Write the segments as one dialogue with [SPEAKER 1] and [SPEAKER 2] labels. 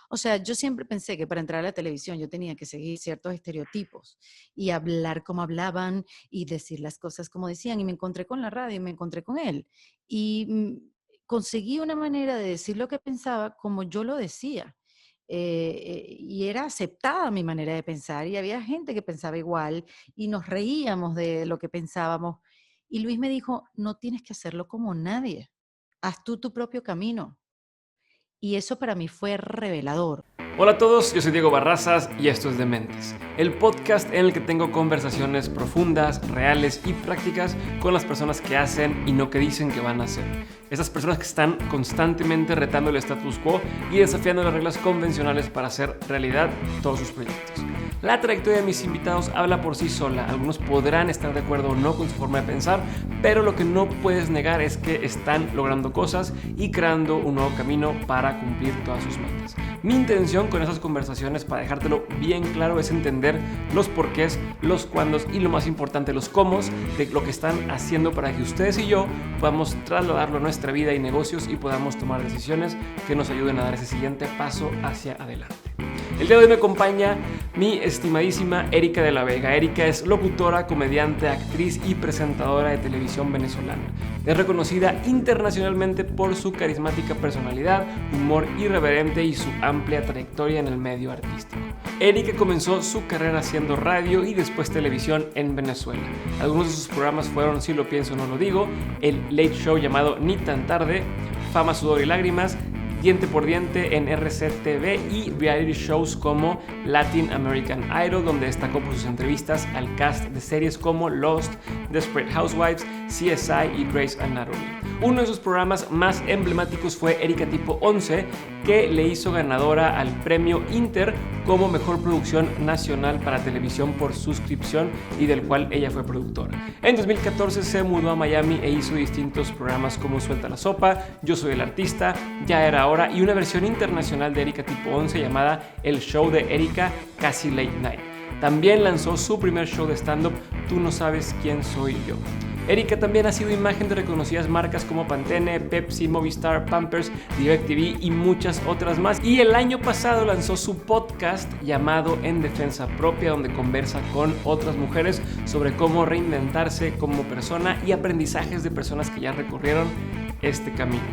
[SPEAKER 1] O sea, yo siempre pensé que para entrar a la televisión yo tenía que seguir ciertos estereotipos y hablar como hablaban y decir las cosas como decían. Y me encontré con la radio y me encontré con él. Y conseguí una manera de decir lo que pensaba como yo lo decía. Y era aceptada mi manera de pensar y había gente que pensaba igual y nos reíamos de lo que pensábamos. Y Luis me dijo, no tienes que hacerlo como nadie, haz tú tu propio camino. Y eso para mí fue revelador.
[SPEAKER 2] Hola a todos, yo soy Diego Barrazas y esto es Dementes, el podcast en el que tengo conversaciones profundas, reales y prácticas con las personas que hacen y no que dicen que van a hacer. Esas personas que están constantemente retando el status quo y desafiando las reglas convencionales para hacer realidad todos sus proyectos. La trayectoria de mis invitados habla por sí sola. Algunos podrán estar de acuerdo o no con su forma de pensar, pero lo que no puedes negar es que están logrando cosas y creando un nuevo camino para cumplir todas sus metas. Mi intención con esas conversaciones, para dejártelo bien claro, es entender los porqués, los cuándos y lo más importante, los cómo de lo que están haciendo para que ustedes y yo podamos trasladarlo a nuestra vida y negocios y podamos tomar decisiones que nos ayuden a dar ese siguiente paso hacia adelante. El día de hoy me acompaña mi estimadísima Erika de la Vega. Erika es locutora, comediante, actriz y presentadora de televisión venezolana. Es reconocida internacionalmente por su carismática personalidad, humor irreverente y su amplia trayectoria en el medio artístico. Erika comenzó su carrera haciendo radio y después televisión en Venezuela. Algunos de sus programas fueron Si lo pienso no lo digo, el late show llamado Ni tan tarde, Fama, sudor y lágrimas, Diente por Diente en RCTV y reality shows como Latin American Idol, donde destacó por sus entrevistas al cast de series como Lost, Desperate Housewives, CSI y Grey's Anatomy. Uno de sus programas más emblemáticos fue Erika Tipo 11, que le hizo ganadora al premio Inter como mejor producción nacional para televisión por suscripción y del cual ella fue productora. En 2014 se mudó a Miami e hizo distintos programas como Suelta la Sopa, Yo soy el artista, Ya era hora y una versión internacional de Erika Tipo 11 llamada El Show de Erika, casi late night. También lanzó su primer show de stand-up, Tú no sabes quién soy yo. Erika también ha sido imagen de reconocidas marcas como Pantene, Pepsi, Movistar, Pampers, DirecTV y muchas otras más. Y el año pasado lanzó su podcast llamado En Defensa Propia, donde conversa con otras mujeres sobre cómo reinventarse como persona y aprendizajes de personas que ya recorrieron este camino.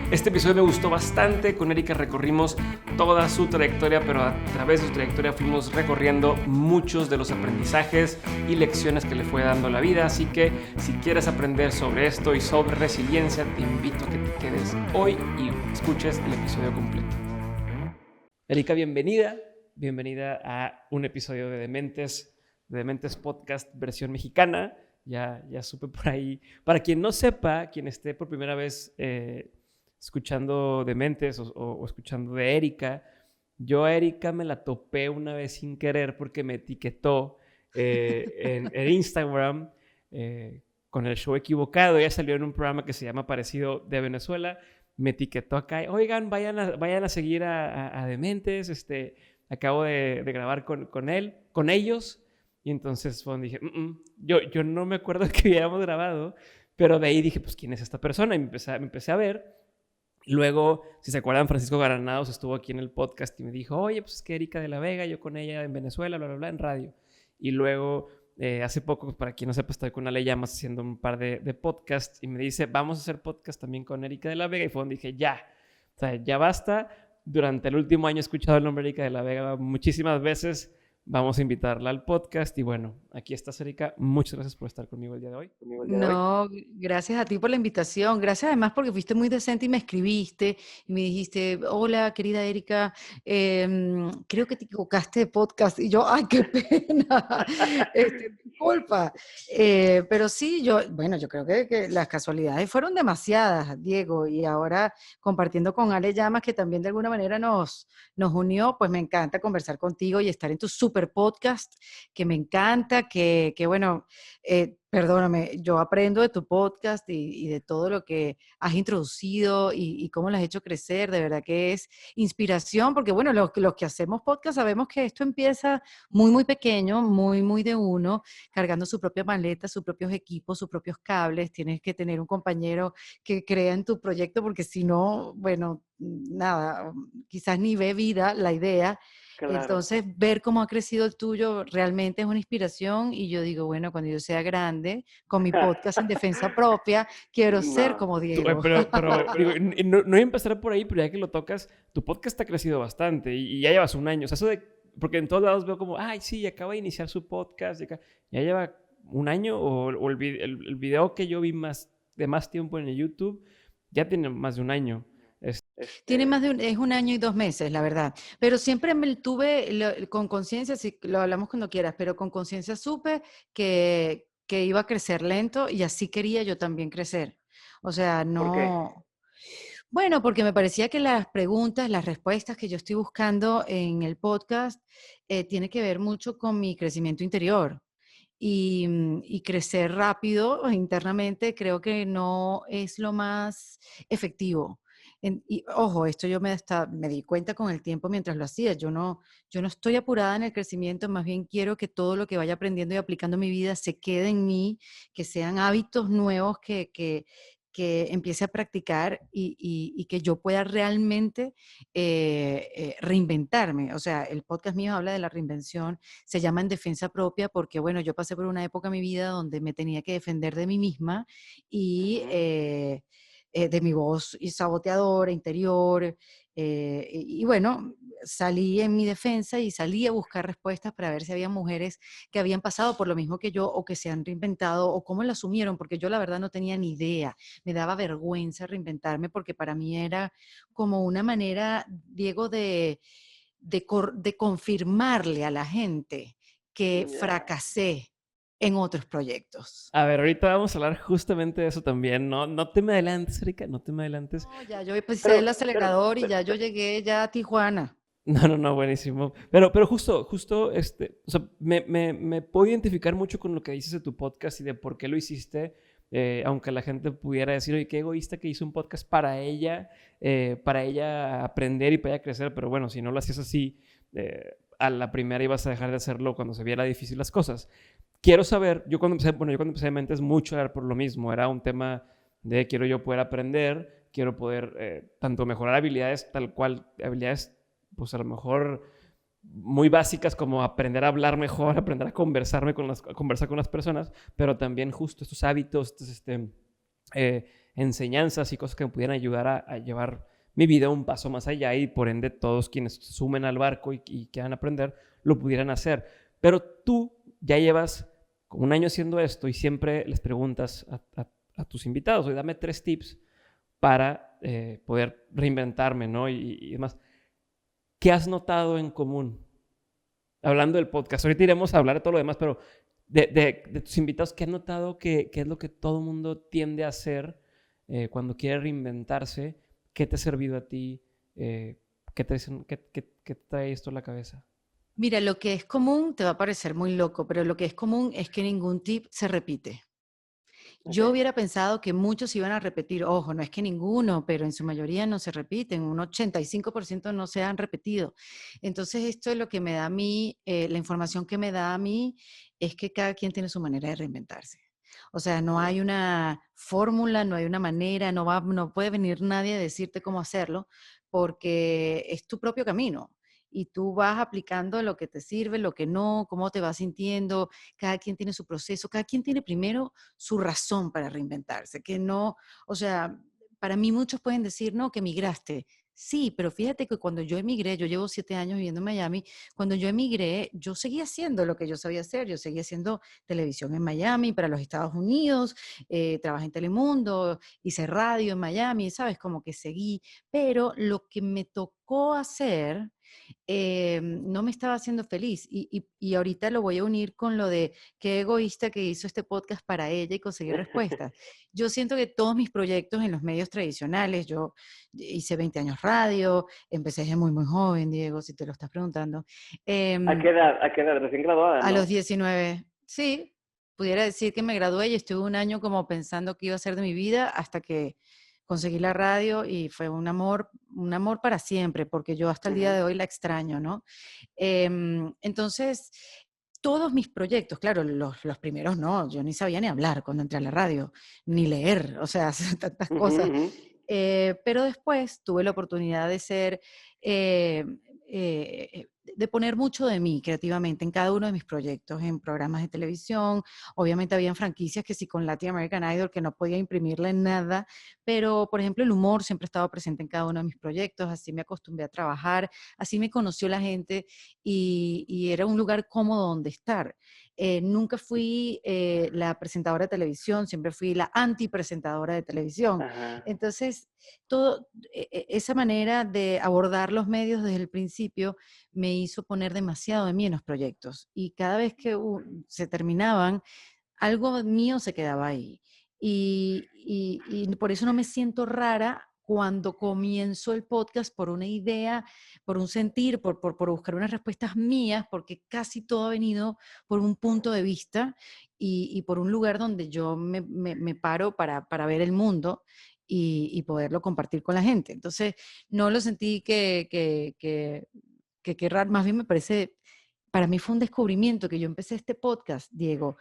[SPEAKER 2] Este episodio me gustó bastante. Con Erika recorrimos toda su trayectoria, pero a través de su trayectoria fuimos recorriendo muchos de los aprendizajes y lecciones que le fue dando la vida. Así que si quieres aprender sobre esto y sobre resiliencia, te invito a que te quedes hoy y escuches el episodio completo. Erika, bienvenida a un episodio de Dementes Podcast versión mexicana. Ya supe por ahí. Para quien no sepa, quien esté por primera vez escuchando Dementes o escuchando de Erika, yo a Erika me la topé una vez sin querer porque me etiquetó en Instagram con el show equivocado. Ella salió en un programa que se llama Parecido de Venezuela. Me etiquetó acá. Oigan, vayan a seguir a Dementes. Acabo de grabar con ellos. Y entonces dije, yo no me acuerdo que habíamos grabado, pero de ahí dije, pues, ¿quién es esta persona? Y me empecé a ver. Luego, si se acuerdan, Francisco Granados estuvo aquí en el podcast y me dijo, oye, pues es que Erika de la Vega, yo con ella en Venezuela, bla, bla, bla, en radio. Y luego, hace poco, para quien no sepa, estoy con Ale Llamas haciendo un par de podcasts y me dice, vamos a hacer podcast también con Erika de la Vega. Y fue donde dije, ya, o sea, ya basta. Durante el último año he escuchado el nombre Erika de la Vega muchísimas veces. Vamos a invitarla al podcast y bueno, aquí estás, Erika. Muchas gracias por estar conmigo el día de hoy.
[SPEAKER 1] No, gracias a ti por la invitación. Gracias además porque fuiste muy decente y me escribiste y me dijiste, hola, querida Erika, creo que te equivocaste de podcast. Y yo, ay, qué pena, disculpa. Pero sí, yo creo que las casualidades fueron demasiadas, Diego, y ahora compartiendo con Ale Llamas, que también de alguna manera nos unió, pues me encanta conversar contigo y estar en tu súper super podcast que me encanta, que bueno, perdóname, yo aprendo de tu podcast y de todo lo que has introducido y cómo lo has hecho crecer. De verdad que es inspiración, porque bueno, los que hacemos podcast sabemos que esto empieza muy, muy pequeño, muy, muy de uno, cargando su propia maleta, sus propios equipos, sus propios cables. Tienes que tener un compañero que crea en tu proyecto, porque si no, bueno, nada, quizás ni ve vida la idea.
[SPEAKER 2] Claro.
[SPEAKER 1] Entonces, ver cómo ha crecido el tuyo realmente es una inspiración y yo digo, bueno, cuando yo sea grande, con mi podcast en defensa propia, quiero ser
[SPEAKER 2] No.
[SPEAKER 1] como Diego.
[SPEAKER 2] Pero digo, y no voy a empezar por ahí, pero ya que lo tocas, tu podcast ha crecido bastante y ya llevas un año. O sea, eso de, porque en todos lados veo como, ay, sí, acaba de iniciar su podcast, ya lleva un año o el video que yo vi de más tiempo en el YouTube ya tiene más de un año.
[SPEAKER 1] Tiene
[SPEAKER 2] Este,
[SPEAKER 1] más de es un año y 2 meses, la verdad. Pero siempre me tuve con conciencia, si lo hablamos cuando quieras, pero con conciencia supe que iba a crecer lento y así quería yo también crecer. O sea,
[SPEAKER 2] ¿Por qué?
[SPEAKER 1] no. Bueno, porque me parecía que las preguntas, las respuestas que yo estoy buscando en el podcast tiene que ver mucho con mi crecimiento interior. Y crecer rápido internamente creo que no es lo más efectivo. Y ojo, esto yo me di cuenta con el tiempo mientras lo hacía. Yo no estoy apurada en el crecimiento, más bien quiero que todo lo que vaya aprendiendo y aplicando en mi vida se quede en mí, que sean hábitos nuevos que empiece a practicar y que yo pueda realmente reinventarme. O sea, el podcast mío habla de la reinvención, se llama En Defensa Propia porque, bueno, yo pasé por una época en mi vida donde me tenía que defender de mí misma y
[SPEAKER 2] Ujú.
[SPEAKER 1] de mi voz y saboteadora interior. Y bueno, salí en mi defensa y salí a buscar respuestas para ver si había mujeres que habían pasado por lo mismo que yo o que se han reinventado o cómo lo asumieron, porque yo la verdad no tenía ni idea. Me daba vergüenza reinventarme porque para mí era como una manera, Diego, de confirmarle a la gente que
[SPEAKER 2] Ya.
[SPEAKER 1] fracasé en otros proyectos.
[SPEAKER 2] A ver, ahorita vamos a hablar justamente de eso también. No te me adelantes, Erika, no te me adelantes.
[SPEAKER 1] No, ya yo pisé
[SPEAKER 2] Pero,
[SPEAKER 1] el acelerador y ya yo llegué ya a Tijuana.
[SPEAKER 2] no, buenísimo. Pero justo, o sea, me puedo identificar mucho con lo que dices de tu podcast y de por qué lo hiciste, aunque la gente pudiera decir, oye, qué egoísta que hizo un podcast para ella aprender y para ella crecer, pero bueno, si no lo hacías así, a la primera ibas a dejar de hacerlo cuando se viera difícil las cosas. Quiero saber, yo cuando empecé Mentes mucho era por lo mismo, era un tema de quiero yo poder aprender, quiero poder tanto mejorar habilidades, tal cual, habilidades pues a lo mejor muy básicas como aprender a hablar mejor, aprender a conversar con las personas, pero también justo estos hábitos, enseñanzas y cosas que me pudieran ayudar a llevar mi vida un paso más allá y por ende todos quienes se sumen al barco y quieran aprender lo pudieran hacer. Pero tú ya llevas un año haciendo esto y siempre les preguntas a tus invitados, oye, dame 3 tips para poder reinventarme, ¿no? Y demás. ¿Qué has notado en común? Hablando del podcast, ahorita iremos a hablar de todo lo demás, pero de tus invitados, ¿qué has notado que es lo que todo el mundo tiende a hacer cuando quiere reinventarse? ¿Qué te ha servido a ti? ¿Qué te trae esto a la cabeza?
[SPEAKER 1] Mira, lo que es común te va a parecer muy loco, pero lo que es común es que ningún tip se repite.
[SPEAKER 2] Ok.
[SPEAKER 1] Yo hubiera pensado que muchos iban a repetir, ojo, no es que ninguno, pero en su mayoría no se repiten, un 85% no se han repetido. Entonces, esto es lo que me da a mí, la información que me da a mí es que cada quien tiene su manera de reinventarse. O sea, no hay una fórmula, no hay una manera, no puede venir nadie a decirte cómo hacerlo, porque es tu propio camino. Y tú vas aplicando lo que te sirve, lo que no, cómo te vas sintiendo. Cada quien tiene su proceso, cada quien tiene primero su razón para reinventarse, que no, o sea, para mí muchos pueden decir, no, que emigraste. Sí, pero fíjate que cuando yo emigré, yo llevo 7 años viviendo en Miami, cuando yo emigré, yo seguía haciendo lo que yo sabía hacer, yo seguía haciendo televisión en Miami para los Estados Unidos, trabajé en Telemundo, hice radio en Miami, ¿sabes? Como que seguí, pero lo que me tocó hacer no me estaba haciendo feliz. Y ahorita lo voy a unir con lo de qué egoísta que hizo este podcast para ella y conseguir respuestas. Yo siento que todos mis proyectos en los medios tradicionales, yo hice 20 años radio, empecé desde muy, muy joven, Diego, si te lo estás preguntando.
[SPEAKER 3] ¿A
[SPEAKER 1] Em,
[SPEAKER 3] qué edad? ¿A qué edad? Recién graduada,
[SPEAKER 1] a los
[SPEAKER 3] ¿no?
[SPEAKER 1] 19, sí, pudiera decir que me gradué y estuve un año como pensando qué iba a ser de mi vida hasta que conseguí la radio y fue un amor para siempre, porque yo hasta el día de
[SPEAKER 3] Ujú.
[SPEAKER 1] hoy la extraño, ¿no? Entonces, todos mis proyectos, claro, los primeros no, yo ni sabía ni hablar cuando entré a la radio, ni leer, o sea, tantas
[SPEAKER 3] Ujú,
[SPEAKER 1] cosas.
[SPEAKER 3] ujú.
[SPEAKER 1] Pero después tuve la oportunidad de ser, de poner mucho de mí creativamente en cada uno de mis proyectos, en programas de televisión. Obviamente habían franquicias que sí con Latin American Idol que no podía imprimirle nada, pero por ejemplo el humor siempre ha estado presente en cada uno de mis proyectos, así me acostumbré a trabajar, así me conoció la gente y era un lugar cómodo donde estar. Nunca fui la presentadora de televisión, siempre fui la antipresentadora de televisión.
[SPEAKER 3] Ajá.
[SPEAKER 1] Entonces, esa manera de abordar los medios desde el principio me hizo poner demasiado de mí en los proyectos y cada vez que se terminaban, algo mío se quedaba ahí. Y por eso no me siento rara cuando comienzo el podcast por una idea, por un sentir, por buscar unas respuestas mías, porque casi todo ha venido por un punto de vista y por un lugar donde yo me paro para ver el mundo y poderlo compartir con la gente. Entonces, no lo sentí que raro, más bien me parece, para mí fue un descubrimiento que yo empecé este podcast, Diego,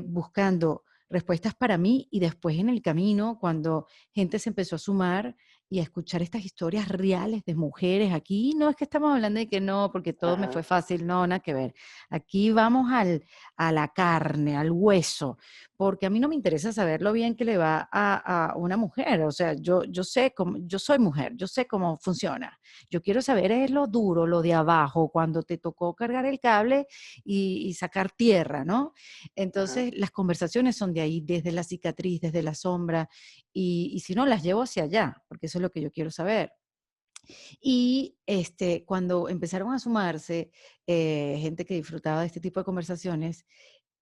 [SPEAKER 1] buscando respuestas para mí y después en el camino, cuando gente se empezó a sumar y a escuchar estas historias reales de mujeres, aquí no es que estamos hablando de que no, porque todo me fue
[SPEAKER 3] Ajá.
[SPEAKER 1] fácil, no, nada que ver. Aquí vamos a la carne, al hueso, porque a mí no me interesa saber lo bien que le va a una mujer, o sea, yo sé cómo, yo soy mujer, yo sé cómo funciona. Yo quiero saber es lo duro, lo de abajo, cuando te tocó cargar el cable y sacar tierra, ¿no?
[SPEAKER 3] Ajá.
[SPEAKER 1] Entonces, las conversaciones son de ahí, desde la cicatriz, desde la sombra, y si no, las llevo hacia allá, porque eso es lo que yo quiero saber. Y cuando empezaron a sumarse gente que disfrutaba de este tipo de conversaciones,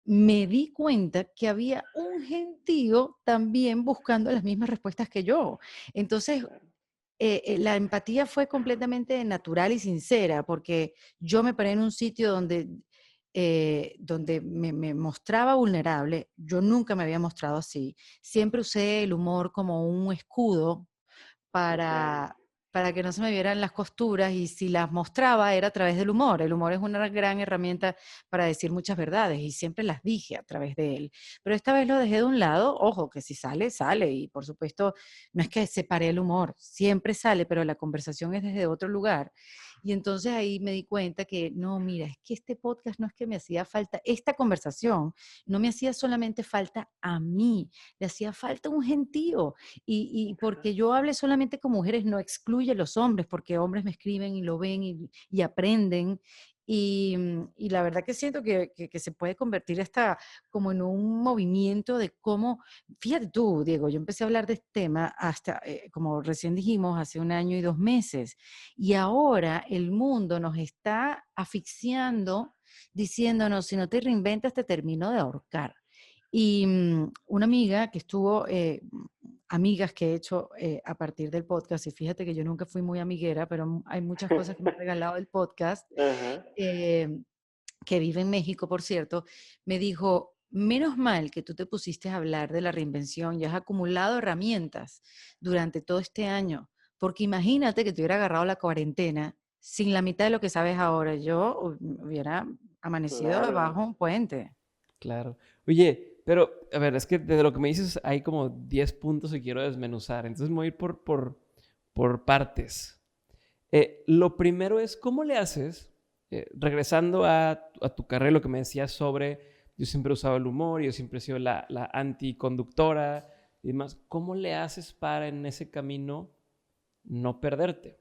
[SPEAKER 1] me di cuenta que había un gentío también buscando las mismas respuestas que yo. Entonces, la empatía fue completamente natural y sincera, porque yo me paré en un sitio donde me mostraba vulnerable. Yo nunca me había mostrado así. Siempre usé el humor como un escudo
[SPEAKER 3] Ok.
[SPEAKER 1] para que no se me vieran las costuras y si las mostraba era a través del humor. El humor es una gran herramienta para decir muchas verdades y siempre las dije a través de él. Pero esta vez lo dejé de un lado, ojo, que si sale, sale y por supuesto no es que separé el humor, siempre sale, pero la conversación es desde otro lugar. Y entonces ahí me di cuenta que no, mira, es que este podcast no es que me hacía falta, esta conversación no me hacía solamente falta a mí, le hacía falta un gentío y porque yo hable solamente con mujeres no excluye a los hombres, porque hombres me escriben y lo ven y aprenden. Y la verdad que siento que se puede convertir hasta como en un movimiento de cómo, fíjate tú, Diego, yo empecé a hablar de este tema hasta, como recién dijimos, hace un año y 2 meses. Y ahora el mundo nos está asfixiando, diciéndonos, si no te reinventas, te termino de ahorcar. Y una amiga que estuvo, amigas que he hecho a partir del podcast, y fíjate que yo nunca fui muy amiguera, pero hay muchas cosas que me ha regalado el podcast,
[SPEAKER 3] Ajá.
[SPEAKER 1] eh, que vive en México, por cierto, me dijo, menos mal que tú te pusiste a hablar de la reinvención y has acumulado herramientas durante todo este año, porque imagínate que te hubiera agarrado la cuarentena sin la mitad de lo que sabes ahora. Yo hubiera amanecido
[SPEAKER 3] Claro.
[SPEAKER 1] debajo de un puente.
[SPEAKER 2] Claro. Oye, pero, a ver, es que de lo que me dices hay como 10 puntos que quiero desmenuzar. Entonces me voy a ir por partes. Lo primero es, ¿cómo le haces? Regresando a tu carrera, lo que me decías sobre, yo siempre he usado el humor, yo siempre he sido la anticonductora y demás. ¿Cómo le haces para en ese camino no perderte?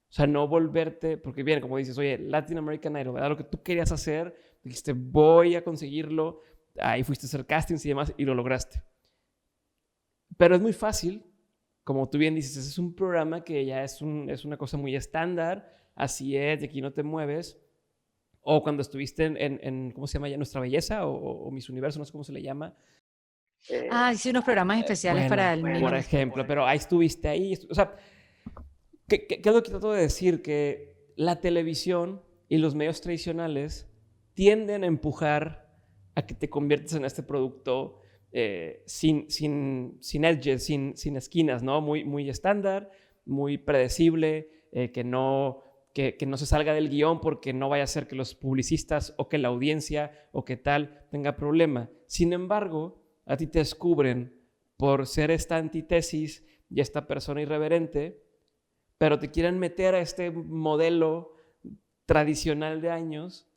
[SPEAKER 2] O sea, no volverte, porque bien, como dices, oye, Latin American Idol, ¿verdad? Lo que tú querías hacer, dijiste, voy a conseguirlo, ahí fuiste a hacer castings y demás, y lo lograste. Pero es muy fácil, como tú bien dices, es un programa que ya es una cosa muy estándar, así es, de aquí no te mueves. O cuando estuviste en ¿cómo se llama ya? Nuestra Belleza o Miss Universo, no sé cómo se le llama.
[SPEAKER 1] Hice unos programas especiales para el
[SPEAKER 2] Por
[SPEAKER 1] niño.
[SPEAKER 2] ejemplo, pero ahí estuviste ahí. O sea, ¿qué es lo que trato de decir? Que la televisión y los medios tradicionales tienden a empujar a que te conviertas en este producto sin edges, sin esquinas, ¿no? Muy estándar, muy predecible, que no se salga del guión porque no vaya a ser que los publicistas o que la audiencia o que tal tenga problema. Sin embargo, a ti te descubren por ser esta antítesis y esta persona irreverente, pero te quieren meter a este modelo tradicional de años.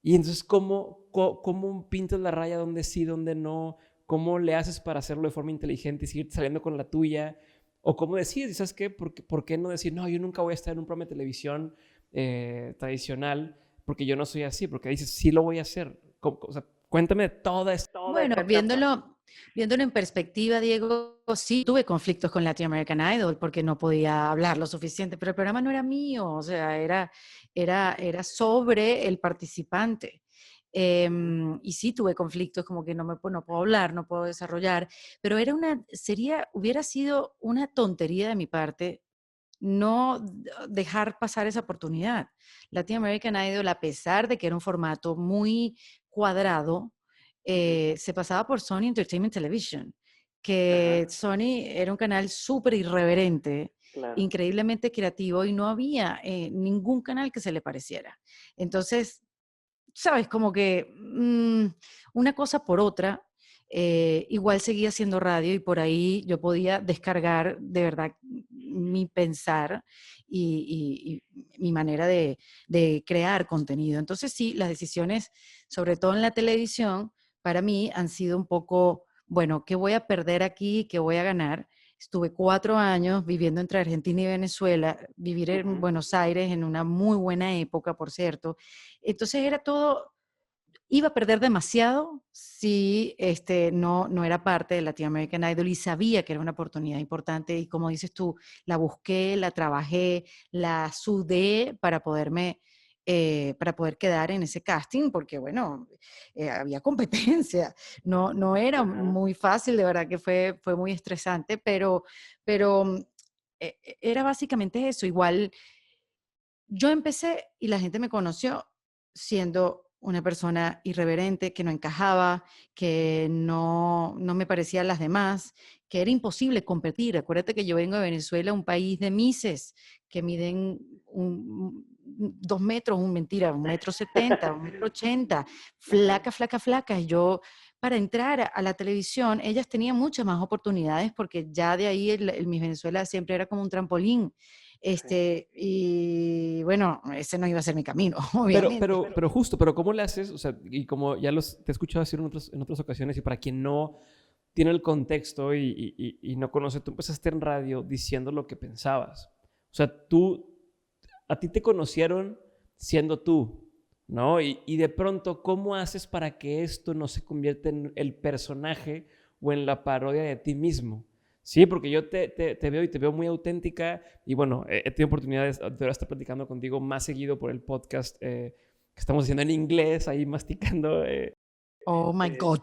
[SPEAKER 2] Y entonces, ¿cómo pintas la raya donde sí, donde no? ¿Cómo le haces para hacerlo de forma inteligente y seguir saliendo con la tuya? ¿O cómo decides? ¿Sabes qué? ¿Por qué no decir, no, yo nunca voy a estar en un programa de televisión tradicional porque yo no soy así? Porque dices, sí lo voy a hacer. O sea, cuéntame toda esta...
[SPEAKER 1] Bueno, viéndolo en perspectiva, Diego, sí tuve conflictos con Latin American Idol porque no podía hablar lo suficiente, pero el programa no era mío, o sea, era sobre el participante. Y sí tuve conflictos como que no puedo hablar, no puedo desarrollar, pero hubiera sido una tontería de mi parte no dejar pasar esa oportunidad. Latin American Idol, a pesar de que era un formato muy cuadrado, se pasaba por Sony Entertainment Television, que Sony era un canal súper irreverente, increíblemente creativo y no había ningún canal que se le pareciera. Entonces, sabes, como que una cosa por otra, igual seguía haciendo radio y por ahí yo podía descargar de verdad mi pensar y mi manera de crear contenido. Entonces sí, las decisiones, sobre todo en la televisión, para mí han sido un poco, bueno, ¿qué voy a perder aquí? ¿Qué voy a ganar? Estuve 4 años viviendo entre Argentina y Venezuela, vivir en Buenos Aires en una muy buena época, por cierto. Entonces era todo, iba a perder demasiado si no era parte de Latin American Idol y sabía que era una oportunidad importante y como dices tú, la busqué, la trabajé, la sudé para poder quedar en ese casting, porque bueno, había competencia, no era muy fácil, de verdad que fue muy estresante, pero era básicamente eso. Igual yo empecé y la gente me conoció siendo una persona irreverente, que no encajaba, que no me parecía a las demás, que era imposible competir. Acuérdate que yo vengo de Venezuela, un país de mises que miden 2 metros, mentira, 1,70 m, 1,80 m, flaca, flaca, flaca. Y yo, para entrar a la televisión, ellas tenían muchas más oportunidades porque ya de ahí el Miss Venezuela siempre era como un trampolín. Y bueno, ese no iba a ser mi camino, obviamente.
[SPEAKER 2] Pero justo, pero ¿cómo le haces? O sea, y como ya te he escuchado decir en otras ocasiones, y para quien no tiene el contexto y no conoce, tú empezaste en radio diciendo lo que pensabas. O sea, a ti te conocieron siendo tú, ¿no? Y de pronto, ¿cómo haces para que esto no se convierta en el personaje o en la parodia de ti mismo? Sí, porque yo te veo y te veo muy auténtica y bueno, he tenido oportunidades de ahora estar platicando contigo más seguido por el podcast que estamos haciendo en inglés, ahí masticando.
[SPEAKER 1] Oh my God.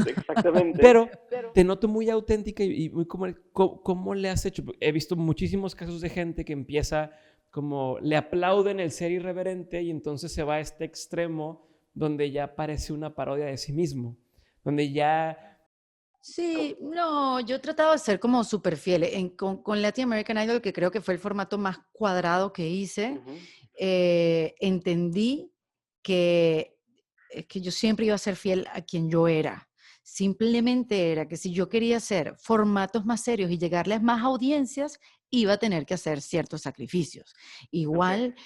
[SPEAKER 3] Exactamente.
[SPEAKER 2] Pero te noto muy auténtica y muy ¿cómo le has hecho? He visto muchísimos casos de gente que empieza como le aplauden el ser irreverente y entonces se va a este extremo donde ya parece una parodia de sí mismo, donde ya...
[SPEAKER 1] Sí, no, yo he tratado de ser como súper fiel. Con Latin American Idol, que creo que fue el formato más cuadrado que hice, entendí que, que yo siempre iba a ser fiel a quien yo era. Simplemente era que si yo quería hacer formatos más serios y llegarles más audiencias, iba a tener que hacer ciertos sacrificios. Igual,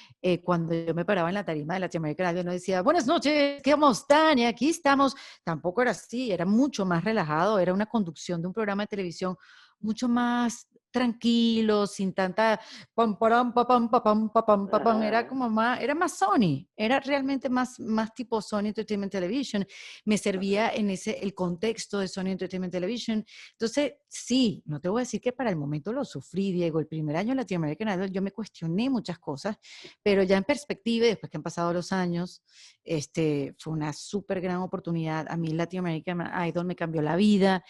[SPEAKER 1] cuando yo me paraba en la tarima de Latin American Idol, no decía, buenas noches, ¿cómo están? Y aquí estamos. Tampoco era así, era mucho más relajado, era una conducción de un programa de televisión mucho más tranquilo, sin tanta pam, param, pa, pam, pa, pam, pa, pam, pa, pam. Era
[SPEAKER 3] Ajá.
[SPEAKER 1] como más, era más Sony, era realmente más tipo Sony Entertainment Television. Me servía
[SPEAKER 3] Ajá.
[SPEAKER 1] en el contexto de Sony Entertainment Television. Entonces, sí, no te voy a decir que para el momento lo sufrí, Diego. El primer año en Latin American Idol yo me cuestioné muchas cosas, pero ya en perspectiva, y después que han pasado los años, fue una súper gran oportunidad. A mí Latin American Idol me cambió la vida.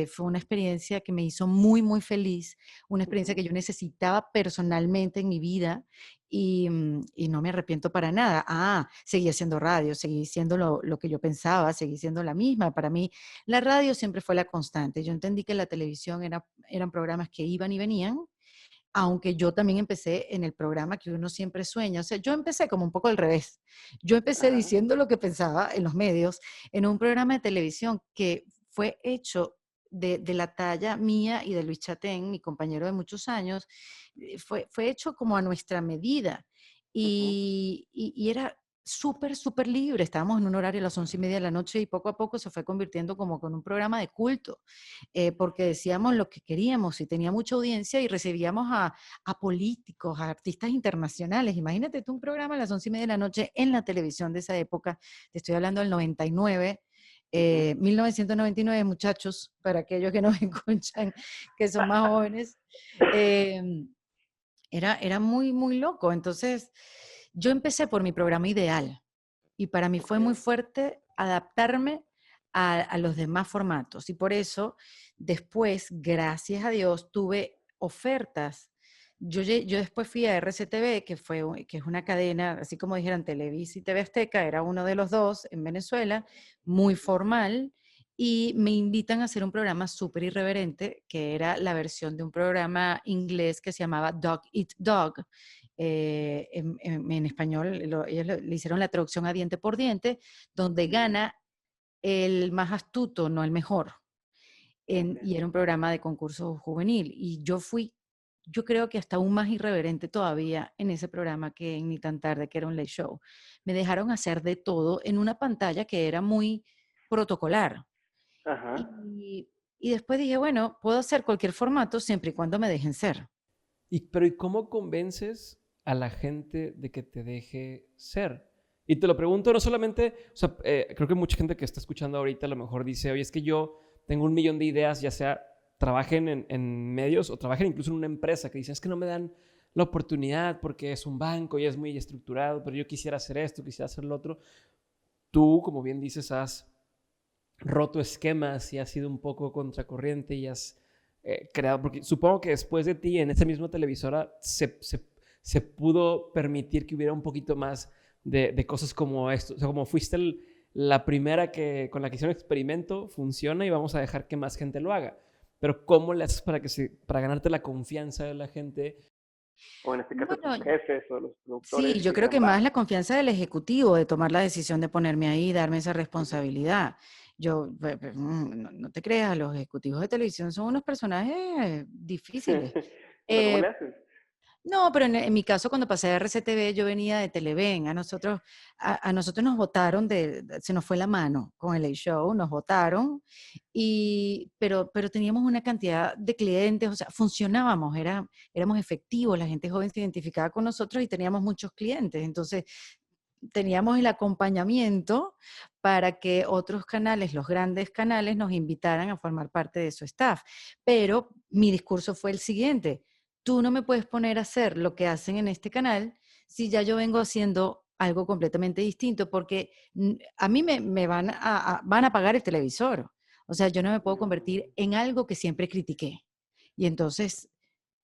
[SPEAKER 1] Fue una experiencia que me hizo muy, muy feliz, una experiencia
[SPEAKER 3] Ujú.
[SPEAKER 1] que yo necesitaba personalmente en mi vida y no me arrepiento para nada. Seguí haciendo radio, seguí siendo lo que yo pensaba, seguí siendo la misma. Para mí, la radio siempre fue la constante. Yo entendí que la televisión eran programas que iban y venían, aunque yo también empecé en el programa que uno siempre sueña. O sea, yo empecé como un poco al revés. Yo empecé
[SPEAKER 3] Ajá.
[SPEAKER 1] diciendo lo que pensaba en los medios, en un programa de televisión que fue hecho de la talla mía y de Luis Chatén, mi compañero de muchos años, fue hecho como a nuestra medida
[SPEAKER 3] Ujú.
[SPEAKER 1] y era súper, súper libre. Estábamos en un horario a las 11:30 de la noche y poco a poco se fue convirtiendo como con un programa de culto, porque decíamos lo que queríamos y tenía mucha audiencia y recibíamos a políticos, a artistas internacionales. Imagínate tú un programa a las 11:30 de la noche en la televisión de esa época, te estoy hablando del 99.
[SPEAKER 3] Ujú.
[SPEAKER 1] 1999, muchachos, para aquellos que nos escuchan, que son más jóvenes, eh, era muy, muy loco. Entonces, yo empecé por mi programa ideal y para mí fue muy
[SPEAKER 3] Ok.
[SPEAKER 1] fuerte adaptarme a los demás formatos. Y por eso, después, gracias a Dios, tuve ofertas. Yo después fui a RCTV, que es una cadena, así como dijeran Televisa y TV Azteca, era uno de los dos en Venezuela, muy formal, y me invitan a hacer un programa súper irreverente, que era la versión de un programa inglés que se llamaba Dog Eat Dog. En español, ellos le hicieron la traducción a diente por diente, donde
[SPEAKER 3] Ujú.
[SPEAKER 1] gana el más astuto, no el mejor.
[SPEAKER 3] Ok.
[SPEAKER 1] Y era un programa de concurso juvenil. Y yo creo que hasta aún más irreverente todavía en ese programa que en Ni tan tarde, que era un late show. Me dejaron hacer de todo en una pantalla que era muy protocolar.
[SPEAKER 3] Ajá.
[SPEAKER 1] Y después dije, bueno, puedo hacer cualquier formato siempre y cuando me dejen ser.
[SPEAKER 2] ¿Y cómo convences a la gente de que te deje ser? Y te lo pregunto no solamente, o sea, creo que mucha gente que está escuchando ahorita a lo mejor dice, oye, es que yo tengo un millón de ideas, ya sea trabajen en medios o trabajen incluso en una empresa, que dicen, es que no me dan la oportunidad porque es un banco y es muy estructurado, pero yo quisiera hacer esto, quisiera hacer lo otro. Tú, como bien dices, has roto esquemas y has sido un poco contracorriente y has creado, porque supongo que después de ti en esa misma televisora se pudo permitir que hubiera un poquito más de cosas como esto, o sea, como fuiste la primera con la que hicieron experimento, funciona y vamos a dejar que más gente lo haga. Pero ¿cómo le haces para ganarte la confianza de la gente?
[SPEAKER 3] O en este caso tus
[SPEAKER 1] Bueno,
[SPEAKER 3] jefes o los productores
[SPEAKER 1] sí,
[SPEAKER 3] que
[SPEAKER 1] yo creo
[SPEAKER 3] digan,
[SPEAKER 1] que
[SPEAKER 3] va.
[SPEAKER 1] más la confianza del ejecutivo de tomar la decisión de ponerme ahí, darme esa
[SPEAKER 3] Ujú.
[SPEAKER 1] responsabilidad. No te creas, los ejecutivos de televisión son unos personajes difíciles.
[SPEAKER 3] Pero ¿cómo
[SPEAKER 1] Eh,
[SPEAKER 3] le haces?
[SPEAKER 1] no, pero en mi caso, cuando pasé a RCTV, yo venía de Televen. A nosotros nos votaron, se nos fue la mano con el Late Show, nos votaron, pero teníamos una cantidad de clientes, o sea, funcionábamos, éramos efectivos, la gente joven se identificaba con nosotros y teníamos muchos clientes. Entonces, teníamos el acompañamiento para que otros canales, los grandes canales, nos invitaran a formar parte de su staff. Pero mi discurso fue el siguiente: tú no me puedes poner a hacer lo que hacen en este canal si ya yo vengo haciendo algo completamente distinto, porque a mí me van a pagar el televisor. O sea, yo no me puedo convertir
[SPEAKER 3] Mm.
[SPEAKER 1] en algo que siempre critiqué. Y entonces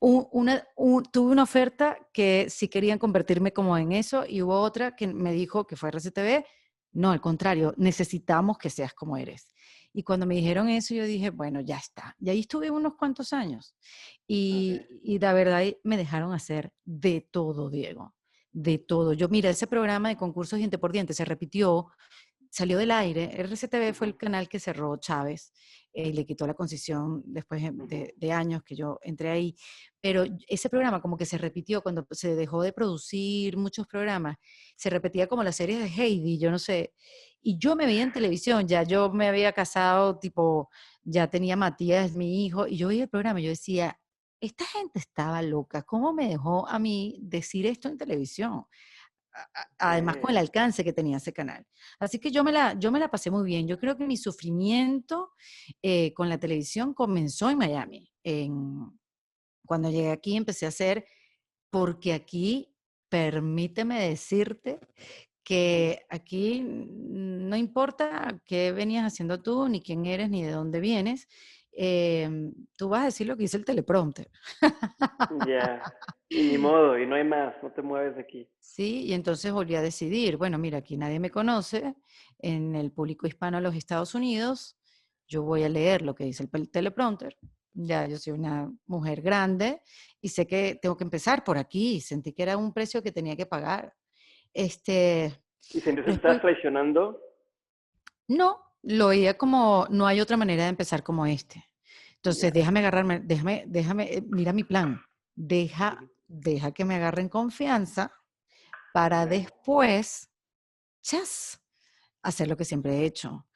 [SPEAKER 1] tuve una oferta que sí querían convertirme como en eso y hubo otra que me dijo, que fue RCTV, no, al contrario, necesitamos que seas como eres. Y cuando me dijeron eso, yo dije, bueno, ya está. Y ahí estuve unos cuantos años.
[SPEAKER 3] Ok.
[SPEAKER 1] Y la verdad me dejaron hacer de todo, Diego, de todo. Mira, ese programa de concursos diente por diente se repitió, salió del aire. RCTV fue
[SPEAKER 3] Ujú.
[SPEAKER 1] el canal que cerró Chávez y le quitó la concesión después
[SPEAKER 3] Ujú.
[SPEAKER 1] de años que yo entré ahí. Pero ese programa como que se repitió cuando se dejó de producir muchos programas, se repetía como las series de Heidi, yo no sé. Y yo me veía en televisión, ya yo me había casado, tipo, ya tenía Matías, mi hijo, y yo veía el programa y yo decía, esta gente estaba loca, ¿cómo me dejó a mí decir esto en televisión? Además con el alcance que tenía ese canal. Así que yo me la pasé muy bien. Yo creo que mi sufrimiento con la televisión comenzó en Miami. Cuando llegué aquí empecé a hacer, porque aquí, permíteme decirte, que aquí no importa qué venías haciendo tú, ni quién eres, ni de dónde vienes, tú vas a decir lo que dice el teleprompter.
[SPEAKER 3] Ya. Y ni modo, y no hay más, no te mueves de aquí.
[SPEAKER 1] Sí, y entonces volví a decidir, bueno, mira, aquí nadie me conoce, en el público hispano de los Estados Unidos, yo voy a leer lo que dice el teleprompter, ya yo soy una mujer grande y sé que tengo que empezar por aquí, sentí que era un precio que tenía que pagar. Este,
[SPEAKER 3] ¿Y si entonces te estás
[SPEAKER 1] después,
[SPEAKER 3] traicionando?
[SPEAKER 1] no, lo veía como, no hay otra manera de empezar como este. Entonces,
[SPEAKER 3] Ya.
[SPEAKER 1] déjame agarrarme, mira mi plan,
[SPEAKER 3] Ujú.
[SPEAKER 1] deja que me agarren confianza para
[SPEAKER 3] Bueno.
[SPEAKER 1] después, chas, hacer lo que siempre he hecho.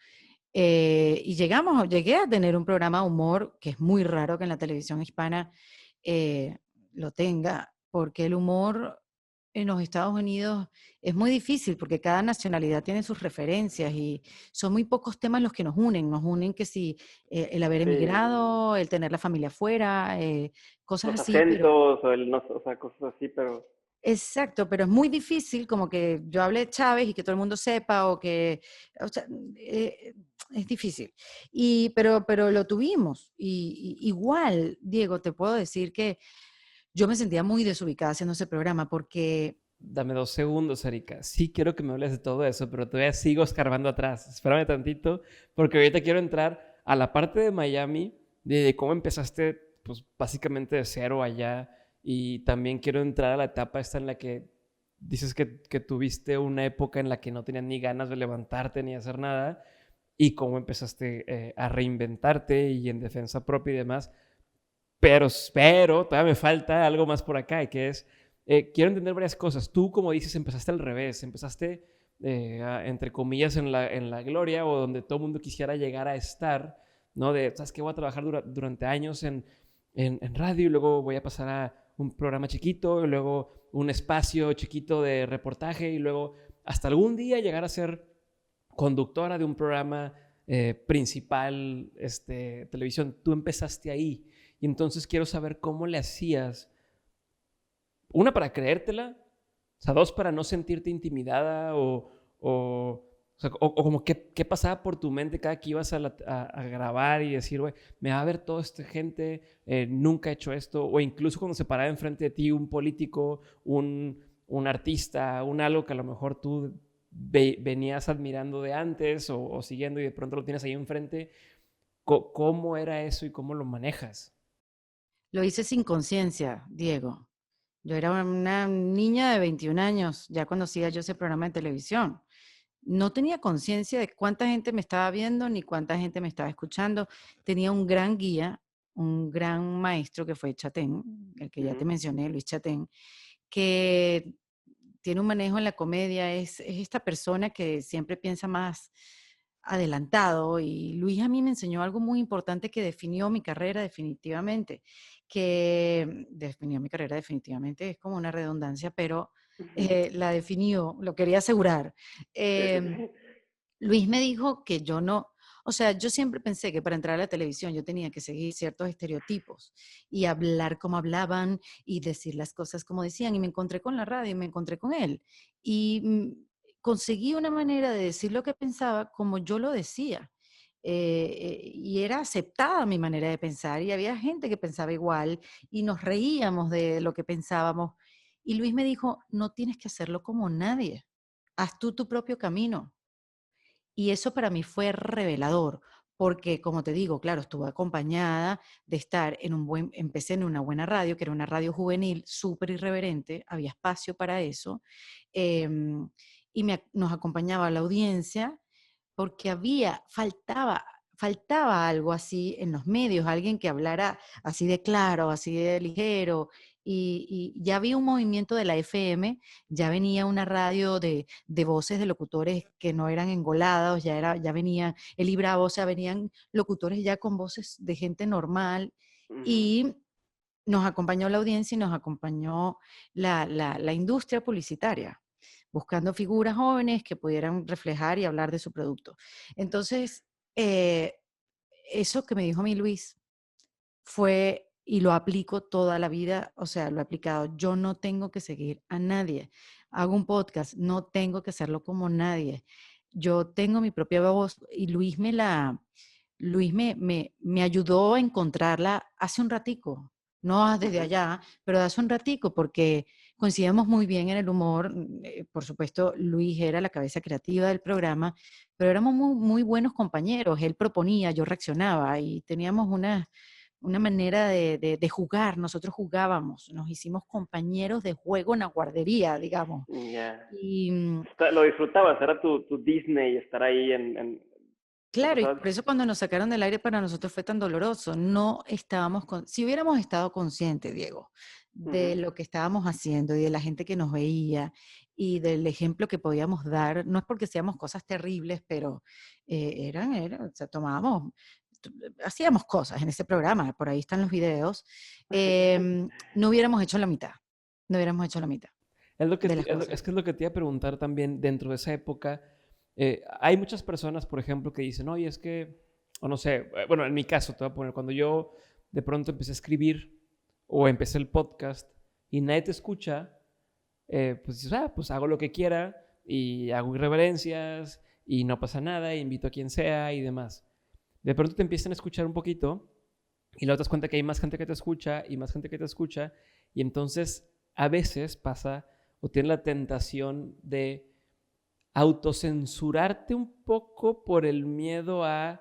[SPEAKER 1] Y llegué a tener un programa de humor que es muy raro que en la televisión hispana eh, lo tenga, porque el humor en los Estados Unidos es muy difícil porque cada nacionalidad tiene sus referencias y son muy pocos temas los que nos unen que si el haber
[SPEAKER 3] Sí.
[SPEAKER 1] emigrado, el tener la familia afuera, cosas
[SPEAKER 3] Los
[SPEAKER 1] así, pero
[SPEAKER 3] acentos o el no, o sea, cosas así, pero
[SPEAKER 1] exacto, pero es muy difícil como que yo hable de Chávez y que todo el mundo sepa o que, o sea, es difícil. Pero lo tuvimos. Y igual, Diego, te puedo decir que yo me sentía muy desubicada haciendo ese programa porque,
[SPEAKER 2] Dame 2 segundos, Erika. Sí quiero que me hables de todo eso, pero todavía sigo escarbando atrás. Espérame tantito, porque ahorita quiero entrar a la parte de Miami, de cómo empezaste, pues básicamente de cero allá, y también quiero entrar a la etapa esta en la que dices que tuviste una época en la que no tenías ni ganas de levantarte ni hacer nada, y cómo empezaste a reinventarte y en defensa propia y demás. Pero todavía me falta algo más por acá, y que es, quiero entender varias cosas. Tú, como dices, empezaste al revés, empezaste, entre comillas, en la gloria, o donde todo el mundo quisiera llegar a estar, ¿no? De, ¿sabes qué? Voy a trabajar durante años en radio, y luego voy a pasar a un programa chiquito, y luego un espacio chiquito de reportaje, y luego hasta algún día llegar a ser conductora de un programa principal, televisión. Tú empezaste ahí. Y entonces quiero saber cómo le hacías, una, para creértela, o sea, dos, para no sentirte intimidada, o sea, o como qué pasaba por tu mente cada que ibas a grabar y decir, güey, me va a ver toda esta gente, nunca he hecho esto, o incluso cuando se paraba enfrente de ti un político, un artista, un algo que a lo mejor tú venías admirando de antes, o siguiendo, y de pronto lo tienes ahí enfrente. ¿Cómo era eso y cómo lo manejas?
[SPEAKER 1] lo hice sin conciencia, Diego. Yo era una niña de 21 años, ya cuando hacía yo ese programa de televisión. No tenía conciencia de cuánta gente me estaba viendo ni cuánta gente me estaba escuchando. Tenía un gran guía, un gran maestro que fue Chatén, el que ya te
[SPEAKER 3] ujú.
[SPEAKER 1] mencioné, Luis Chatén, que tiene un manejo en la comedia, es esta persona que siempre piensa más adelantado y Luis a mí me enseñó algo muy importante que definió mi carrera definitivamente, que definió mi carrera definitivamente, es como una redundancia, pero la definió, lo quería asegurar.
[SPEAKER 3] Sí, sí,
[SPEAKER 1] Em,
[SPEAKER 3] sí.
[SPEAKER 1] Luis me dijo que yo no, o sea, yo siempre pensé que para entrar a la televisión yo tenía que seguir ciertos estereotipos y hablar como hablaban y decir las cosas como decían. Y me encontré con la radio y me encontré con él. Y conseguí una manera de decir lo que pensaba como yo lo decía. Y era aceptada mi manera de pensar y había gente que pensaba igual y nos reíamos de lo que pensábamos. Y Luis me dijo, no tienes que hacerlo como nadie, haz tú tu propio camino. Y eso para mí fue revelador, porque como te digo, claro, estuve acompañada de estar empecé en una buena radio, que era una radio juvenil súper irreverente, había espacio para eso, em, y nos acompañaba la audiencia, porque faltaba algo así en los medios, alguien que hablara así de claro, así de ligero, y ya había un movimiento de la FM, ya venía una radio de voces de locutores que no eran engolados, ya venía el Bravo, o sea, venían locutores ya con voces de gente normal
[SPEAKER 3] Ujú.
[SPEAKER 1] y nos acompañó la audiencia y nos acompañó la industria publicitaria, buscando figuras jóvenes que pudieran reflejar y hablar de su producto. Entonces, eh, eso que me dijo mi Luis fue, y lo aplico toda la vida, o sea, lo he aplicado. Yo no tengo que seguir a nadie. Hago un podcast, no tengo que hacerlo como nadie. Yo tengo mi propia voz y Luis me ayudó a encontrarla hace un ratico, no desde allá, pero hace un ratico, porque coincidíamos muy bien en el humor. Por supuesto, Luis era la cabeza creativa del programa, pero éramos muy, muy buenos compañeros. Él proponía, yo reaccionaba y teníamos una manera de jugar. Nosotros jugábamos, nos hicimos compañeros de juego en la guardería, digamos.
[SPEAKER 3] Ya.
[SPEAKER 1] Y
[SPEAKER 3] Lo disfrutabas, era tu Disney estar ahí ¿la
[SPEAKER 1] claro, y
[SPEAKER 3] pasabas?
[SPEAKER 1] por eso cuando nos sacaron del aire para nosotros fue tan doloroso. No estábamos si hubiéramos estado conscientes, Diego, de
[SPEAKER 3] Ujú.
[SPEAKER 1] lo que estábamos haciendo y de la gente que nos veía y del ejemplo que podíamos dar, no es porque seamos cosas terribles, pero o sea, hacíamos cosas en ese programa, por ahí están los videos. No hubiéramos hecho la mitad, no hubiéramos hecho la mitad
[SPEAKER 2] Es lo que
[SPEAKER 1] de las
[SPEAKER 2] es
[SPEAKER 1] cosas.
[SPEAKER 2] que es lo que te iba a preguntar también dentro de esa época. Hay muchas personas, por ejemplo, que dicen, oye, es que, o no sé, bueno, en mi caso te voy a poner, cuando yo de pronto empecé a escribir o empecé el podcast y nadie te escucha, pues dices, pues hago lo que quiera y hago irreverencias y no pasa nada, invito a quien sea y demás. De pronto te empiezan a escuchar un poquito y luego te das cuenta que hay más gente que te escucha y más gente que te escucha y entonces a veces pasa o tienes la tentación de autocensurarte un poco por el miedo a,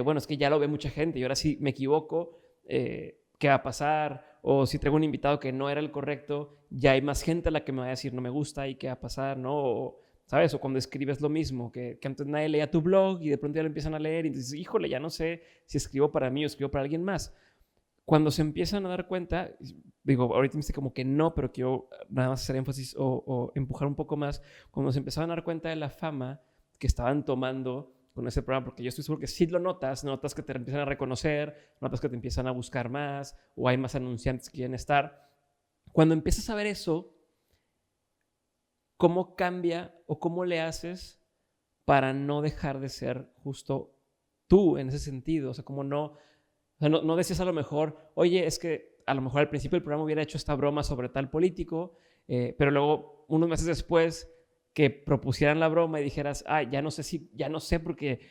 [SPEAKER 2] bueno, es que ya lo ve mucha gente y ahora sí me equivoco, ¿qué va a pasar? O si traigo un invitado que no era el correcto, ya hay más gente a la que me va a decir no me gusta y qué va a pasar, ¿no? O, ¿sabes? O cuando escribes lo mismo, que antes nadie leía tu blog y de pronto ya lo empiezan a leer y dices, híjole, ya no sé si escribo para mí o escribo para alguien más. Cuando se empiezan a dar cuenta, digo, ahorita me dice como que no, pero quiero nada más hacer énfasis o empujar un poco más, cuando se empezaron a dar cuenta de la fama que estaban tomando con ese programa, porque yo estoy seguro que sí lo notas que te empiezan a reconocer, notas que te empiezan a buscar más, o hay más anunciantes que quieren estar. Cuando empiezas a ver eso, ¿cómo cambia o cómo le haces para no dejar de ser justo tú en ese sentido? O sea, como no, o sea, no decías a lo mejor, oye, es que a lo mejor al principio del programa hubiera hecho esta broma sobre tal político, pero luego, unos meses después, que propusieran la broma y dijeras, ya no sé porque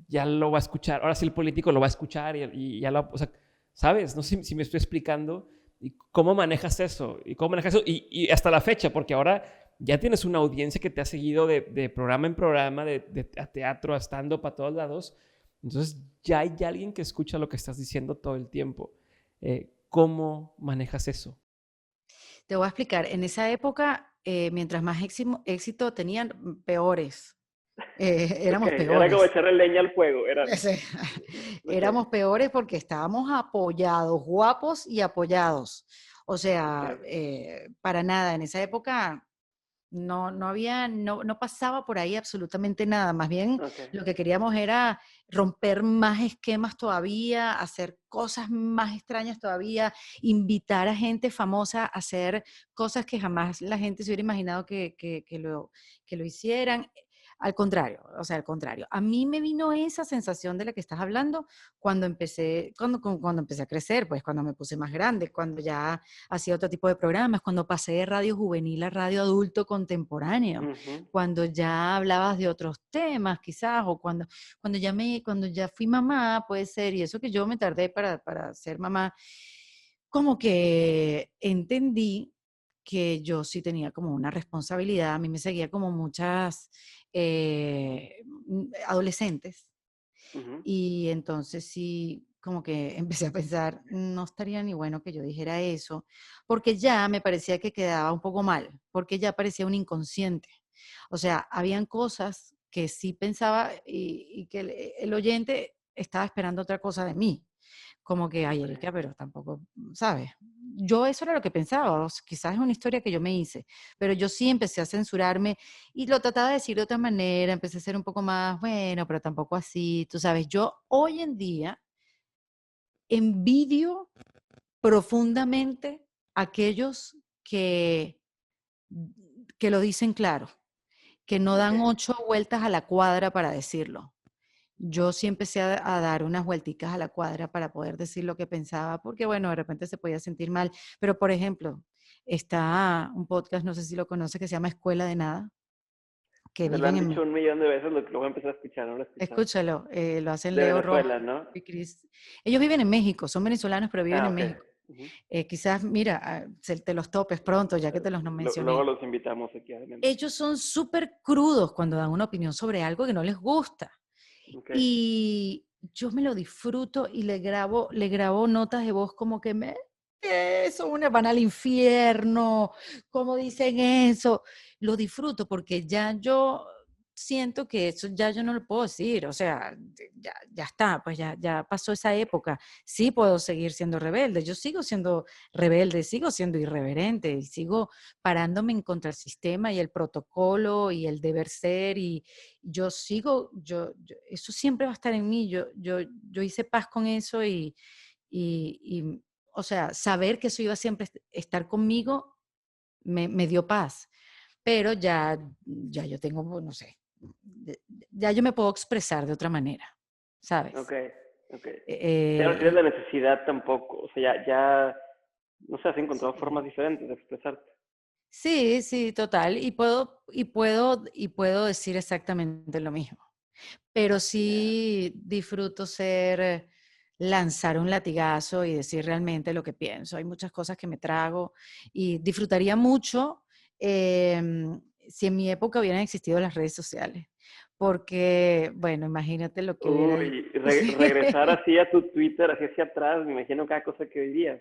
[SPEAKER 2] ya lo va a escuchar, ahora sí el político lo va a escuchar y ya lo, o sea, ¿sabes? No sé si me estoy explicando. ¿Y cómo manejas eso? ¿Y cómo manejas eso? Y hasta la fecha, porque ahora ya tienes una audiencia que te ha seguido de programa en programa, de a teatro, a stand-up, a todos lados. Entonces ya hay alguien que escucha lo que estás diciendo todo el tiempo. ¿Cómo manejas eso?
[SPEAKER 1] Te voy a explicar, en esa época, mientras más éxito tenían, peores.
[SPEAKER 3] Ok,
[SPEAKER 1] Éramos
[SPEAKER 3] era como
[SPEAKER 1] peores.
[SPEAKER 3] echarle leña al fuego, era.
[SPEAKER 1] Ese-
[SPEAKER 3] Ok.
[SPEAKER 1] Éramos peores porque estábamos apoyados, guapos y apoyados. O
[SPEAKER 3] Ok.
[SPEAKER 1] sea, para nada. En esa época no pasaba por ahí absolutamente nada. Más bien
[SPEAKER 3] Ok.
[SPEAKER 1] lo que queríamos era romper más esquemas todavía, hacer cosas más extrañas todavía, invitar a gente famosa a hacer cosas que jamás la gente se hubiera imaginado que lo hicieran. Al contrario, o sea, al contrario. A mí me vino esa sensación de la que estás hablando cuando empecé a crecer, pues cuando me puse más grande, cuando ya hacía otro tipo de programas, cuando pasé de radio juvenil a radio adulto contemporáneo,
[SPEAKER 3] Ujú.
[SPEAKER 1] cuando ya hablabas de otros temas quizás, o cuando ya fui mamá, puede ser, y eso que yo me tardé para ser mamá, como que entendí que yo sí tenía como una responsabilidad. A mí me seguía como muchas adolescentes,
[SPEAKER 3] Ujú.
[SPEAKER 1] y entonces sí, como que empecé a pensar, no estaría ni bueno que yo dijera eso, porque ya me parecía que quedaba un poco mal, porque ya parecía un inconsciente. O sea, habían cosas que sí pensaba y que el oyente estaba esperando otra cosa de mí. Como que, ay,
[SPEAKER 3] Ok.
[SPEAKER 1] Erika, pero tampoco, ¿sabes? Yo eso era lo que pensaba, o sea, quizás es una historia que yo me hice, pero yo sí empecé a censurarme y lo trataba de decir de otra manera, empecé a ser un poco más, bueno, pero tampoco así, tú sabes, yo hoy en día envidio profundamente aquellos que lo dicen claro, que no dan 8 vueltas a la cuadra para decirlo. Yo sí empecé a dar unas vuelticas a la cuadra para poder decir lo que pensaba, porque bueno, de repente se podía sentir mal. Pero, por ejemplo, está un podcast, no sé si lo conoces, que se llama Escuela de Nada, que
[SPEAKER 3] Me lo
[SPEAKER 1] viven
[SPEAKER 3] han
[SPEAKER 1] en...
[SPEAKER 3] dicho un millón de veces, lo voy a empezar a escuchar, no lo he escuchado.
[SPEAKER 1] Escúchalo, lo hacen
[SPEAKER 3] De
[SPEAKER 1] Leo Rojas
[SPEAKER 3] Venezuela, ¿no?
[SPEAKER 1] y Cris. Ellos viven en México, son venezolanos, pero viven
[SPEAKER 3] Ah,
[SPEAKER 1] en
[SPEAKER 3] ok.
[SPEAKER 1] México.
[SPEAKER 3] Ujú.
[SPEAKER 1] Quizás, mira, te los topes pronto, ya que te los no
[SPEAKER 3] Luego
[SPEAKER 1] mencioné.
[SPEAKER 3] los invitamos aquí a Dementes.
[SPEAKER 1] Ellos son súper crudos cuando dan una opinión sobre algo que no les gusta.
[SPEAKER 3] Ok.
[SPEAKER 1] Y yo me lo disfruto y le grabo notas de voz como que eso, van al infierno, ¿cómo dicen eso? Lo disfruto porque ya yo siento que eso ya yo no lo puedo decir, o sea, ya está, pues ya pasó esa época. Sí puedo seguir siendo rebelde, yo sigo siendo rebelde, sigo siendo irreverente y sigo parándome en contra el sistema y el protocolo y el deber ser y yo sigo, eso siempre va a estar en mí, yo hice paz con eso y, o sea, saber que eso iba a siempre estar conmigo me dio paz, pero ya yo tengo, no sé, ya yo me puedo expresar de otra manera, ¿sabes?
[SPEAKER 3] Ok, ok. Ya no tienes
[SPEAKER 1] Eh,
[SPEAKER 3] la necesidad tampoco, o sea, ya no sé, has encontrado formas
[SPEAKER 1] sí.
[SPEAKER 3] diferentes de expresarte.
[SPEAKER 1] Sí, sí, total, y puedo decir exactamente lo mismo. Pero
[SPEAKER 3] Ya.
[SPEAKER 1] sí disfruto lanzar un latigazo y decir realmente lo que pienso. Hay muchas cosas que me trago y disfrutaría mucho si en mi época hubieran existido las redes sociales. Porque, bueno, imagínate lo que hubiera dicho.
[SPEAKER 3] Uy, regresar así a tu Twitter, así hacia atrás, me imagino cada cosa que dirías,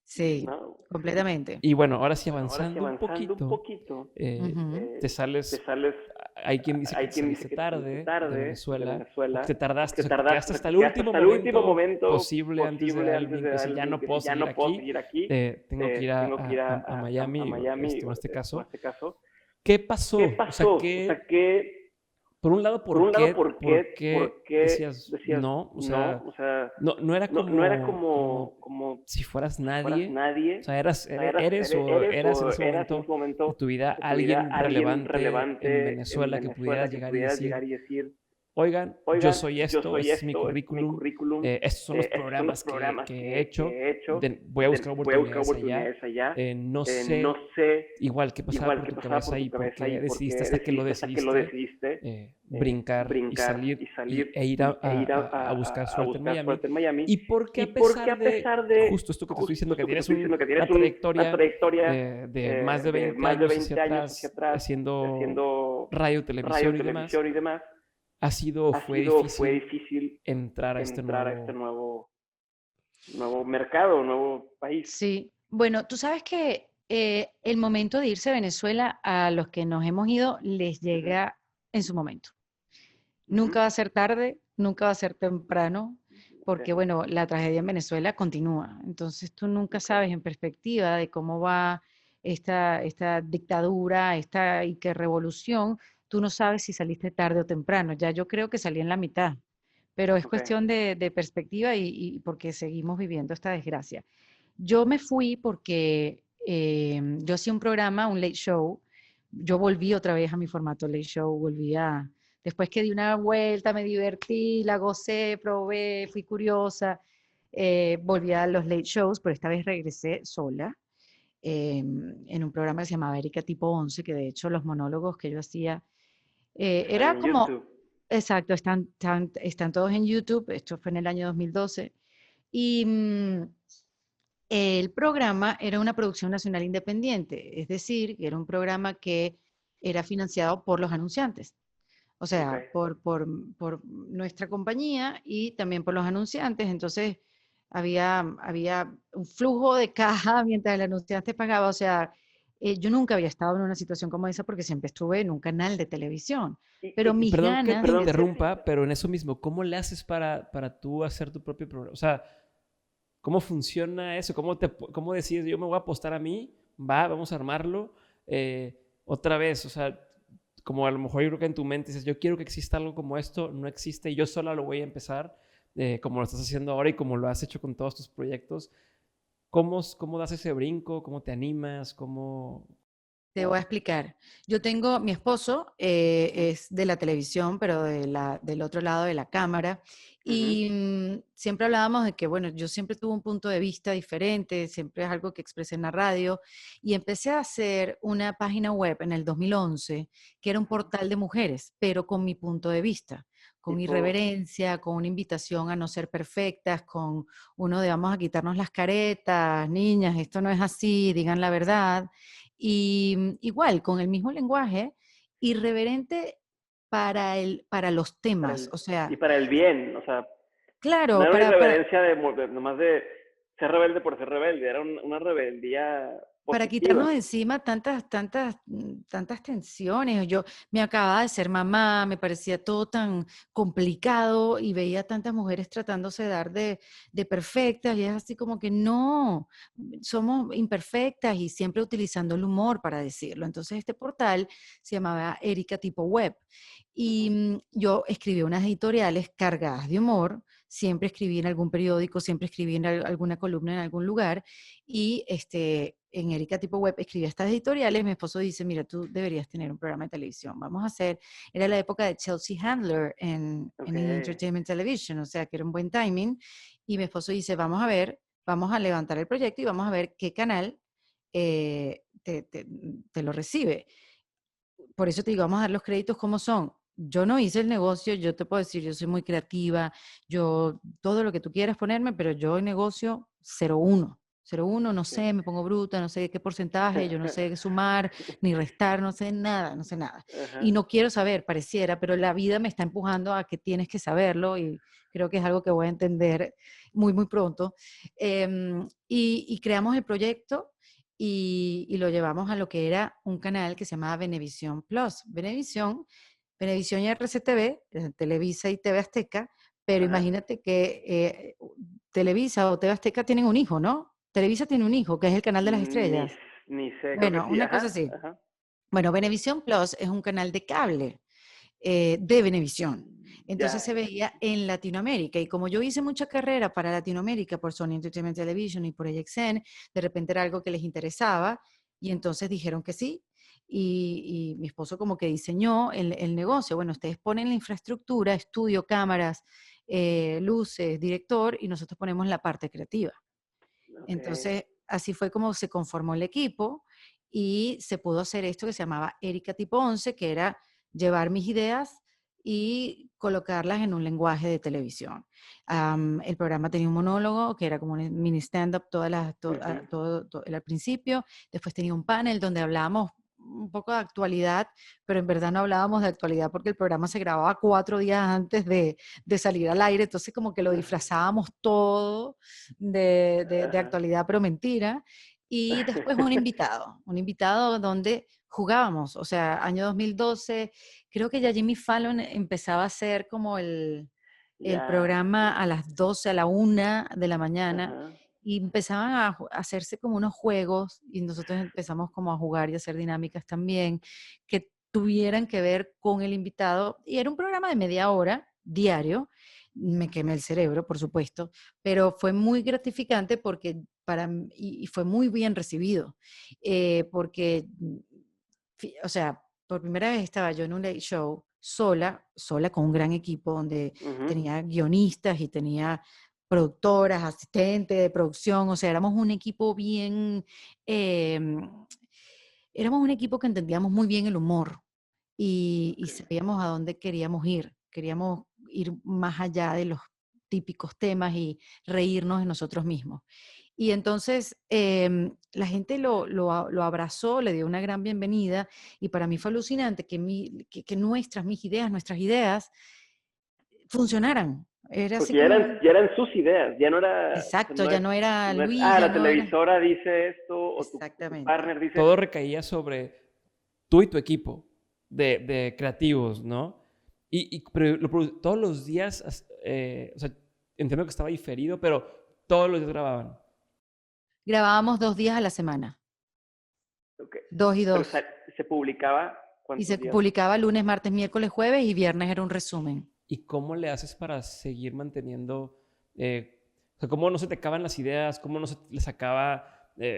[SPEAKER 1] Sí,
[SPEAKER 3] ¿no?
[SPEAKER 1] completamente.
[SPEAKER 2] Y bueno, ahora sí
[SPEAKER 3] Bueno, ahora sí
[SPEAKER 2] avanzando un
[SPEAKER 3] avanzando un
[SPEAKER 2] poquito,
[SPEAKER 3] poquito,
[SPEAKER 1] Ujú.
[SPEAKER 2] te
[SPEAKER 3] te
[SPEAKER 2] sales,
[SPEAKER 3] sales,
[SPEAKER 2] hay quien dice que
[SPEAKER 3] hay
[SPEAKER 2] te
[SPEAKER 3] quien dice
[SPEAKER 2] saliste
[SPEAKER 3] que te saliste
[SPEAKER 2] tarde de
[SPEAKER 3] tarde de
[SPEAKER 2] Venezuela, o que
[SPEAKER 3] Venezuela,
[SPEAKER 2] te
[SPEAKER 3] o
[SPEAKER 2] tardaste,
[SPEAKER 3] que
[SPEAKER 2] o sea, que
[SPEAKER 3] tardaste,
[SPEAKER 2] quedaste
[SPEAKER 3] o
[SPEAKER 2] hasta
[SPEAKER 3] que
[SPEAKER 2] el
[SPEAKER 3] quedaste
[SPEAKER 2] último
[SPEAKER 3] hasta el último
[SPEAKER 2] momento
[SPEAKER 3] momento
[SPEAKER 2] posible antes de
[SPEAKER 3] posible antes
[SPEAKER 2] alguien
[SPEAKER 3] de
[SPEAKER 2] que dice, ya
[SPEAKER 3] alguien
[SPEAKER 2] no
[SPEAKER 3] que
[SPEAKER 2] puedo
[SPEAKER 3] dice, ya
[SPEAKER 2] seguir
[SPEAKER 3] no puedo
[SPEAKER 2] aquí,
[SPEAKER 3] seguir aquí,
[SPEAKER 2] tengo que ir a,
[SPEAKER 3] tengo que ir
[SPEAKER 2] a
[SPEAKER 3] a
[SPEAKER 2] Miami,
[SPEAKER 3] Miami,
[SPEAKER 2] en este
[SPEAKER 3] o en
[SPEAKER 2] caso.
[SPEAKER 3] este caso.
[SPEAKER 2] ¿Qué
[SPEAKER 3] ¿Qué
[SPEAKER 2] pasó? O sea,
[SPEAKER 3] pasó? O sea, que,
[SPEAKER 2] por un lado,
[SPEAKER 3] por un lado,
[SPEAKER 2] por
[SPEAKER 3] por
[SPEAKER 2] qué
[SPEAKER 3] qué
[SPEAKER 2] decías
[SPEAKER 3] decías
[SPEAKER 2] no? O
[SPEAKER 3] no?
[SPEAKER 2] sea,
[SPEAKER 3] O sea,
[SPEAKER 2] no era
[SPEAKER 3] no era
[SPEAKER 2] como
[SPEAKER 3] como
[SPEAKER 2] si fueras
[SPEAKER 3] si fueras
[SPEAKER 2] nadie. O
[SPEAKER 3] nadie.
[SPEAKER 2] sea,
[SPEAKER 3] O sea,
[SPEAKER 2] eras en ese
[SPEAKER 3] eras en ese
[SPEAKER 2] momento de
[SPEAKER 3] momento
[SPEAKER 2] tu vida
[SPEAKER 3] de tu vida
[SPEAKER 2] alguien
[SPEAKER 3] alguien
[SPEAKER 2] relevante en
[SPEAKER 3] relevante en
[SPEAKER 2] Venezuela que
[SPEAKER 3] Venezuela
[SPEAKER 2] pudieras
[SPEAKER 3] que
[SPEAKER 2] llegar y
[SPEAKER 3] pudieras llegar
[SPEAKER 2] decir,
[SPEAKER 3] y decir,
[SPEAKER 2] oigan, yo
[SPEAKER 3] oigan,
[SPEAKER 2] soy
[SPEAKER 3] yo
[SPEAKER 2] esto,
[SPEAKER 3] soy
[SPEAKER 2] este es mi
[SPEAKER 3] esto, este es mi
[SPEAKER 2] currículum,
[SPEAKER 3] currículum,
[SPEAKER 2] estos son los
[SPEAKER 3] estos son los
[SPEAKER 2] programas
[SPEAKER 3] programas
[SPEAKER 2] que he hecho,
[SPEAKER 3] que he hecho,
[SPEAKER 2] voy a buscar
[SPEAKER 3] voy a buscar
[SPEAKER 2] oportunidades allá,
[SPEAKER 3] oportunidades allá,
[SPEAKER 2] no
[SPEAKER 3] no
[SPEAKER 2] sé
[SPEAKER 3] sé
[SPEAKER 2] igual qué pasaba
[SPEAKER 3] igual
[SPEAKER 2] por
[SPEAKER 3] qué
[SPEAKER 2] tu
[SPEAKER 3] pasaba
[SPEAKER 2] cabeza
[SPEAKER 3] por tu
[SPEAKER 2] y por
[SPEAKER 3] cabeza
[SPEAKER 2] qué
[SPEAKER 3] y por
[SPEAKER 2] decidiste
[SPEAKER 3] qué
[SPEAKER 2] hasta que lo
[SPEAKER 3] decidiste hasta que lo
[SPEAKER 2] decidiste
[SPEAKER 3] decidiste
[SPEAKER 2] brincar y
[SPEAKER 3] brincar y
[SPEAKER 2] salir
[SPEAKER 3] salir
[SPEAKER 2] e ir
[SPEAKER 3] e ir
[SPEAKER 2] a buscar
[SPEAKER 3] a
[SPEAKER 2] suerte en
[SPEAKER 3] buscar
[SPEAKER 2] Miami.
[SPEAKER 3] suerte en Miami.
[SPEAKER 2] Y porque
[SPEAKER 3] Y
[SPEAKER 2] a
[SPEAKER 3] porque
[SPEAKER 2] pesar
[SPEAKER 3] a
[SPEAKER 2] de
[SPEAKER 3] pesar de
[SPEAKER 2] justo esto que te estoy
[SPEAKER 3] justo
[SPEAKER 2] diciendo, que
[SPEAKER 3] esto que te
[SPEAKER 2] tienes
[SPEAKER 3] estoy diciendo, que tienes
[SPEAKER 2] una
[SPEAKER 3] una
[SPEAKER 2] trayectoria
[SPEAKER 3] trayectoria
[SPEAKER 2] de más de
[SPEAKER 3] de
[SPEAKER 2] 20
[SPEAKER 3] más de
[SPEAKER 2] años hacia
[SPEAKER 3] 20 años hacia
[SPEAKER 2] atrás
[SPEAKER 3] atrás,
[SPEAKER 2] haciendo
[SPEAKER 3] haciendo
[SPEAKER 2] radio,
[SPEAKER 3] radio,
[SPEAKER 2] televisión y demás,
[SPEAKER 3] televisión y demás,
[SPEAKER 2] ha sido o fue
[SPEAKER 3] fue
[SPEAKER 2] difícil
[SPEAKER 3] difícil
[SPEAKER 2] entrar a este
[SPEAKER 3] entrar a este
[SPEAKER 2] nuevo...
[SPEAKER 3] nuevo mercado, nuevo país.
[SPEAKER 1] Sí, bueno, tú sabes que el momento de irse a Venezuela a los que nos hemos ido les
[SPEAKER 3] Ujú,
[SPEAKER 1] llega en su momento.
[SPEAKER 3] ujú,
[SPEAKER 1] Nunca va a ser tarde, nunca va a ser temprano,
[SPEAKER 3] ok,
[SPEAKER 1] porque bueno, la tragedia en Venezuela continúa. Entonces tú nunca
[SPEAKER 3] ok,
[SPEAKER 1] sabes en perspectiva de cómo va esta dictadura, esta y qué revolución, tú no sabes si saliste tarde o temprano. Ya yo creo que salí en la mitad, pero es
[SPEAKER 3] ok,
[SPEAKER 1] cuestión de perspectiva y porque seguimos viviendo esta desgracia. Yo me fui porque yo hacía un programa, un late show. Yo volví otra vez a mi formato late show, después que di una vuelta, me divertí, la gocé, probé, fui curiosa, volví a los late shows, pero esta vez regresé sola en un programa que se llamaba Erika Tipo 11, que de hecho los monólogos que yo hacía
[SPEAKER 3] están
[SPEAKER 1] era
[SPEAKER 3] en
[SPEAKER 1] como,
[SPEAKER 3] YouTube.
[SPEAKER 1] exacto, están todos en YouTube, esto fue en el año 2012, y el programa era una producción nacional independiente, es decir, que era un programa que era financiado por los anunciantes, o
[SPEAKER 3] Ok,
[SPEAKER 1] sea, por nuestra compañía y también por los anunciantes. Entonces, había un flujo de caja mientras el anunciante pagaba. O sea, yo nunca había estado en una situación como esa porque siempre estuve en un canal de televisión, pero
[SPEAKER 2] Y
[SPEAKER 1] mis
[SPEAKER 2] perdón que te
[SPEAKER 1] ganas de...
[SPEAKER 2] interrumpa, pero en eso mismo, ¿cómo le haces para tú hacer tu propio programa? O sea, ¿cómo funciona eso? ¿Cómo decides, yo me voy a apostar a mí? Vamos a armarlo. Otra vez, o sea, como a lo mejor yo creo que en tu mente dices, yo quiero que exista algo como esto, no existe y yo sola lo voy a empezar, como lo estás haciendo ahora y como lo has hecho con todos tus proyectos. ¿Cómo das ese brinco? ¿Cómo te animas? ¿Cómo?
[SPEAKER 1] Te voy a explicar. Yo tengo, mi esposo
[SPEAKER 3] Ujú,
[SPEAKER 1] es de la televisión, pero del otro lado de la cámara.
[SPEAKER 3] ujú,
[SPEAKER 1] Y siempre hablábamos de que, bueno, yo siempre tuve un punto de vista diferente, siempre es algo que expresé en la radio. Y empecé a hacer una página web en el 2011, que era un
[SPEAKER 3] ujú.
[SPEAKER 1] portal de mujeres, pero con mi punto de vista, con
[SPEAKER 3] Tipo,
[SPEAKER 1] irreverencia, con una invitación a no ser perfectas, con uno de vamos a quitarnos las caretas, niñas, esto no es así, digan la verdad. Y igual, con el mismo lenguaje, irreverente para los
[SPEAKER 3] para
[SPEAKER 1] temas.
[SPEAKER 3] el,
[SPEAKER 1] O
[SPEAKER 3] y
[SPEAKER 1] sea,
[SPEAKER 3] para el bien, o sea, no
[SPEAKER 1] claro,
[SPEAKER 3] era una irreverencia nomás de ser rebelde por ser rebelde, era una rebeldía
[SPEAKER 1] para quitarnos
[SPEAKER 3] positiva.
[SPEAKER 1] de encima tantas tensiones. Yo me acababa de ser mamá, me parecía todo tan complicado y veía tantas mujeres tratándose de dar de perfectas y es así como que no, somos imperfectas y siempre utilizando el humor para decirlo. Entonces este portal se llamaba Erika Tipo Web y
[SPEAKER 3] Ujú,
[SPEAKER 1] yo escribí unas editoriales cargadas de humor, siempre escribí en algún periódico, siempre escribí en alguna columna en algún lugar y en Erika Tipo Web escribí estas editoriales. Mi esposo dice, mira, tú deberías tener un programa de televisión. Vamos a hacer, era la época de Chelsea Handler
[SPEAKER 3] ok,
[SPEAKER 1] en Entertainment Television, o sea que era un buen timing. Y mi esposo dice, vamos a ver, vamos a levantar el proyecto y vamos a ver qué canal te lo recibe. Por eso te digo, vamos a dar los créditos como son. Yo no hice el negocio, yo te puedo decir, yo soy muy creativa, yo todo lo que tú quieras ponerme, pero yo en negocio 0,1. 0,1, no
[SPEAKER 3] sí.
[SPEAKER 1] sé, me pongo bruta, no sé qué porcentaje, yo no sé sumar ni restar, no sé nada, no sé nada. Y
[SPEAKER 3] Ajá,
[SPEAKER 1] no quiero saber, pareciera, pero la vida me está empujando a que tienes que saberlo y creo que es algo que voy a entender muy, muy pronto. Y creamos el proyecto y lo llevamos a lo que era un canal que se llamaba Venevisión Plus. Venevisión y RCTV, Televisa y TV Azteca, pero
[SPEAKER 3] ajá.
[SPEAKER 1] imagínate que Televisa o TV Azteca tienen un hijo, ¿no? Televisa tiene un hijo, que es el canal de las
[SPEAKER 3] Ni,
[SPEAKER 1] estrellas.
[SPEAKER 3] ni sé, creo que
[SPEAKER 1] Bueno,
[SPEAKER 3] sí,
[SPEAKER 1] una cosa
[SPEAKER 3] ajá,
[SPEAKER 1] así.
[SPEAKER 3] ajá.
[SPEAKER 1] Bueno, Venevisión Plus es un canal de cable de Venevisión. Entonces
[SPEAKER 3] Ya,
[SPEAKER 1] se veía en Latinoamérica y como yo hice mucha carrera para Latinoamérica por Sony Entertainment Television y por AXN, de repente era algo que les interesaba y entonces dijeron que sí. Y mi esposo como que diseñó el negocio. Bueno, ustedes ponen la infraestructura, estudio, cámaras, luces, director y nosotros ponemos la parte creativa.
[SPEAKER 3] ok.
[SPEAKER 1] Entonces, así fue como se conformó el equipo y se pudo hacer esto que se llamaba Erika Tipo 11, que era llevar mis ideas y colocarlas en un lenguaje de televisión. El programa tenía un monólogo que era como un mini stand-up
[SPEAKER 3] Ujú.
[SPEAKER 1] todo al principio. Después tenía un panel donde hablábamos un poco de actualidad, pero en verdad no hablábamos de actualidad porque el programa se grababa 4 días antes de salir al aire, entonces como que lo disfrazábamos todo de
[SPEAKER 3] Ajá.
[SPEAKER 1] actualidad, pero mentira. Y después un invitado donde jugábamos, o sea, año 2012, creo que ya Jimmy Fallon empezaba a hacer como el
[SPEAKER 3] Ya,
[SPEAKER 1] programa a las 12, a la 1 de la mañana,
[SPEAKER 3] ajá.
[SPEAKER 1] y empezaban a hacerse como unos juegos, y nosotros empezamos como a jugar y a hacer dinámicas también, que tuvieran que ver con el invitado, y era un programa de media hora diario, me quemé el cerebro, por supuesto, pero fue muy gratificante porque y fue muy bien recibido, porque, o sea, por primera vez estaba yo en un late show sola con un gran equipo donde
[SPEAKER 3] Ujú.
[SPEAKER 1] tenía guionistas y tenía productoras, asistentes de producción, o sea, em, éramos un equipo que entendíamos muy bien el humor y
[SPEAKER 3] Ok.
[SPEAKER 1] sabíamos a dónde queríamos ir más allá de los típicos temas y reírnos de nosotros mismos. Y entonces la gente lo abrazó, le dio una gran bienvenida y para mí fue alucinante que nuestras ideas funcionaran. Era así
[SPEAKER 3] Porque
[SPEAKER 1] como,
[SPEAKER 3] ya eran sus ideas, ya no era, o sea,
[SPEAKER 1] exacto, ya no era Luis, ya
[SPEAKER 3] la
[SPEAKER 1] no era,
[SPEAKER 3] televisora dice esto, o tu
[SPEAKER 1] exactamente.
[SPEAKER 3] partner dice,
[SPEAKER 2] Todo recaía sobre tú y tu equipo de creativos, ¿no? Pero todos los días, o sea, entiendo que estaba diferido, pero todos los días grababan.
[SPEAKER 1] Grabábamos 2 días a la semana,
[SPEAKER 3] ok,
[SPEAKER 1] 2 y 2.
[SPEAKER 3] se publicaba
[SPEAKER 1] Y
[SPEAKER 3] cuántos
[SPEAKER 1] se
[SPEAKER 3] días.
[SPEAKER 1] publicaba lunes, martes, miércoles, jueves y viernes era un resumen.
[SPEAKER 2] ¿Y cómo le haces para seguir manteniendo, sea, cómo no se te acaban las ideas, cómo no se les acaba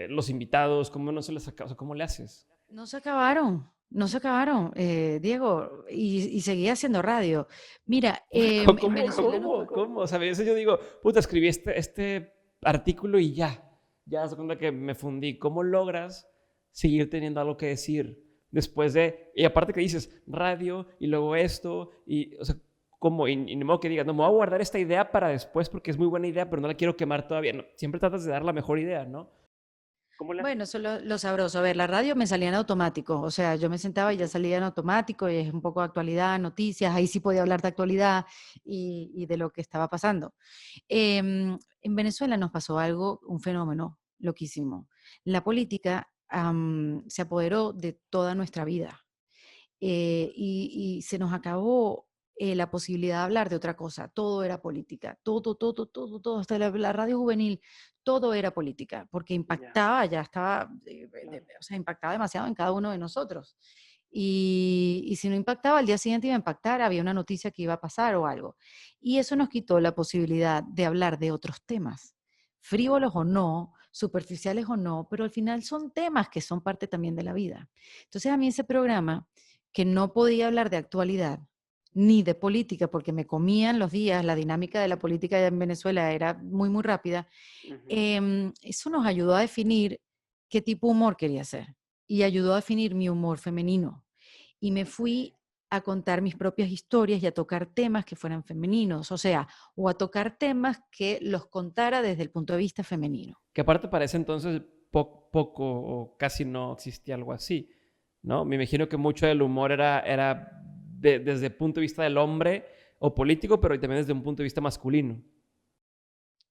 [SPEAKER 2] los invitados, cómo no se les acaba, o sea, ¿cómo le haces?
[SPEAKER 1] No se acabaron, Diego, y seguía haciendo radio. Mira, en
[SPEAKER 2] ¿Cómo,
[SPEAKER 1] Venezuela nos...
[SPEAKER 2] cómo? O sea, a veces yo digo, puta, escribí este artículo y ya se cuenta que me fundí. ¿Cómo logras seguir teniendo algo que decir después de, y aparte que dices, radio y luego esto, y, o sea, ¿cómo? Y ni modo que digas, no, me voy a guardar esta idea para después porque es muy buena idea, pero no la quiero quemar todavía. No, siempre tratas de dar la mejor idea, ¿no?
[SPEAKER 3] ¿Cómo le haces?
[SPEAKER 1] Bueno, eso es lo sabroso. A ver, la radio me salía en automático. O sea, yo me sentaba y ya
[SPEAKER 3] Ujú.
[SPEAKER 1] salía en automático y es un poco de actualidad, noticias. Ahí sí podía hablar de actualidad y de lo que estaba pasando. En Venezuela nos pasó algo, un fenómeno loquísimo. La política se apoderó de toda nuestra vida y se nos acabó la posibilidad de hablar de otra cosa. Todo era política, todo, hasta la radio juvenil, todo era política, porque
[SPEAKER 3] Ya,
[SPEAKER 1] impactaba, ya estaba,
[SPEAKER 3] claro.
[SPEAKER 1] o sea, impactaba demasiado en cada uno de nosotros. Y si no impactaba, al día siguiente iba a impactar, había una noticia que iba a pasar o algo. Y eso nos quitó la posibilidad de hablar de otros temas, frívolos o no, superficiales o no, pero al final son temas que son parte también de la vida. Entonces a mí ese programa que no podía hablar de actualidad ni de política porque me comían los días, la dinámica de la política en Venezuela era muy, muy rápida,
[SPEAKER 3] Ujú.
[SPEAKER 1] eso nos ayudó a definir qué tipo de humor quería hacer y ayudó a definir mi humor femenino. Y me
[SPEAKER 3] Ok.
[SPEAKER 1] fui a contar mis propias historias y a tocar temas que fueran femeninos, o sea, o a tocar temas que los contara desde el punto de vista femenino.
[SPEAKER 2] Que aparte para ese entonces poco o casi no existía algo así, ¿no? Me imagino que mucho del humor era desde el punto de vista del hombre o político, pero también desde un punto de vista masculino.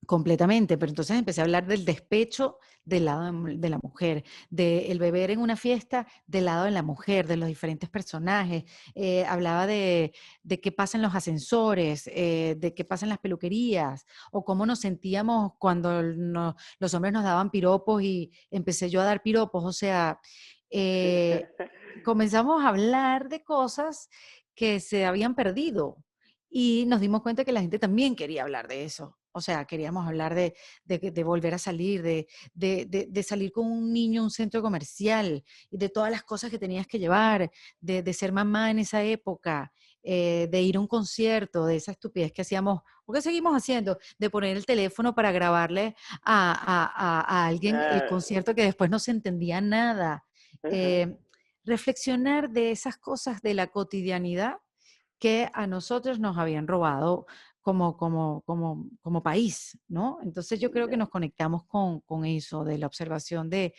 [SPEAKER 1] Completamente, pero entonces empecé a hablar del despecho del lado de la mujer, del beber en una fiesta del lado de la mujer, de los diferentes personajes. Hablaba de qué pasa en los ascensores, de qué pasa en las peluquerías, o cómo nos sentíamos cuando los hombres nos daban piropos y empecé yo a dar piropos. O sea, eh, comenzamos a hablar de cosas que se habían perdido y nos dimos cuenta que la gente también quería hablar de eso. O sea, queríamos hablar de volver a salir, de salir con un niño a un centro comercial y de todas las cosas que tenías que llevar, de ser mamá en esa época, de ir a un concierto, de esa estupidez que hacíamos, o que seguimos haciendo, de poner el teléfono para grabarle a alguien el
[SPEAKER 3] Ah,
[SPEAKER 1] concierto que después no se entendía nada.
[SPEAKER 3] ajá.
[SPEAKER 1] Eh, reflexionar de esas cosas de la cotidianidad que a nosotros nos habían robado como país, ¿no? Entonces yo creo que
[SPEAKER 3] Ya.
[SPEAKER 1] nos conectamos con eso, de la observación de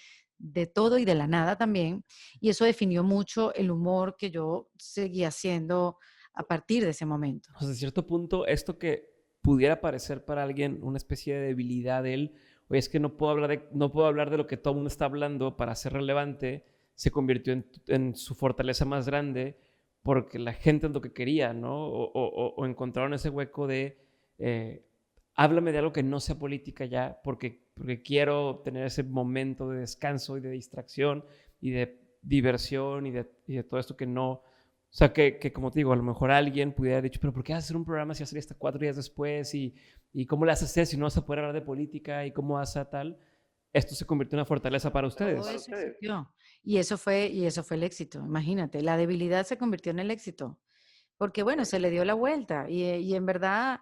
[SPEAKER 1] todo y de la nada también, y eso definió mucho el humor que yo seguí haciendo a partir de ese momento.
[SPEAKER 2] O sea, a cierto punto, esto que pudiera parecer para alguien una especie de debilidad de él, oye, es que no puedo hablar de lo que todo el mundo está hablando para ser relevante, se convirtió en su fortaleza más grande porque la gente es lo que quería, ¿no? O encontraron ese hueco de, eh, háblame de algo que no sea política ya, porque quiero tener ese momento de descanso y de distracción y de diversión y de todo esto que no, o sea, que como te digo, a lo mejor alguien pudiera haber dicho, pero ¿por qué vas a hacer un programa si va a salir hasta 4 días después? ¿Y cómo le vas a hacer si no vas a poder hablar de política? ¿Y cómo vas a tal? Esto se convirtió en una fortaleza para
[SPEAKER 1] Todo
[SPEAKER 2] ustedes.
[SPEAKER 1] eso existió. Y eso fue el éxito. Imagínate, la debilidad se convirtió en el éxito. Porque bueno, se le dio la vuelta y en verdad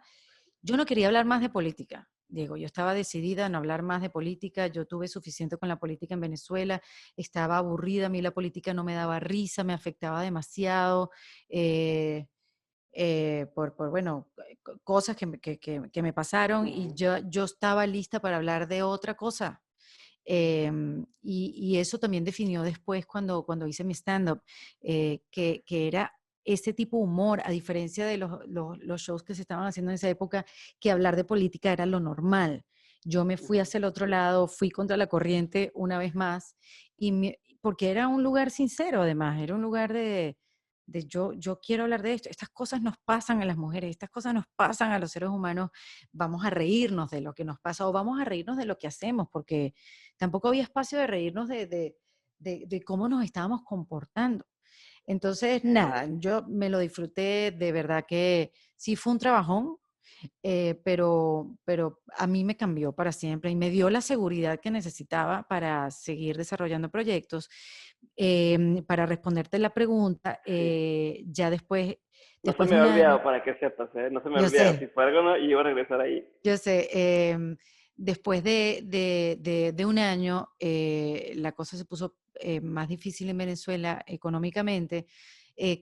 [SPEAKER 1] yo no quería hablar más de política. Diego, yo estaba decidida a no hablar más de política, yo tuve suficiente con la política en Venezuela, estaba aburrida, a mí la política no me daba risa, me afectaba demasiado bueno, cosas que me pasaron y
[SPEAKER 3] Ujú.
[SPEAKER 1] yo estaba lista para hablar de otra cosa. Y eso también definió después cuando hice mi stand-up, que era ese tipo de humor, a diferencia de los shows que se estaban haciendo en esa época, que hablar de política era lo normal. Yo me fui
[SPEAKER 3] Ujú.
[SPEAKER 1] hacia el otro lado, fui contra la corriente una vez más, porque era un lugar sincero además, era un lugar de yo quiero hablar de esto, estas cosas nos pasan a las mujeres, estas cosas nos pasan a los seres humanos, vamos a reírnos de lo que nos pasa o vamos a reírnos de lo que hacemos, porque tampoco había espacio de reírnos de cómo nos estábamos comportando. Entonces, nada, yo me lo disfruté, de verdad que sí fue un trabajón, pero a mí me cambió para siempre y me dio la seguridad que necesitaba para seguir desarrollando proyectos. Para responderte la pregunta,
[SPEAKER 3] Sí.
[SPEAKER 1] ya después,
[SPEAKER 3] No se
[SPEAKER 1] después
[SPEAKER 3] me
[SPEAKER 1] de
[SPEAKER 3] ha
[SPEAKER 1] un año,
[SPEAKER 3] olvidado, para que sepas, ¿eh? No se me ha
[SPEAKER 1] yo
[SPEAKER 3] olvidado.
[SPEAKER 1] sé,
[SPEAKER 3] Si fue algo, no, y iba a regresar ahí.
[SPEAKER 1] yo sé, después de un año, la cosa se puso más difícil en Venezuela económicamente.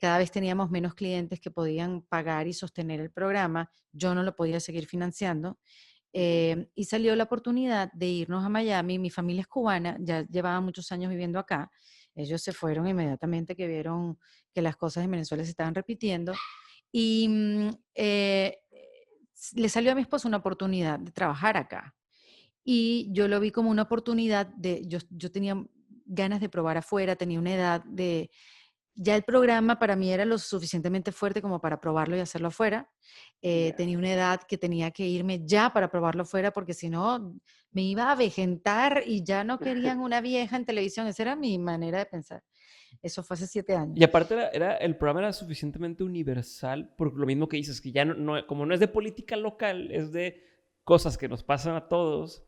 [SPEAKER 1] Cada vez teníamos menos clientes que podían pagar y sostener el programa. Yo no lo podía seguir financiando.
[SPEAKER 3] Ujú.
[SPEAKER 1] Y salió la oportunidad de irnos a Miami. Mi familia es cubana, ya llevaba muchos años viviendo acá. Ellos se fueron inmediatamente que vieron que las cosas en Venezuela se estaban repitiendo. Y le salió a mi esposo una oportunidad de trabajar acá. Y yo lo vi como una oportunidad yo tenía ganas de probar afuera, tenía una edad de, ya el programa para mí era lo suficientemente fuerte como para probarlo y hacerlo afuera.
[SPEAKER 3] Ya.
[SPEAKER 1] Tenía una edad que tenía que irme ya para probarlo afuera porque si no me iba a avejentar y ya no querían una vieja en televisión. Esa era mi manera de pensar. Eso fue hace 7
[SPEAKER 2] Y
[SPEAKER 1] años.
[SPEAKER 2] aparte el programa era suficientemente universal, por lo mismo que dices, que ya como no es de política local, es de cosas que nos pasan a todos,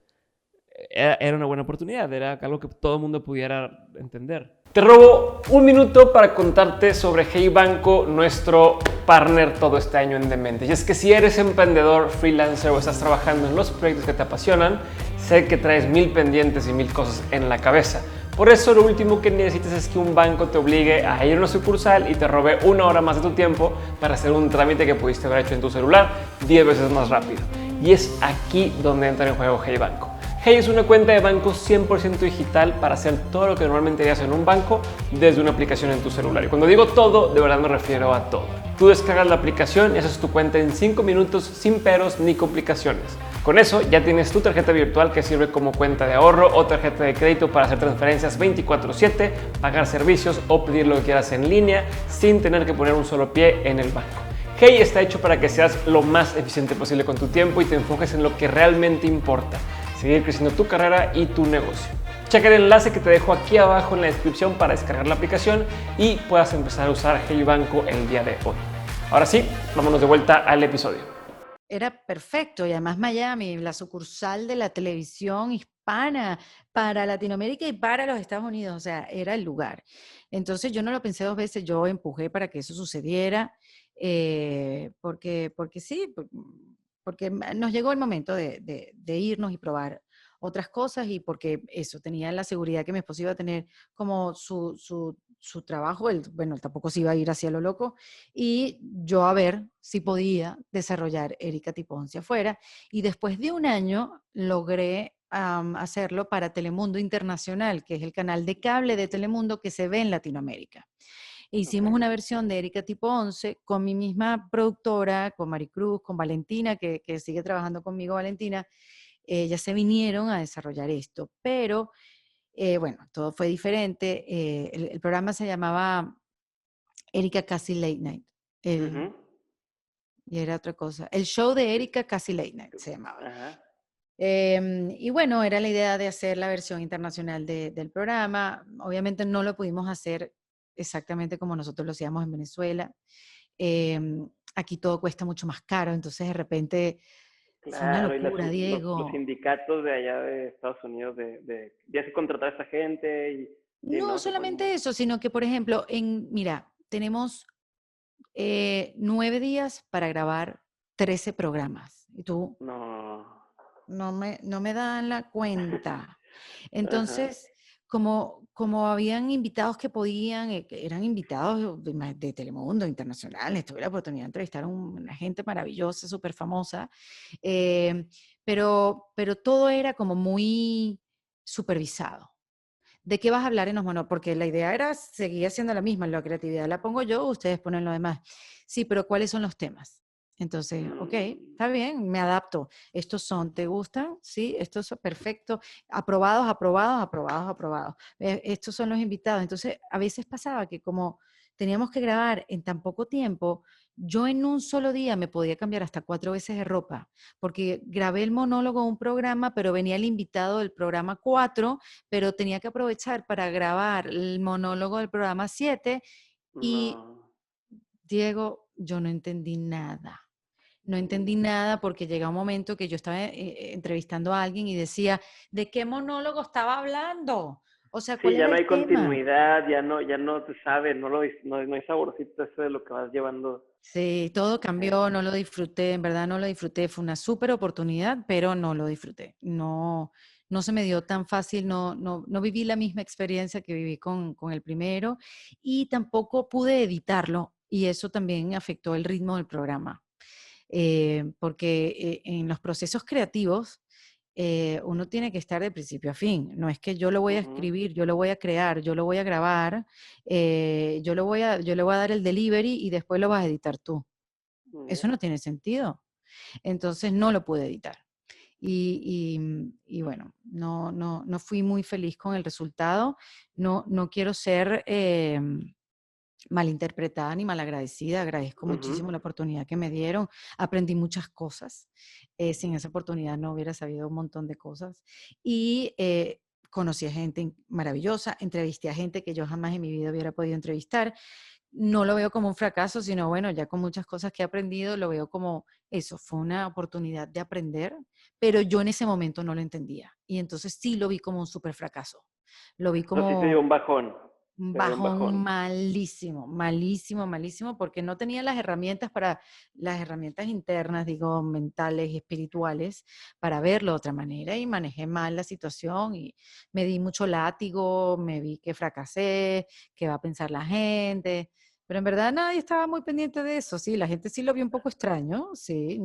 [SPEAKER 2] era una buena oportunidad, era algo que todo el mundo pudiera entender. Te robo un minuto para contarte sobre Hey Banco, nuestro partner todo este año en Demente. Y es que si eres emprendedor, freelancer o estás trabajando en los proyectos que te apasionan, sé que traes 1000 pendientes y 1000 cosas en la cabeza. Por eso lo último que necesitas es que un banco te obligue a ir a una sucursal y te robe 1 hora más de tu tiempo para hacer un trámite que pudiste haber hecho en tu celular 10 veces más rápido. Y es aquí donde entra en juego Hey Banco. Hey es una cuenta de banco 100% digital para hacer todo lo que normalmente harías en un banco desde una aplicación en tu celular. Y cuando digo todo, de verdad me refiero a todo. Tú descargas la aplicación y haces tu cuenta en 5 minutos sin peros ni complicaciones. Con eso ya tienes tu tarjeta virtual que sirve como cuenta de ahorro o tarjeta de crédito para hacer transferencias 24/7, pagar servicios o pedir lo que quieras en línea sin tener que poner un solo pie en el banco. Hey está hecho para que seas lo más eficiente posible con tu tiempo y te enfoques en lo que realmente importa: seguir creciendo tu carrera y tu negocio. Checa el enlace que te dejo aquí abajo en la descripción para descargar la aplicación y puedas empezar a usar Hey Banco el día de hoy. Ahora sí, vámonos de vuelta al episodio.
[SPEAKER 1] Era perfecto y además Miami, la sucursal de la televisión hispana para Latinoamérica y para los Estados Unidos, o sea, era el lugar. Entonces yo no lo pensé 2 veces, yo empujé para que eso sucediera, porque sí, porque nos llegó el momento de irnos y probar otras cosas y porque eso, tenía la seguridad que mi esposo iba a tener como su trabajo, bueno, él tampoco se iba a ir hacia lo loco, y yo a ver si podía desarrollar Erika Tiponce afuera. Y después de un año logré hacerlo para Telemundo Internacional, que es el canal de cable de Telemundo que se ve en Latinoamérica. E hicimos
[SPEAKER 3] Ok.
[SPEAKER 1] una versión de Erika Tipo 11 con mi misma productora, con Maricruz, con Valentina, que sigue trabajando conmigo, Valentina. Ellas se vinieron a desarrollar esto, pero bueno, todo fue diferente. El programa se llamaba Erika Casi Late Night. El,
[SPEAKER 3] Ujú.
[SPEAKER 1] y era otra cosa. El show de Erika Casi Late Night se llamaba.
[SPEAKER 3] Ajá.
[SPEAKER 1] Y bueno, era la idea de hacer la versión internacional del programa. Obviamente no lo pudimos hacer exactamente como nosotros lo hacíamos en Venezuela. Aquí todo cuesta mucho más caro, entonces de repente fue una
[SPEAKER 3] Claro, y
[SPEAKER 1] locura,
[SPEAKER 3] los
[SPEAKER 1] Diego.
[SPEAKER 3] sindicatos de allá de Estados Unidos ya se contratar a esta gente y sí,
[SPEAKER 1] No
[SPEAKER 3] ¿no? Se ponen muy...
[SPEAKER 1] solamente eso, sino que, por ejemplo, mira, tenemos 9 días para grabar 13 programas. Y tú,
[SPEAKER 3] No.
[SPEAKER 1] no me dan la cuenta.
[SPEAKER 3] Ajá.
[SPEAKER 1] Entonces, como habían invitados que podían, que eran invitados de Telemundo, internacionales, tuve la oportunidad de entrevistar a una gente maravillosa, súper famosa, eh, pero todo era como muy supervisado. ¿De qué vas a hablar en los monólogos? Porque la idea era seguir siendo la misma, la creatividad la pongo yo, ustedes ponen lo demás. Sí, pero ¿cuáles son los temas? Entonces, ok,
[SPEAKER 3] Mm.
[SPEAKER 1] está bien, me adapto. Estos son, ¿te gustan? Sí, estos son perfectos, aprobados, aprobados, aprobados, aprobados. Estos son los invitados. Entonces, a veces pasaba que como teníamos que grabar en tan poco tiempo, yo en un solo día me podía cambiar hasta 4 veces de ropa, porque grabé el monólogo de un programa, pero venía el invitado del programa 4, pero tenía que aprovechar para grabar el monólogo del programa 7 y
[SPEAKER 3] No.
[SPEAKER 1] Diego, yo no entendí nada. no entendí nada porque llega un momento que yo estaba entrevistando a alguien y decía, ¿de qué monólogo estaba hablando? O sea,
[SPEAKER 3] Sí,
[SPEAKER 1] ¿cuál
[SPEAKER 3] ya
[SPEAKER 1] era
[SPEAKER 3] no
[SPEAKER 1] el
[SPEAKER 3] hay
[SPEAKER 1] tema?
[SPEAKER 3] continuidad, ya no se sabe, no hay saborcito eso de lo que vas llevando.
[SPEAKER 1] Sí, todo
[SPEAKER 3] Eh,
[SPEAKER 1] cambió, no lo disfruté, en verdad no lo disfruté, fue una súper oportunidad, pero no lo disfruté. No, no se me dio tan fácil, no viví la misma experiencia que viví con el primero y tampoco pude editarlo y eso también afectó el ritmo del programa. Porque en los procesos creativos uno tiene que estar de principio a fin. No es que yo lo voy a
[SPEAKER 3] ujú,
[SPEAKER 1] escribir, yo lo voy a crear, yo lo voy a grabar, yo le voy a dar el delivery y después lo vas a editar tú. Eso
[SPEAKER 3] ya.
[SPEAKER 1] no tiene sentido. Entonces no lo pude editar. Y bueno, no fui muy feliz con el resultado. No quiero ser malinterpretada ni malagradecida. Agradezco
[SPEAKER 3] Ujú,
[SPEAKER 1] muchísimo la oportunidad que me dieron. Aprendí muchas cosas. Sin esa oportunidad no hubiera sabido un montón de cosas. Y conocí a gente maravillosa, entrevisté a gente que yo jamás en mi vida hubiera podido entrevistar. No lo veo como un fracaso, sino bueno, ya con muchas cosas que he aprendido, lo veo como eso, fue una oportunidad de aprender, pero yo en ese momento no lo entendía. Y entonces sí lo vi como un súper fracaso. Lo vi
[SPEAKER 3] no, sí te dio
[SPEAKER 1] como
[SPEAKER 3] un bajón,
[SPEAKER 1] un
[SPEAKER 3] te dio un
[SPEAKER 1] bajón
[SPEAKER 3] bajón.
[SPEAKER 1] malísimo, malísimo, malísimo, porque no tenía las herramientas internas, digo, mentales, espirituales, para verlo de otra manera y manejé mal la situación y me di mucho látigo, me vi que fracasé, qué va a pensar la gente. Pero en verdad nadie estaba muy pendiente de eso, sí, la gente sí lo vio un poco extraño, sí,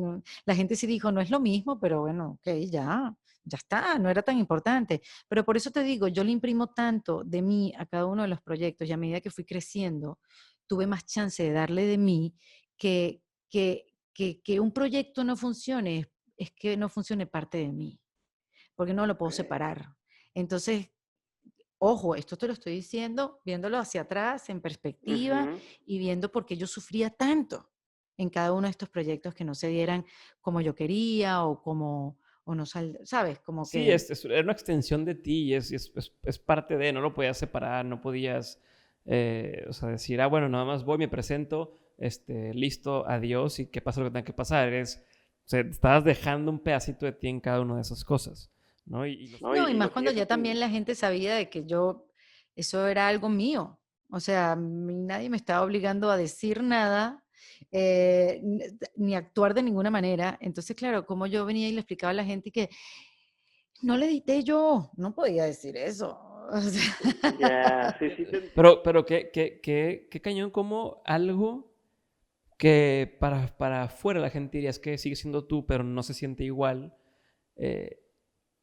[SPEAKER 1] la gente sí dijo, no es lo mismo, pero bueno, ok, ya está, no era tan importante. Pero por eso te digo, yo le imprimo tanto de mí a cada uno de los proyectos y a medida que fui creciendo, tuve más chance de darle de mí que un proyecto no funcione, es que no funcione parte de mí, porque no lo puedo
[SPEAKER 3] Ok.
[SPEAKER 1] separar. Entonces, ojo, esto te lo estoy diciendo viéndolo hacia atrás, en perspectiva
[SPEAKER 3] Ujú.
[SPEAKER 1] y viendo por qué yo sufría tanto en cada uno de estos proyectos que no se dieran como yo quería o como, o no ¿sabes? Como
[SPEAKER 2] Sí,
[SPEAKER 1] que
[SPEAKER 2] era una extensión de ti y es parte de, no lo podías separar, no podías, o sea, decir, ah, bueno, nada más voy, me presento, listo, adiós y que pase lo que tenga que pasar. O sea, estabas dejando un pedacito de ti en cada una de esas cosas, ¿no?
[SPEAKER 3] No,
[SPEAKER 1] no, y
[SPEAKER 3] y
[SPEAKER 1] más
[SPEAKER 3] lo
[SPEAKER 1] cuando
[SPEAKER 3] sigues
[SPEAKER 1] ya también
[SPEAKER 3] haciendo.
[SPEAKER 1] la gente sabía de que yo, eso era algo mío. O sea, nadie me estaba obligando a decir nada, ni actuar de ninguna manera. Entonces, claro, como yo venía y le explicaba a la gente que no le edité yo, no podía decir eso. O sea,
[SPEAKER 3] Ya, sí, sí te entiendo.
[SPEAKER 2] Pero qué cañón como algo que para afuera la gente diría es que sigue siendo tú, pero no se siente igual, eh,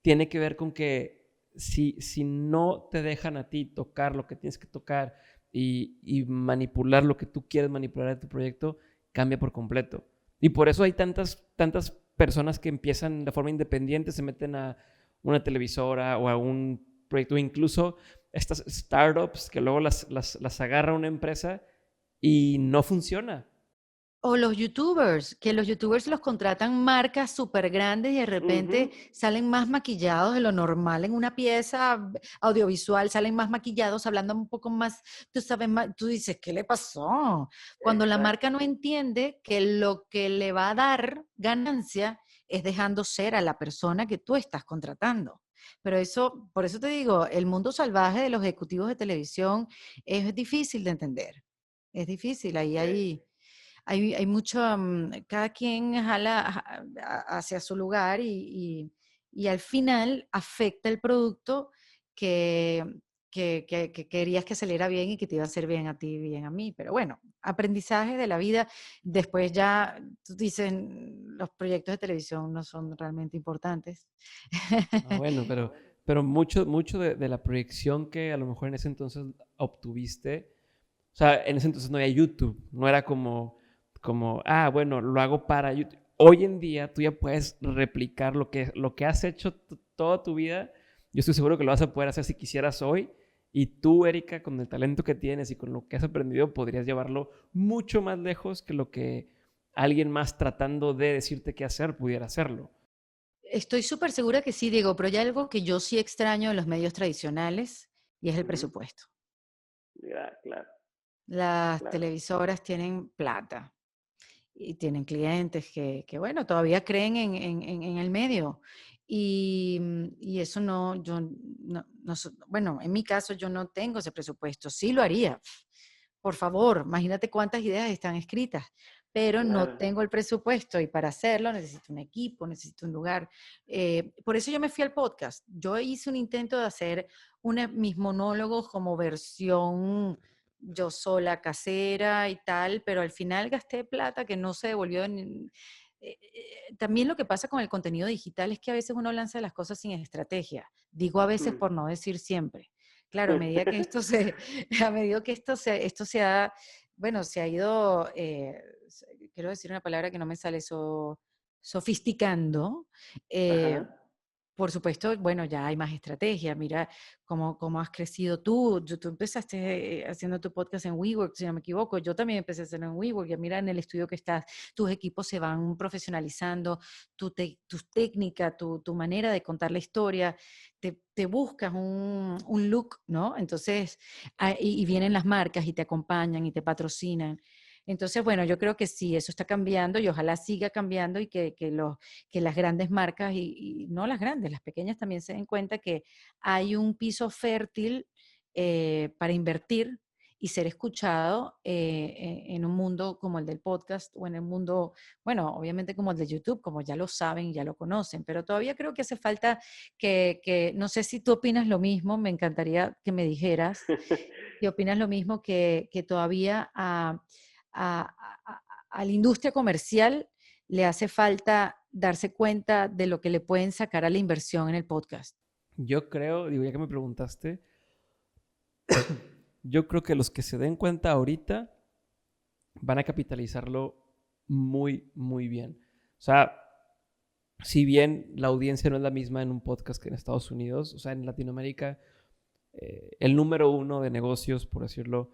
[SPEAKER 2] tiene que ver con que si no te dejan a ti tocar lo que tienes que tocar y manipular lo que tú quieres manipular de tu proyecto, cambia por completo. Y por eso hay tantas personas que empiezan de forma independiente, se meten a una televisora o a un proyecto, incluso estas startups que luego las agarra una empresa y no funciona.
[SPEAKER 1] o los youtubers, que los youtubers los contratan marcas súper grandes y de repente
[SPEAKER 3] Ujú.
[SPEAKER 1] salen más maquillados de lo normal en una pieza audiovisual, salen más maquillados, hablando un poco más, tú sabes, tú dices, ¿qué le pasó? Cuando la marca
[SPEAKER 3] Exacto.
[SPEAKER 1] no entiende que lo que le va a dar ganancia es dejando ser a la persona que tú estás contratando. Pero eso, por eso te digo, el mundo salvaje de los ejecutivos de televisión es difícil de entender. Es difícil, ahí
[SPEAKER 3] Ok.
[SPEAKER 1] hay mucho, cada quien jala hacia su lugar y al final afecta el producto que, que querías que saliera bien y que te iba a hacer bien a ti y bien a mí. Pero bueno, aprendizaje de la vida. Después ya, tú dices, los proyectos de televisión no son realmente importantes.
[SPEAKER 2] Ah, bueno, pero mucho de la proyección que a lo mejor en ese entonces obtuviste, o sea, en ese entonces no había YouTube, no era ah, bueno, lo hago para YouTube. Hoy en día tú ya puedes replicar lo que has hecho toda tu vida. Yo estoy seguro que lo vas a poder hacer si quisieras hoy. Y tú, Erika, con el talento que tienes y con lo que has aprendido, podrías llevarlo mucho más lejos que lo que alguien más tratando de decirte qué hacer pudiera hacerlo.
[SPEAKER 1] Estoy súper segura que sí, Diego, pero hay algo que yo sí extraño de los medios tradicionales y es el
[SPEAKER 3] Ujú.
[SPEAKER 1] presupuesto.
[SPEAKER 3] Ya, claro,
[SPEAKER 1] Las
[SPEAKER 3] claro.
[SPEAKER 1] televisoras tienen plata y tienen clientes que bueno, todavía creen en el medio. Y eso no, yo bueno, en mi caso yo no tengo ese presupuesto, sí lo haría. Por favor, imagínate cuántas ideas están escritas, pero no
[SPEAKER 3] Claro.
[SPEAKER 1] tengo el presupuesto y para hacerlo necesito un equipo, necesito un lugar. Por eso yo me fui al podcast. Yo hice un intento de hacer mis monólogos como versión yo sola, casera y tal, pero al final gasté plata que no se devolvió. También lo que pasa con el contenido digital es que a veces uno lanza las cosas sin estrategia. Digo a veces por no decir siempre. Claro, a medida que esto se, a medida que esto se ha, bueno, se ha ido, quiero decir una palabra que no me sale, sofisticando, eh,
[SPEAKER 3] Ajá.
[SPEAKER 1] por supuesto, bueno, ya hay más estrategia. Mira cómo has crecido tú. Tú empezaste haciendo tu podcast en WeWork, si no me equivoco. Yo también empecé a hacerlo en WeWork. Ya mira en el estudio que estás, tus equipos se van profesionalizando, tu técnica, tu manera de contar la historia. Te buscas un look, ¿no? Entonces, y vienen las marcas y te acompañan y te patrocinan. Entonces, bueno, yo creo que sí, eso está cambiando y ojalá siga cambiando y que las grandes marcas y no las grandes, las pequeñas también se den cuenta que hay un piso fértil para invertir y ser escuchado en un mundo como el del podcast o en el mundo, bueno, obviamente como el de YouTube, como ya lo saben, ya lo conocen, pero todavía creo que hace falta no sé si tú opinas lo mismo, me encantaría que me dijeras si opinas lo mismo, que todavía a la industria comercial le hace falta darse cuenta de lo que le pueden sacar a la inversión en el podcast.
[SPEAKER 2] Yo creo, digo, ya que me preguntaste, yo creo que los que se den cuenta ahorita van a capitalizarlo muy, muy bien. O sea, si bien la audiencia no es la misma en un podcast que en Estados Unidos, o sea, en Latinoamérica, el número uno de negocios, por decirlo,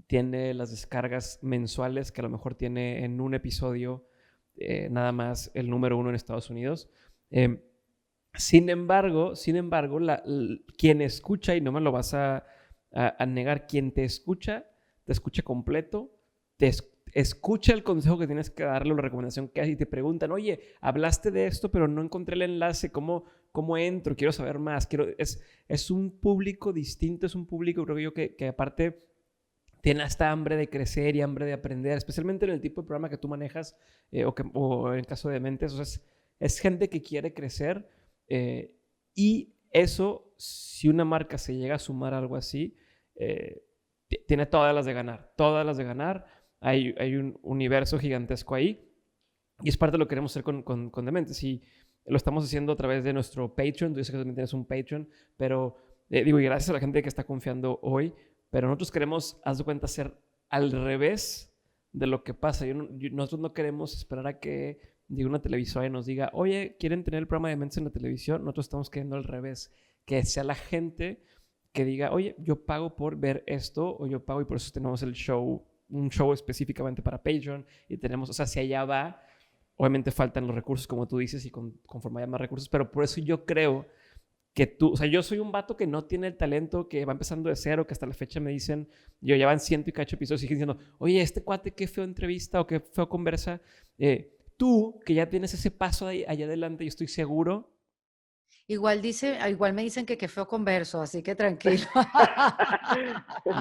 [SPEAKER 2] tiene las descargas mensuales que a lo mejor tiene en un episodio nada más el número uno en Estados Unidos. Sin embargo, quien escucha, y no me lo vas a negar, quien te escucha completo, escucha el consejo que tienes que darle, la recomendación que haces y te preguntan, oye, hablaste de esto, pero no encontré el enlace, ¿cómo entro? Quiero saber más. Es un público distinto, es un público, creo yo, que aparte tiene hasta hambre de crecer y hambre de aprender, especialmente en el tipo de programa que tú manejas o en el caso de Mentes. O sea, es gente que quiere crecer y eso, si una marca se llega a sumar a algo así, tiene todas las de ganar, todas las de ganar. Hay un universo gigantesco ahí y es parte de lo que queremos hacer con Dementes. Y lo estamos haciendo a través de nuestro Patreon. Tú dices que también tienes un Patreon, pero digo, y gracias a la gente que está confiando hoy, pero nosotros queremos, haz de cuenta, hacer al revés de lo que pasa. Nosotros no queremos esperar a que diga una televisora y nos diga, oye, ¿quieren tener el programa de Dementes en la televisión? Nosotros estamos queriendo al revés, que sea la gente que diga, oye, yo pago por ver esto, o yo pago y por eso tenemos el show, un show específicamente para Patreon, y tenemos, o sea, si allá va, obviamente faltan los recursos, como tú dices, y conforme haya más recursos, pero por eso yo creo que tú, o sea, yo soy un vato que no tiene el talento, que va empezando de cero, que hasta la fecha me dicen, yo ya van 100 y cacho episodios, y siguen diciendo, oye, este cuate, qué feo entrevista o qué feo conversa. Tú, que ya tienes ese paso allá adelante, yo estoy seguro.
[SPEAKER 1] Igual me dicen que qué feo converso, así que tranquilo.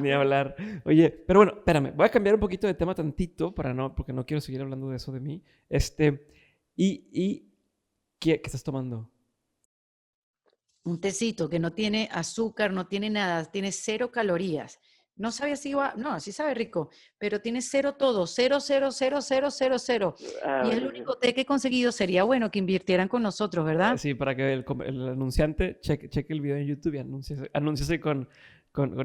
[SPEAKER 2] Ni hablar. Oye, pero bueno, espérame, voy a cambiar un poquito de tema tantito porque no quiero seguir hablando de eso de mí. ¿Qué estás tomando?
[SPEAKER 1] Un tecito que no tiene azúcar, no tiene nada, tiene 0 calorías. No sabía si iba, no, sí sabe rico, pero tiene cero todo, cero, cero, cero, cero, cero, cero.
[SPEAKER 3] Ah,
[SPEAKER 1] Y es el
[SPEAKER 3] buenísimo.
[SPEAKER 1] único té que he conseguido. Sería bueno que invirtieran con nosotros, ¿verdad?
[SPEAKER 2] Sí, para que el anunciante cheque el video en YouTube y anúnciese con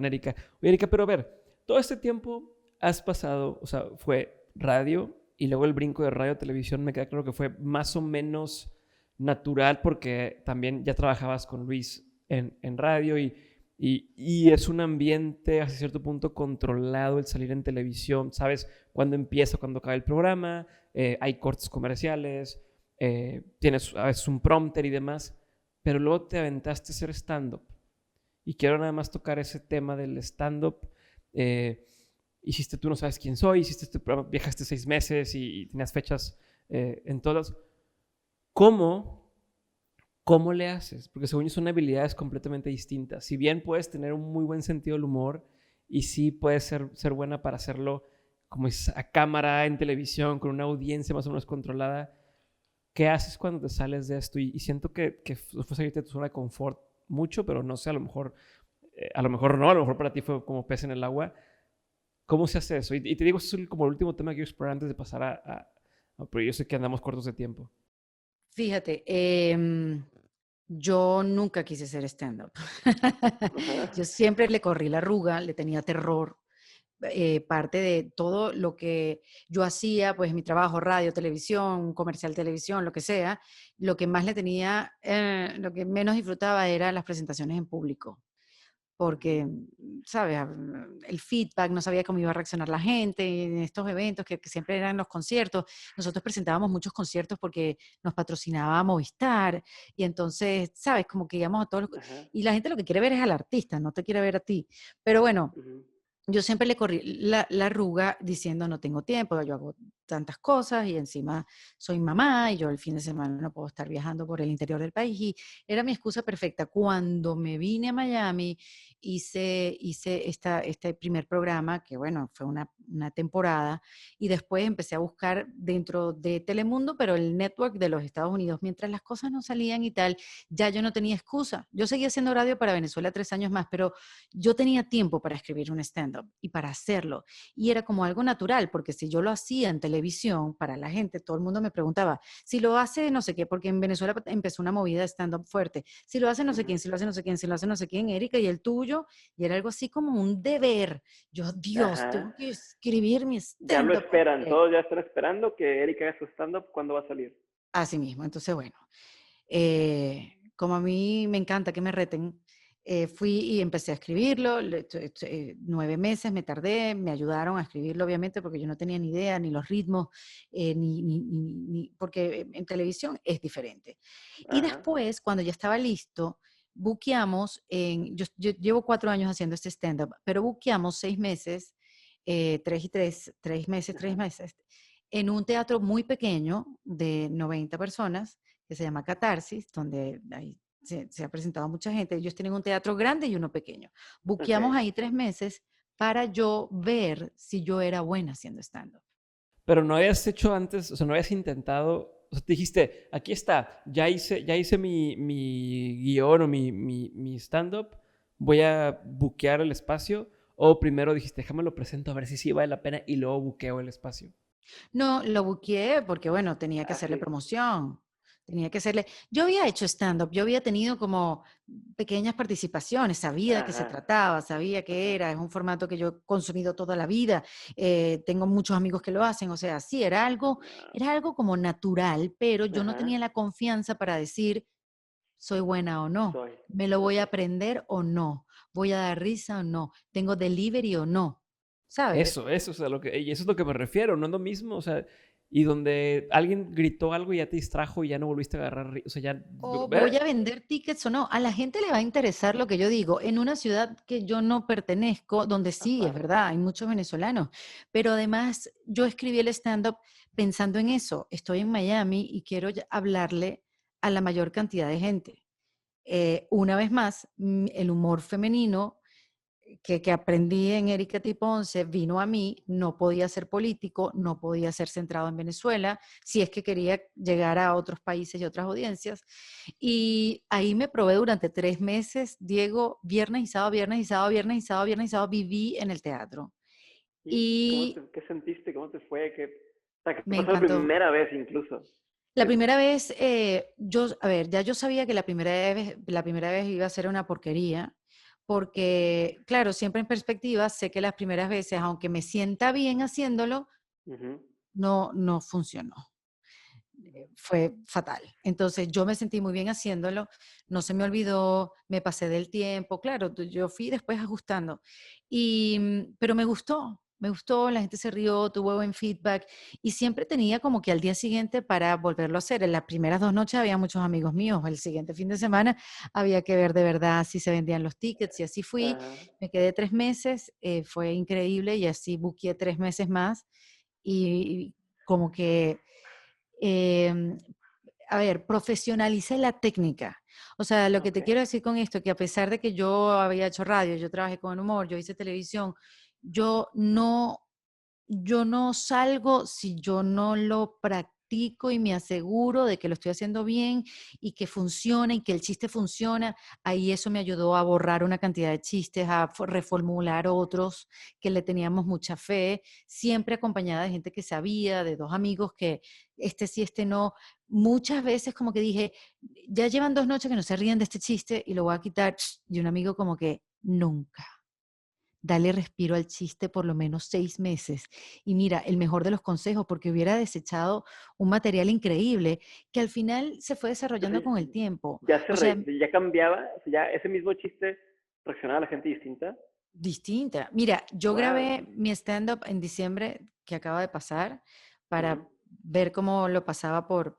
[SPEAKER 2] Erika. Oye, Erika, pero a ver, todo este tiempo has pasado, o sea, fue radio y luego el brinco de radio a televisión, me queda claro que fue más o menos natural porque también ya trabajabas con Luis en radio y es un ambiente hasta cierto punto controlado el salir en televisión, sabes cuándo empieza, cuándo acaba el programa, hay cortes comerciales, tienes a veces un prompter y demás, pero luego te aventaste a hacer stand-up. Y quiero nada más tocar ese tema del stand-up. hiciste Tú no sabes quién soy, hiciste este programa, viajaste 6 meses y tenías fechas en todas. ¿Cómo, ¿Cómo le haces? Porque según yo son habilidades completamente distintas. Si bien puedes tener un muy buen sentido del humor y sí puedes ser buena para hacerlo como es a cámara, en televisión, con una audiencia más o menos controlada, ¿qué haces cuando te sales de esto? Y siento que fue salirte de tu zona de confort mucho, pero no sé, a lo mejor no, a lo mejor para ti fue como pez en el agua. ¿Cómo se hace eso? Y te digo, eso es como el último tema que quiero explorar antes de pasar pero yo sé que andamos cortos de tiempo.
[SPEAKER 1] Fíjate, yo nunca quise ser stand-up. Yo
[SPEAKER 3] Ajá.
[SPEAKER 1] siempre le corrí la arruga, le tenía terror. Parte de todo lo que yo hacía, pues mi trabajo, radio, televisión, comercial, televisión, lo que sea, lo que más le tenía, lo que menos disfrutaba era las presentaciones en público. Porque,
[SPEAKER 3] Ujú.
[SPEAKER 1] ¿sabes? El feedback, no sabía cómo iba a reaccionar la gente en estos eventos que siempre eran los conciertos. Nosotros presentábamos muchos conciertos porque nos patrocinaba Movistar y entonces, ¿sabes? Como que íbamos a todos los...
[SPEAKER 3] Ajá.
[SPEAKER 1] Y la gente lo que quiere ver es al artista, no te quiere ver a ti. Pero bueno,
[SPEAKER 3] Ujú.
[SPEAKER 1] yo siempre le corrí la arruga diciendo no tengo tiempo, yo hago tantas cosas y encima soy mamá y yo el fin de semana no puedo estar viajando por el interior del país y era mi excusa perfecta. Cuando me vine a Miami, hice este primer programa, que bueno, fue una temporada, y después empecé a buscar dentro de Telemundo, pero el network de los Estados Unidos, mientras las cosas no salían y tal, ya yo no tenía excusa. Yo seguía haciendo radio para Venezuela 3 años más, pero yo tenía tiempo para escribir un stand-up y para hacerlo. Y era como algo natural, porque si yo lo hacía en televisión, para la gente, todo el mundo me preguntaba, si lo hace no sé qué, porque en Venezuela empezó una movida de stand-up fuerte, si lo hace no sé quién,
[SPEAKER 3] Ujú.
[SPEAKER 1] si lo hace no sé quién, si lo hace no sé quién, Erika, y el tuyo, y era algo así como un deber. Yo, Dios,
[SPEAKER 3] Ajá.
[SPEAKER 1] tengo que escribir mi
[SPEAKER 3] Ya lo
[SPEAKER 1] stand-up.
[SPEAKER 3] esperan,
[SPEAKER 1] Ok.
[SPEAKER 3] todos ya están esperando que Erika haga su stand-up. ¿Cuándo va a salir?
[SPEAKER 1] Así mismo, entonces bueno, como a mí me encanta que me reten, fui y empecé a escribirlo, 9 meses me tardé, me ayudaron a escribirlo obviamente porque yo no tenía ni idea, ni los ritmos, porque en televisión es diferente. Y
[SPEAKER 3] Ajá.
[SPEAKER 1] después, cuando ya estaba listo, yo llevo 4 años haciendo este stand-up, pero buqueamos 6 meses, 3 meses, tres
[SPEAKER 3] Ajá.
[SPEAKER 1] meses, en un teatro muy pequeño de 90 personas que se llama Catarsis, donde ahí se ha presentado mucha gente. Ellos tienen un teatro grande y uno pequeño.
[SPEAKER 3] Ok.
[SPEAKER 1] Buqueamos ahí 3 meses para yo ver si yo era buena haciendo stand-up.
[SPEAKER 2] Pero no habías hecho antes, o sea, no habías intentado, o sea, te dijiste, aquí está, ya hice mi guión o mi stand-up, voy a buquear el espacio, o primero dijiste, déjame lo presento a ver si sí vale la pena y luego buqueo el espacio.
[SPEAKER 1] No, lo buqueé porque, bueno, tenía que hacerle
[SPEAKER 3] Así.
[SPEAKER 1] promoción. Tenía que hacerle. Yo había hecho stand-up, yo había tenido como pequeñas participaciones, sabía de qué se
[SPEAKER 3] Ajá.
[SPEAKER 1] trataba, sabía qué
[SPEAKER 3] Ajá.
[SPEAKER 1] era, es un formato que yo he consumido toda la vida, tengo muchos amigos que lo hacen, o sea, sí, era algo como natural, pero yo no
[SPEAKER 3] Ajá.
[SPEAKER 1] tenía la confianza para decir, soy buena o no,
[SPEAKER 3] Soy.
[SPEAKER 1] me lo voy a
[SPEAKER 3] Ajá.
[SPEAKER 1] aprender o no, voy a dar risa o no, tengo delivery o no, ¿sabes?
[SPEAKER 2] Eso, o sea, y eso es lo que me refiero, no es lo mismo, o sea, y donde alguien gritó algo y ya te distrajo y ya no volviste a agarrar, o sea, ya,
[SPEAKER 1] O voy a vender tickets o no. A la gente le va a interesar lo que yo digo. En una ciudad que yo no pertenezco, donde sí, es
[SPEAKER 3] Aparte.
[SPEAKER 1] verdad, hay muchos venezolanos, pero además yo escribí el stand-up pensando en eso. Estoy en Miami y quiero hablarle a la mayor cantidad de gente. Una vez más, el humor femenino que aprendí en Erika Tipo 11 vino a mí, no podía ser político, no podía ser centrado en Venezuela, si es que quería llegar a otros países y otras audiencias. Y ahí me probé durante 3 meses, Diego, viernes y sábado, viernes y sábado, viernes y sábado, viernes y sábado, viví en el teatro.
[SPEAKER 3] ¿Y
[SPEAKER 1] Y
[SPEAKER 3] qué sentiste? ¿Cómo te fue? O sea, ¿qué te
[SPEAKER 1] me
[SPEAKER 3] pasó la
[SPEAKER 1] encantó.
[SPEAKER 3] primera vez incluso?
[SPEAKER 1] La
[SPEAKER 3] ¿Qué-
[SPEAKER 1] primera vez, a ver, ya yo sabía que la primera vez iba a ser una porquería, porque, claro, siempre en perspectiva, sé que las primeras veces, aunque me sienta bien haciéndolo,
[SPEAKER 3] Ujú.
[SPEAKER 1] no funcionó. Fue fatal. Entonces yo me sentí muy bien haciéndolo, no se me olvidó, me pasé del tiempo, claro, yo fui después ajustando, pero me gustó. me gustó, la gente se rió, tuvo buen feedback y siempre tenía como que al día siguiente para volverlo a hacer. En las primeras 2 noches había muchos amigos míos, el siguiente fin de semana había que ver de verdad si se vendían los tickets y así fui.
[SPEAKER 3] Ajá.
[SPEAKER 1] Me quedé 3 meses, fue increíble y así buqueé 3 meses más y como que em, a ver, profesionalicé la técnica. O sea, lo que te
[SPEAKER 3] Ok.
[SPEAKER 1] quiero decir con esto, que a pesar de que yo había hecho radio, yo trabajé con humor, yo hice televisión, yo no, yo no salgo si yo no lo practico y me aseguro de que lo estoy haciendo bien y que funciona y que el chiste funciona. Ahí eso me ayudó a borrar una cantidad de chistes, a reformular otros que le teníamos mucha fe, siempre acompañada de gente que sabía, de 2 amigos que este sí, este no. Muchas veces como que dije, ya llevan 2 noches que no se ríen de este chiste y lo voy a quitar. Y un amigo como que, nunca. Dale respiro al chiste por lo menos 6 meses. Y mira, el mejor de los consejos, porque hubiera desechado un material increíble que al final se fue desarrollando
[SPEAKER 3] Entonces,
[SPEAKER 1] con el tiempo.
[SPEAKER 3] ya
[SPEAKER 1] O sea,
[SPEAKER 3] ya cambiaba, o sea, ya ese mismo chiste reaccionaba a la gente distinta.
[SPEAKER 1] distinta. Mira, yo
[SPEAKER 3] Wow.
[SPEAKER 1] grabé mi stand-up en diciembre que acaba de pasar
[SPEAKER 3] Ujú.
[SPEAKER 1] para ver cómo lo pasaba por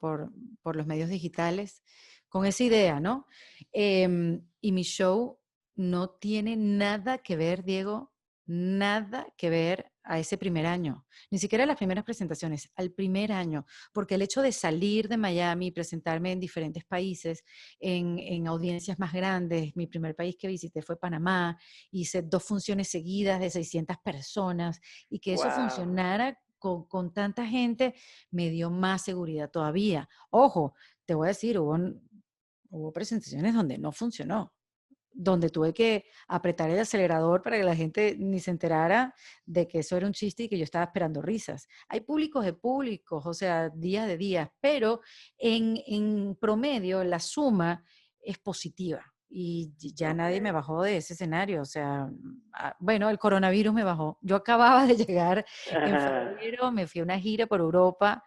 [SPEAKER 1] los medios digitales, con esa idea, ¿no? Y mi show no tiene nada que ver, Diego, nada que ver a ese primer año, ni siquiera a las primeras presentaciones, al primer año, porque el hecho de salir de Miami y presentarme en diferentes países, en audiencias más grandes, mi primer país que visité fue Panamá, hice 2 funciones seguidas de 600 personas y que eso
[SPEAKER 3] Wow.
[SPEAKER 1] funcionara con tanta gente me dio más seguridad todavía. Ojo, te voy a decir, hubo presentaciones donde no funcionó, donde tuve que apretar el acelerador para que la gente ni se enterara de que eso era un chiste y que yo estaba esperando risas. Hay públicos de públicos, o sea, días de días, pero en promedio la suma es positiva. Y ya
[SPEAKER 3] Ok.
[SPEAKER 1] nadie me bajó de ese escenario. O sea, bueno, el coronavirus me bajó. Yo acababa de llegar en febrero, me fui a una gira por Europa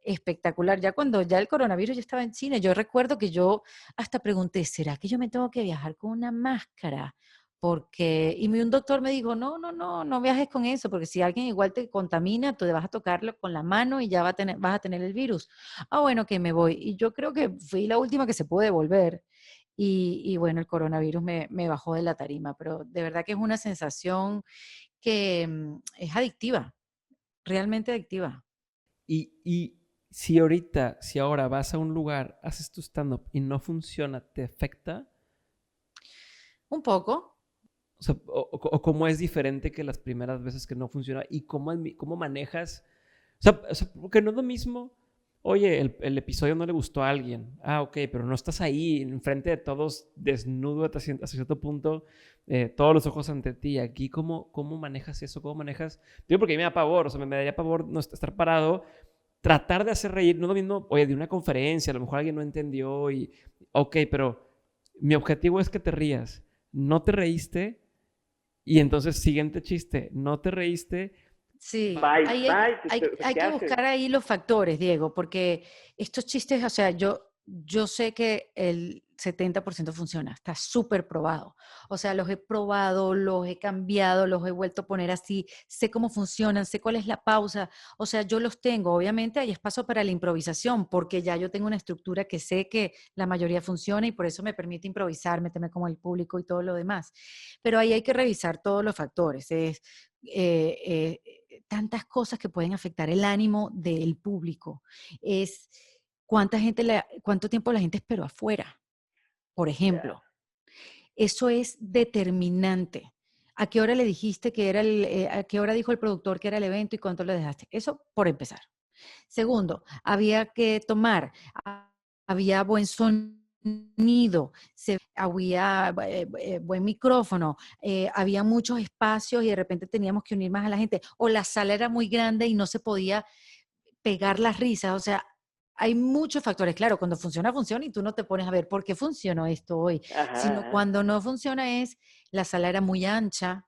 [SPEAKER 1] espectacular. Ya cuando ya el coronavirus ya estaba en China, yo recuerdo que yo hasta pregunté, ¿será que yo me tengo que viajar con una máscara? Porque, un doctor me dijo, no, no, no, no viajes con eso, porque si alguien igual te contamina, tú te vas a tocarlo con la mano y ya vas a tener el virus. Ah, bueno, que me voy. Y yo creo que fui la última que se pudo devolver. Y bueno, el coronavirus me bajó de la tarima, pero de verdad que es una sensación que es adictiva, realmente adictiva.
[SPEAKER 2] Y si ahorita, si ahora vas a un lugar, haces tu stand-up y no funciona, ¿te afecta?
[SPEAKER 1] Un poco.
[SPEAKER 2] O sea, o cómo es diferente que las primeras veces que no funciona y cómo manejas. O sea, porque no es lo mismo. Oye, el episodio no le gustó a alguien. Ah, ok, pero no estás ahí enfrente de todos, desnudo hasta cierto punto, todos los ojos ante ti. Aquí, ¿cómo manejas eso? ¿Cómo manejas? Digo, porque a mí me da pavor, o sea, me daría pavor no estar parado, tratar de hacer reír. No es lo mismo, oye, de una conferencia, a lo mejor alguien no entendió y, ok, pero mi objetivo es que te rías. No te reíste, y entonces, siguiente chiste, no te reíste.
[SPEAKER 1] Sí,
[SPEAKER 3] Bye,
[SPEAKER 1] ahí
[SPEAKER 3] bye.
[SPEAKER 1] hay
[SPEAKER 3] ¿Qué
[SPEAKER 1] que
[SPEAKER 3] haces?
[SPEAKER 1] buscar ahí los factores, Diego, porque estos chistes, o sea, yo sé que el 70% funciona, está súper probado. O sea, los he probado, los he cambiado, los he vuelto a poner así, sé cómo funcionan, sé cuál es la pausa. O sea, yo los tengo. Obviamente hay espacio para la improvisación, porque ya yo tengo una estructura que sé que la mayoría funciona y por eso me permite improvisar, meterme como el público y todo lo demás. Pero ahí hay que revisar todos los factores. Tantas cosas que pueden afectar el ánimo del público. Es cuánto tiempo la gente esperó afuera, por
[SPEAKER 3] Ya.
[SPEAKER 1] ejemplo. Eso es determinante. ¿A qué hora le dijiste que era a qué hora dijo el productor que era el evento y cuánto le dejaste? Eso por empezar. Segundo, había que tomar, había buen sonido, había buen micrófono, había muchos espacios y de repente teníamos que unir más a la gente, o la sala era muy grande y no se podía pegar las risas, o sea, hay muchos factores. Claro, cuando funciona, funciona y tú no te pones a ver por qué funcionó esto hoy,
[SPEAKER 3] Ajá,
[SPEAKER 1] sino
[SPEAKER 3] ajá.
[SPEAKER 1] cuando no funciona es la sala era muy ancha.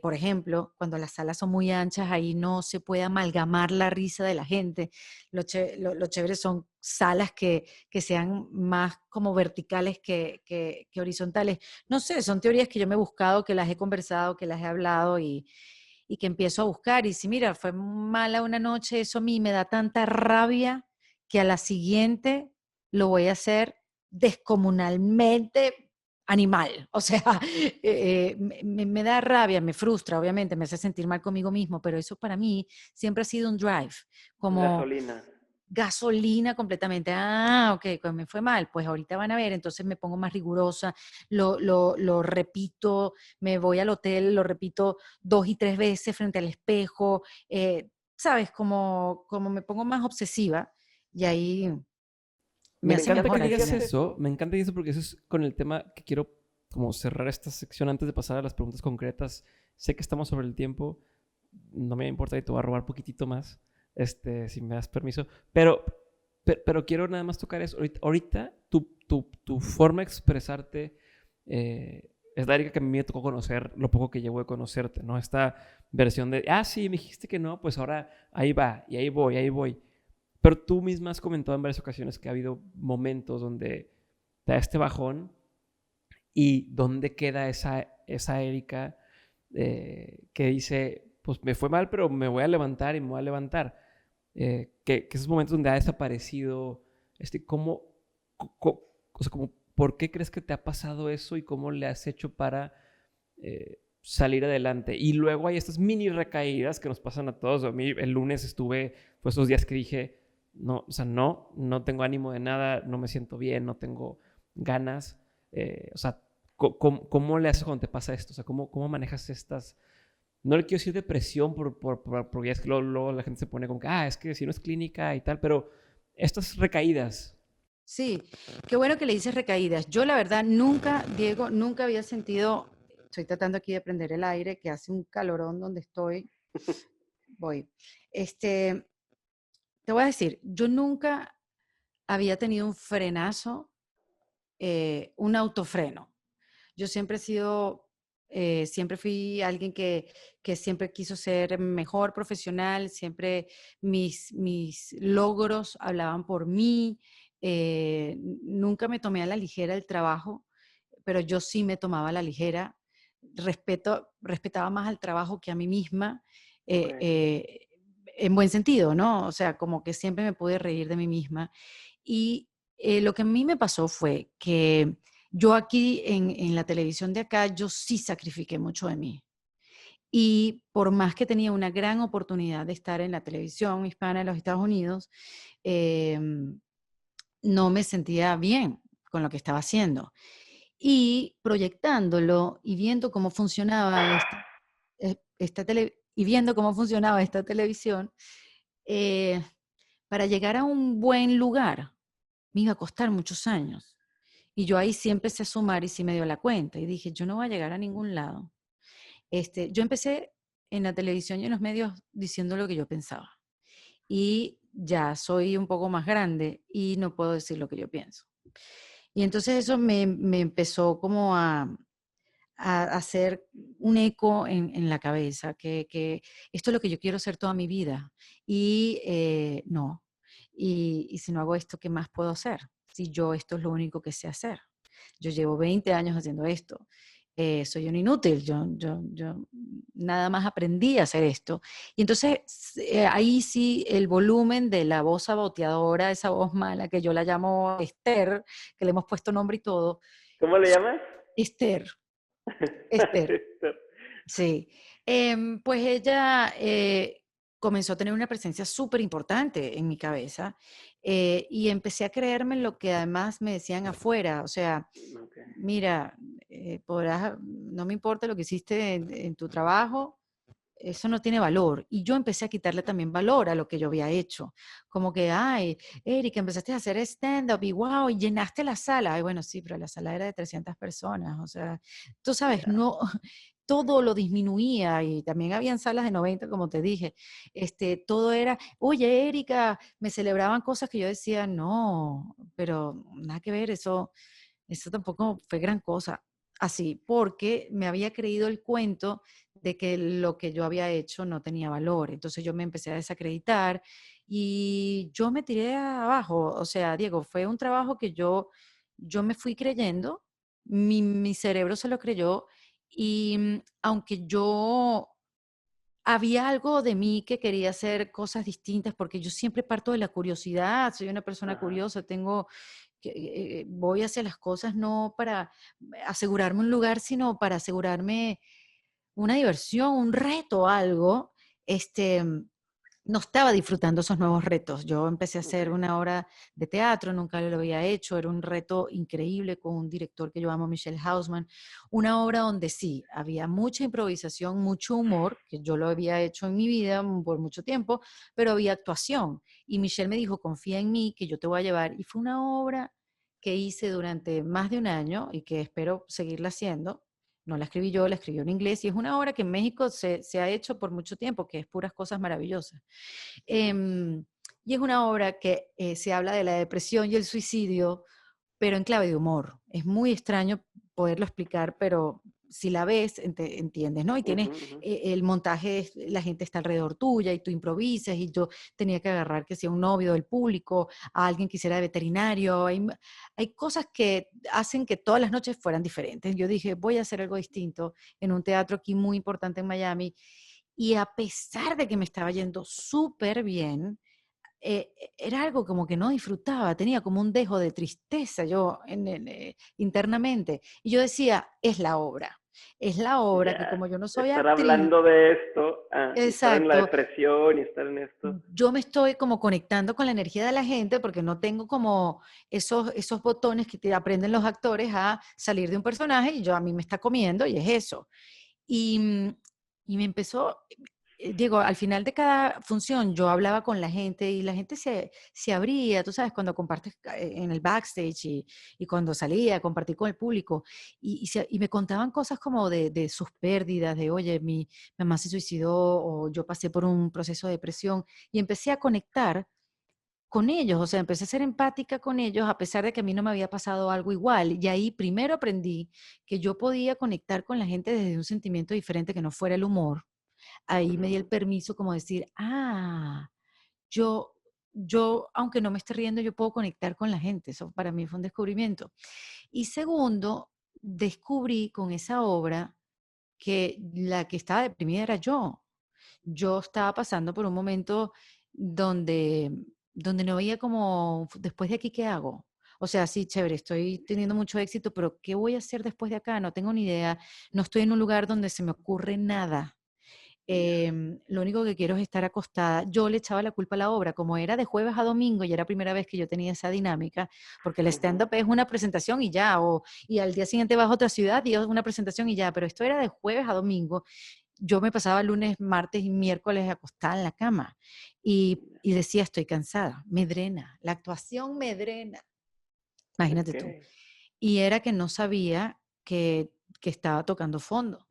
[SPEAKER 1] Por ejemplo, cuando las salas son muy anchas, ahí no se puede amalgamar la risa de la gente. Lo chévere son salas que sean más como verticales que horizontales. No sé, son teorías que yo me he buscado, que las he conversado, que las he hablado y y que empiezo a buscar y si mira, fue mala una noche, eso a mí me da tanta rabia que a la siguiente lo voy a hacer descomunalmente animal. O sea, me da rabia, me frustra, obviamente, me hace sentir mal conmigo mismo, pero eso para mí siempre ha sido un drive, como
[SPEAKER 3] Gasolina.
[SPEAKER 1] gasolina completamente. Ah, ok, pues me fue mal, pues ahorita van a ver, entonces me pongo más rigurosa, lo repito, me voy al hotel, lo repito 2 y 3 veces frente al espejo, ¿sabes? Como me pongo más obsesiva y ahí me
[SPEAKER 2] Me
[SPEAKER 1] hace
[SPEAKER 2] encanta que
[SPEAKER 1] mejor al
[SPEAKER 2] digas
[SPEAKER 1] final.
[SPEAKER 2] eso, me encanta eso porque eso es con el tema que quiero como cerrar esta sección antes de pasar a las preguntas concretas. Sé que estamos sobre el tiempo, no me importa y te voy a robar poquitito más, si me das permiso, pero quiero nada más tocar eso. Ahorita tu forma de expresarte es la Erika que a mí me tocó conocer, lo poco que llevo de conocerte, ¿no? Esta versión de, sí, me dijiste que no, pues ahora ahí va, y ahí voy, ahí voy. Pero tú misma has comentado en varias ocasiones que ha habido momentos donde te da este bajón y dónde queda esa Erika que dice, pues me fue mal, pero me voy a levantar y me voy a levantar. Que esos momentos donde ha desaparecido, ¿cómo, o sea, por qué crees que te ha pasado eso y cómo le has hecho para salir adelante? Y luego hay estas mini recaídas que nos pasan a todos. A mí el lunes estuve, pues esos días que dije, no, o sea, no tengo ánimo de nada, no me siento bien, no tengo ganas. O sea, ¿cómo le haces cuando te pasa esto? O sea, ¿cómo manejas estas? No le quiero decir depresión porque es que luego la gente se pone como que, es que si no es clínica y tal, pero estas recaídas.
[SPEAKER 1] Sí, qué bueno que le dices recaídas. Yo la verdad nunca, Diego, nunca había sentido, estoy tratando aquí de prender el aire, que hace un calorón donde estoy. Voy. Te voy a decir, yo nunca había tenido un frenazo, un autofreno. Yo siempre he sido, siempre fui alguien que siempre quiso ser mejor profesional, siempre mis logros hablaban por mí, nunca me tomé a la ligera el trabajo, pero yo sí me tomaba a la ligera, respetaba más al trabajo que a mí misma, eh,
[SPEAKER 3] Ok.
[SPEAKER 1] eh, en buen sentido, ¿no? O sea, como que siempre me pude reír de mí misma. Y lo que a mí me pasó fue que yo aquí en la televisión de acá, yo sí sacrifiqué mucho de mí. Y por más que tenía una gran oportunidad de estar en la televisión hispana de los Estados Unidos, no me sentía bien con lo que estaba haciendo. Y proyectándolo y viendo cómo funcionaba y viendo cómo funcionaba esta televisión, eh, para llegar a un buen lugar me iba a costar muchos años. Y yo ahí sí empecé a sumar y sí me dio la cuenta. Y dije, yo no voy a llegar a ningún lado. Yo empecé en la televisión y en los medios diciendo lo que yo pensaba. Y ya soy un poco más grande y no puedo decir lo que yo pienso. Y entonces eso me empezó como a hacer un eco en la cabeza, que esto es lo que yo quiero hacer toda mi vida. Y no. Y si no hago esto, ¿qué más puedo hacer? Si yo esto es lo único que sé hacer. Yo llevo 20 años haciendo esto. Soy un inútil, yo nada más aprendí a hacer esto. Y entonces ahí sí el volumen de la voz saboteadora, esa voz mala que yo la llamo Esther, que le hemos puesto nombre y todo,
[SPEAKER 3] ¿Cómo le llamas?
[SPEAKER 1] Esther, Esther, sí. Pues ella comenzó a tener una presencia súper importante en mi cabeza y empecé a creerme lo que además me decían afuera, o sea,
[SPEAKER 3] Ok.
[SPEAKER 1] mira, no me importa lo que hiciste en tu trabajo, eso no tiene valor. Y yo empecé a quitarle también valor a lo que yo había hecho. Como que, ay, Erika, empezaste a hacer stand-up y wow, y llenaste la sala. Ay, bueno, sí, pero la sala era de 300 personas. O sea, tú sabes,
[SPEAKER 3] Ya.
[SPEAKER 1] no, todo lo disminuía y también habían salas de 90, como te dije. Todo era, oye, Erika, me celebraban cosas que yo decía, no, pero nada que ver, eso tampoco fue gran cosa. Así, porque me había creído el cuento de que lo que yo había hecho no tenía valor. Entonces yo me empecé a desacreditar y yo me tiré abajo. O sea, Diego, fue un trabajo que yo me fui creyendo, mi cerebro se lo creyó y aunque yo había algo de mí que quería hacer cosas distintas porque yo siempre parto de la curiosidad, soy una persona
[SPEAKER 3] Ajá.
[SPEAKER 1] curiosa, voy hacia las cosas no para asegurarme un lugar, sino para asegurarme una diversión, un reto, algo. Este, no estaba disfrutando esos nuevos retos. Yo empecé a hacer
[SPEAKER 3] Okey.
[SPEAKER 1] una obra de teatro, nunca lo había hecho, era un reto increíble con un director que yo amo, Michelle Hausman, una obra donde sí, había mucha improvisación, mucho humor, que yo lo había hecho en mi vida por mucho tiempo, pero había actuación. Y Michelle me dijo, confía en mí, que yo te voy a llevar. Y fue una obra que hice durante más de un año y que espero seguirla haciendo. No la escribí yo, la escribió en inglés y es una obra que en México se ha hecho por mucho tiempo, que es puras cosas maravillosas.
[SPEAKER 3] Ujú.
[SPEAKER 1] Em, y es una obra que se habla de la depresión y el suicidio, pero en clave de humor. Es muy extraño poderlo explicar, pero si la ves, entiendes, ¿no? Y tienes
[SPEAKER 3] Ujú, ujú.
[SPEAKER 1] el montaje, la gente está alrededor tuya y tú improvisas y yo tenía que agarrar que sea un novio del público, a alguien que hiciera de veterinario. Hay cosas que hacen que todas las noches fueran diferentes. Yo dije, voy a hacer algo distinto en un teatro aquí muy importante en Miami. Y a pesar de que me estaba yendo súper bien, era algo como que no disfrutaba, tenía como un dejo de tristeza yo internamente. Y yo decía, es la obra que
[SPEAKER 3] Ya.
[SPEAKER 1] como yo no soy
[SPEAKER 3] Estar
[SPEAKER 1] actriz,
[SPEAKER 3] hablando de esto, y estar en la
[SPEAKER 1] exacto,
[SPEAKER 3] depresión, y estar en esto.
[SPEAKER 1] yo me estoy como conectando con la energía de la gente porque no tengo como esos botones que te aprenden los actores a salir de un personaje y yo a mí me está comiendo y es eso. Y, y me empezó, Diego, al final de cada función yo hablaba con la gente y la gente se abría, tú sabes, cuando compartes en el backstage y cuando salía a compartir con el público y me contaban cosas como de sus pérdidas, de, oye, mi mamá se suicidó o yo pasé por un proceso de depresión y empecé a conectar con ellos, o sea, empecé a ser empática con ellos a pesar de que a mí no me había pasado algo igual. Y ahí primero aprendí que yo podía conectar con la gente desde un sentimiento diferente que no fuera el humor. Ahí me di el
[SPEAKER 3] Ujú.
[SPEAKER 1] permiso como decir, yo, yo, aunque no me esté riendo, yo puedo conectar con la gente. Eso para mí fue un descubrimiento. Y segundo, descubrí con esa obra que la que estaba deprimida era yo. Yo estaba pasando por un momento donde, donde no veía como, después de aquí, ¿qué hago? O sea, sí, chévere, estoy teniendo mucho éxito, pero ¿qué voy a hacer después de acá? No tengo ni idea. No estoy en un lugar donde se me ocurre nada.
[SPEAKER 3] Ya.
[SPEAKER 1] Lo único que quiero es estar acostada. Yo le echaba la culpa a la obra, como era de jueves a domingo y era la primera vez que yo tenía esa dinámica, porque el
[SPEAKER 3] Ujú.
[SPEAKER 1] stand-up es una presentación y ya, y al día siguiente vas a otra ciudad y es una presentación y ya, pero esto era de jueves a domingo. Yo me pasaba lunes, martes y miércoles acostada en la cama y decía, estoy cansada, me drena, la actuación me drena, imagínate tú.
[SPEAKER 3] Okey.
[SPEAKER 1] Y era que no sabía que estaba tocando fondo,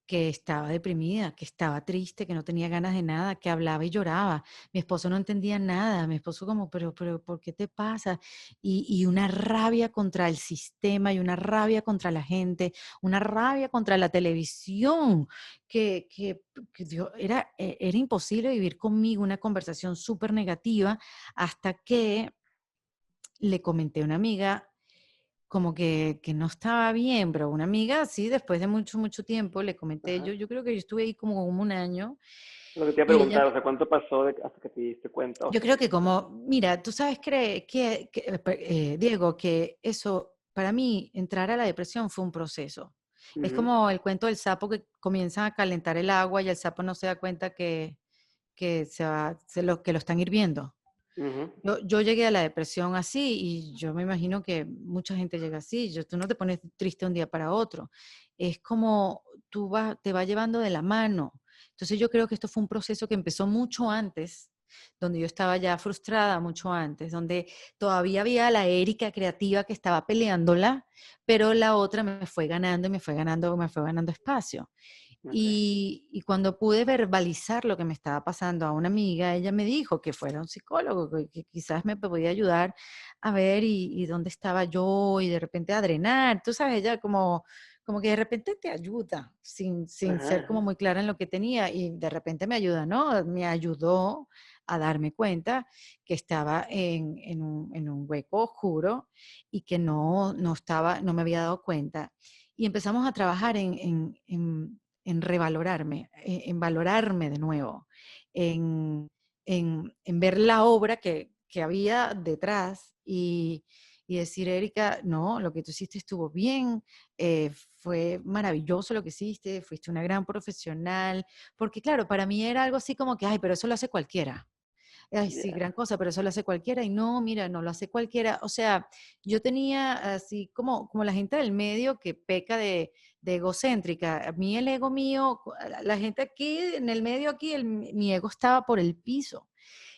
[SPEAKER 1] que estaba deprimida, que estaba triste, que no tenía ganas de nada, que hablaba y lloraba. Mi esposo no entendía nada, mi esposo como, pero, ¿por qué te pasa? Y una rabia contra el sistema y una rabia contra la gente, una rabia contra la televisión, era imposible vivir conmigo una conversación súper negativa hasta que le comenté a una amiga como que no estaba bien, pero una amiga, sí, después de mucho, mucho tiempo, le comenté,
[SPEAKER 3] Ajá.
[SPEAKER 1] yo creo que yo estuve ahí como un año,
[SPEAKER 3] Lo que te iba a
[SPEAKER 1] y ella,
[SPEAKER 3] preguntar, o sea, ¿cuánto pasó hasta que te diste cuenta? O
[SPEAKER 1] yo
[SPEAKER 3] sea,
[SPEAKER 1] creo que como, mira, tú sabes Diego, que eso, para mí, entrar a la depresión fue un proceso. Es
[SPEAKER 3] ujú,
[SPEAKER 1] como el cuento del sapo que comienza a calentar el agua y el sapo no se da cuenta que lo están hirviendo.
[SPEAKER 3] ujú.
[SPEAKER 1] Yo llegué a la depresión así y yo me imagino que mucha gente llega así. Tú no te pones triste un día para otro. Es como te va llevando de la mano. Entonces yo creo que esto fue un proceso que empezó mucho antes, donde yo estaba ya frustrada mucho antes, donde todavía había la Erika creativa que estaba peleándola, pero la otra me fue ganando y me fue ganando espacio.
[SPEAKER 3] Okey.
[SPEAKER 1] Y cuando pude verbalizar lo que me estaba pasando a una amiga, ella me dijo que fuera un psicólogo, que quizás me podía ayudar a ver y dónde estaba yo y de repente a drenar. Tú sabes, ella como que de repente te ayuda sin
[SPEAKER 3] Ajá,
[SPEAKER 1] ser como
[SPEAKER 3] ajá.
[SPEAKER 1] muy clara en lo que tenía y de repente me ayuda, ¿no? Me ayudó a darme cuenta que estaba en un hueco oscuro y que no me había dado cuenta. Y empezamos a trabajar en revalorarme, en valorarme de nuevo, en, en ver la obra que había detrás y decir, Erika, no, lo que tú hiciste estuvo bien, fue maravilloso lo que hiciste, fuiste una gran profesional, porque claro, para mí era algo así como que, ay, pero eso lo hace cualquiera. Ay, sí,
[SPEAKER 3] Ya.
[SPEAKER 1] gran cosa, pero eso lo hace cualquiera. Y no, mira, no lo hace cualquiera. O sea, yo tenía así como la gente del medio que peca de egocéntrica. A mí el ego mío, la gente aquí en el medio aquí, mi ego estaba por el piso.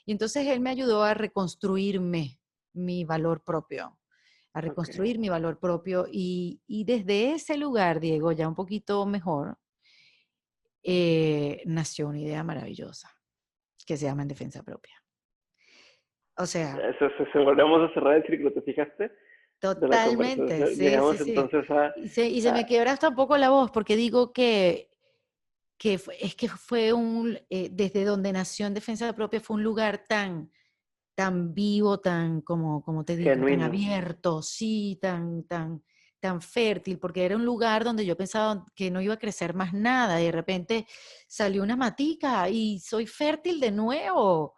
[SPEAKER 1] Y entonces él me ayudó a reconstruirme mi valor propio, a
[SPEAKER 3] Ok.
[SPEAKER 1] reconstruir mi valor propio. Y desde ese lugar, Diego, ya un poquito mejor, nació una idea maravillosa que se llama En Defensa Propia. O sea,
[SPEAKER 3] Volvemos a cerrar el círculo, ¿te fijaste? De la
[SPEAKER 1] totalmente,
[SPEAKER 3] conversación.
[SPEAKER 1] sí, sí,
[SPEAKER 3] Llegamos
[SPEAKER 1] sí.
[SPEAKER 3] entonces a,
[SPEAKER 1] Y se me quebra hasta un poco la voz porque digo es que fue desde donde nació En Defensa Propia fue un lugar tan vivo, como te digo, tan
[SPEAKER 3] genuino.
[SPEAKER 1] abierto, sí, tan fértil, porque era un lugar donde yo pensaba que no iba a crecer más nada y de repente salió una matica y soy fértil de nuevo.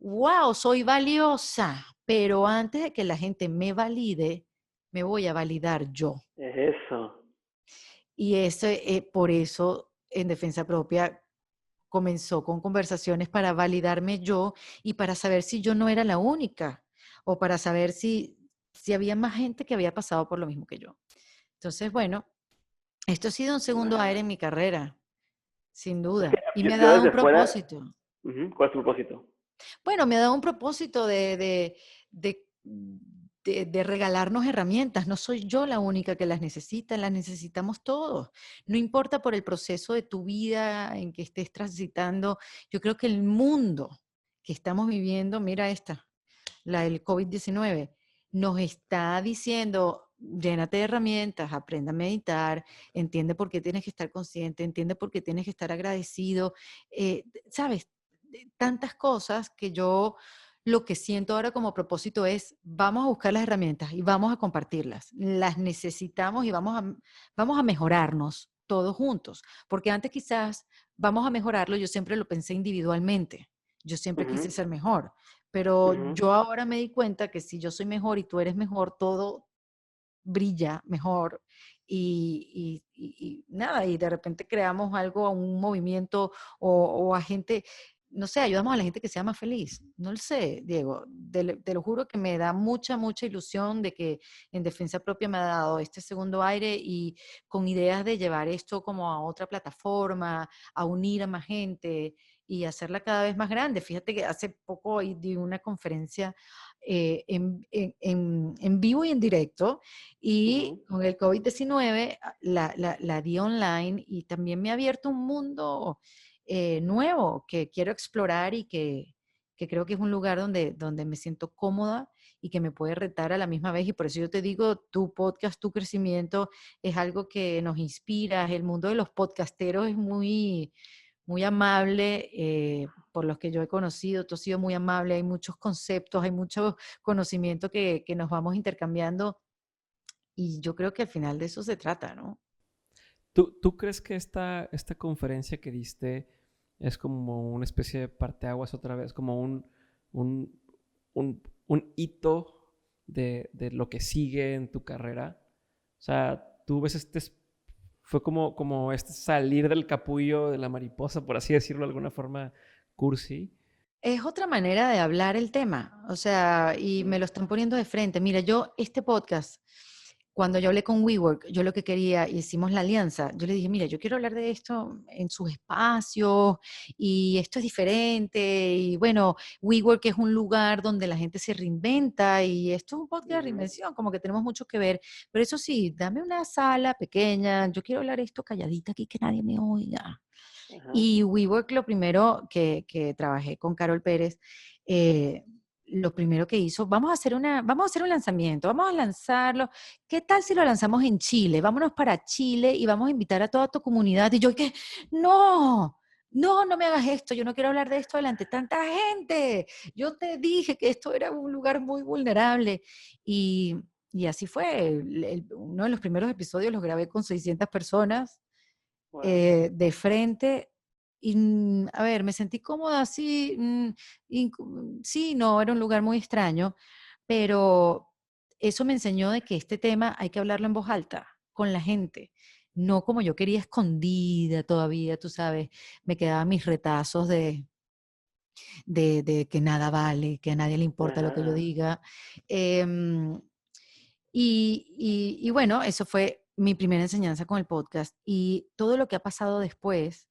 [SPEAKER 1] ¡Wow! Soy valiosa, pero antes de que la gente me valide, me voy a validar yo.
[SPEAKER 3] Eso.
[SPEAKER 1] Y por eso En Defensa Propia comenzó con conversaciones para validarme yo y para saber si yo no era la única o para saber si había más gente que había pasado por lo mismo que yo. Entonces, bueno, esto ha sido un segundo aire en mi carrera, sin
[SPEAKER 3] Es que
[SPEAKER 1] duda, y me ha
[SPEAKER 3] yo
[SPEAKER 1] dado un
[SPEAKER 3] desde fuera,
[SPEAKER 1] propósito.
[SPEAKER 3] ¿cuál es tu propósito?
[SPEAKER 1] Bueno, me ha dado un propósito de, de regalarnos herramientas. No soy yo la única que las necesita, las necesitamos todos. No importa por el proceso de tu vida en que estés transitando. Yo creo que el mundo que estamos viviendo, mira esta, la del COVID-19, nos está diciendo, llénate de herramientas, aprende a meditar, entiende por qué tienes que estar consciente, entiende por qué tienes que estar agradecido. ¿Sabes? Tantas cosas que yo lo que siento ahora como propósito es, vamos a buscar las herramientas y vamos a compartirlas. Las necesitamos y vamos a mejorarnos todos juntos, porque antes quizás vamos a mejorarlo, yo siempre lo pensé individualmente, yo siempre quise
[SPEAKER 3] Ujú,
[SPEAKER 1] ser mejor, pero
[SPEAKER 3] ujú.
[SPEAKER 1] yo ahora me di cuenta que si yo soy mejor y tú eres mejor, todo brilla mejor y nada, y de repente creamos algo, un movimiento o a gente, no sé, ayudamos a la gente que sea más feliz. No lo sé, Diego, te lo juro que me da mucha ilusión de que En Defensa Propia me ha dado este segundo aire y con ideas de llevar esto como a otra plataforma, a unir a más gente y hacerla cada vez más grande. Fíjate que hace poco di una conferencia en vivo y en directo y
[SPEAKER 3] Ujú.
[SPEAKER 1] con el COVID-19 la di online y también me ha abierto un mundo nuevo que quiero explorar y que creo que es un lugar donde me siento cómoda y que me puede retar a la misma vez. Y por eso yo te digo, tu podcast, tu crecimiento es algo que nos inspira. El mundo de los podcasteros es muy amable, por los que yo he conocido, tú has sido muy amable, hay muchos conceptos, hay mucho conocimiento que nos vamos intercambiando y yo creo que al final de eso se trata, ¿no?
[SPEAKER 2] ¿Tú crees que esta conferencia que diste es como una especie de parteaguas otra vez, como un, un hito de lo que sigue en tu carrera? O sea, tú ves fue como este salir del capullo de la mariposa, por así decirlo de alguna forma cursi.
[SPEAKER 1] Es otra manera de hablar el tema, o sea, y me
[SPEAKER 3] Mm.
[SPEAKER 1] lo están poniendo de frente. Mira, este podcast, cuando yo hablé con WeWork, yo lo que quería, hicimos la alianza, yo le dije, mira, yo quiero hablar de esto en sus espacios y esto es diferente y bueno, WeWork es un lugar donde la gente se reinventa y esto es un podcast de
[SPEAKER 3] Ujú.
[SPEAKER 1] reinvención, como que tenemos mucho que ver, pero eso sí, dame una sala pequeña, yo quiero hablar esto calladita aquí que nadie me oiga.
[SPEAKER 3] Ajá.
[SPEAKER 1] Y WeWork, lo primero que trabajé con Carol Pérez, lo primero que hizo, vamos a hacer un lanzamiento, vamos a lanzarlo. ¿Qué tal si lo lanzamos en Chile? Vámonos para Chile y vamos a invitar a toda tu comunidad. Y yo, ¿qué? No, no me hagas esto, yo no quiero hablar de esto delante de tanta gente. Yo te dije que esto era un lugar muy vulnerable. Y, y así fue. Uno de los primeros episodios los grabé con 600 personas
[SPEAKER 3] Wow.
[SPEAKER 1] de frente. Y, a ver, me sentí cómoda, sí, sí, no, era un lugar muy extraño, pero eso me enseñó de que este tema hay que hablarlo en voz alta, con la gente, no como yo quería escondida todavía, tú sabes, me quedaban mis retazos de que nada vale, que a nadie le importa lo que yo
[SPEAKER 3] Ajá.
[SPEAKER 1] diga. Em, y bueno, eso fue mi primera enseñanza con el podcast. Y todo lo que ha pasado después,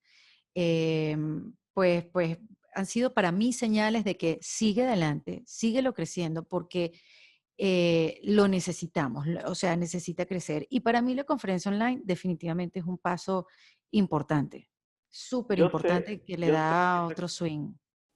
[SPEAKER 1] pues han sido para mí señales de que sigue adelante, síguelo creciendo, porque lo necesitamos, o sea, necesita crecer. Y para mí la conferencia online definitivamente es un paso importante, súper importante, que le
[SPEAKER 3] Yo sé que
[SPEAKER 1] da
[SPEAKER 3] esa
[SPEAKER 1] otro swing.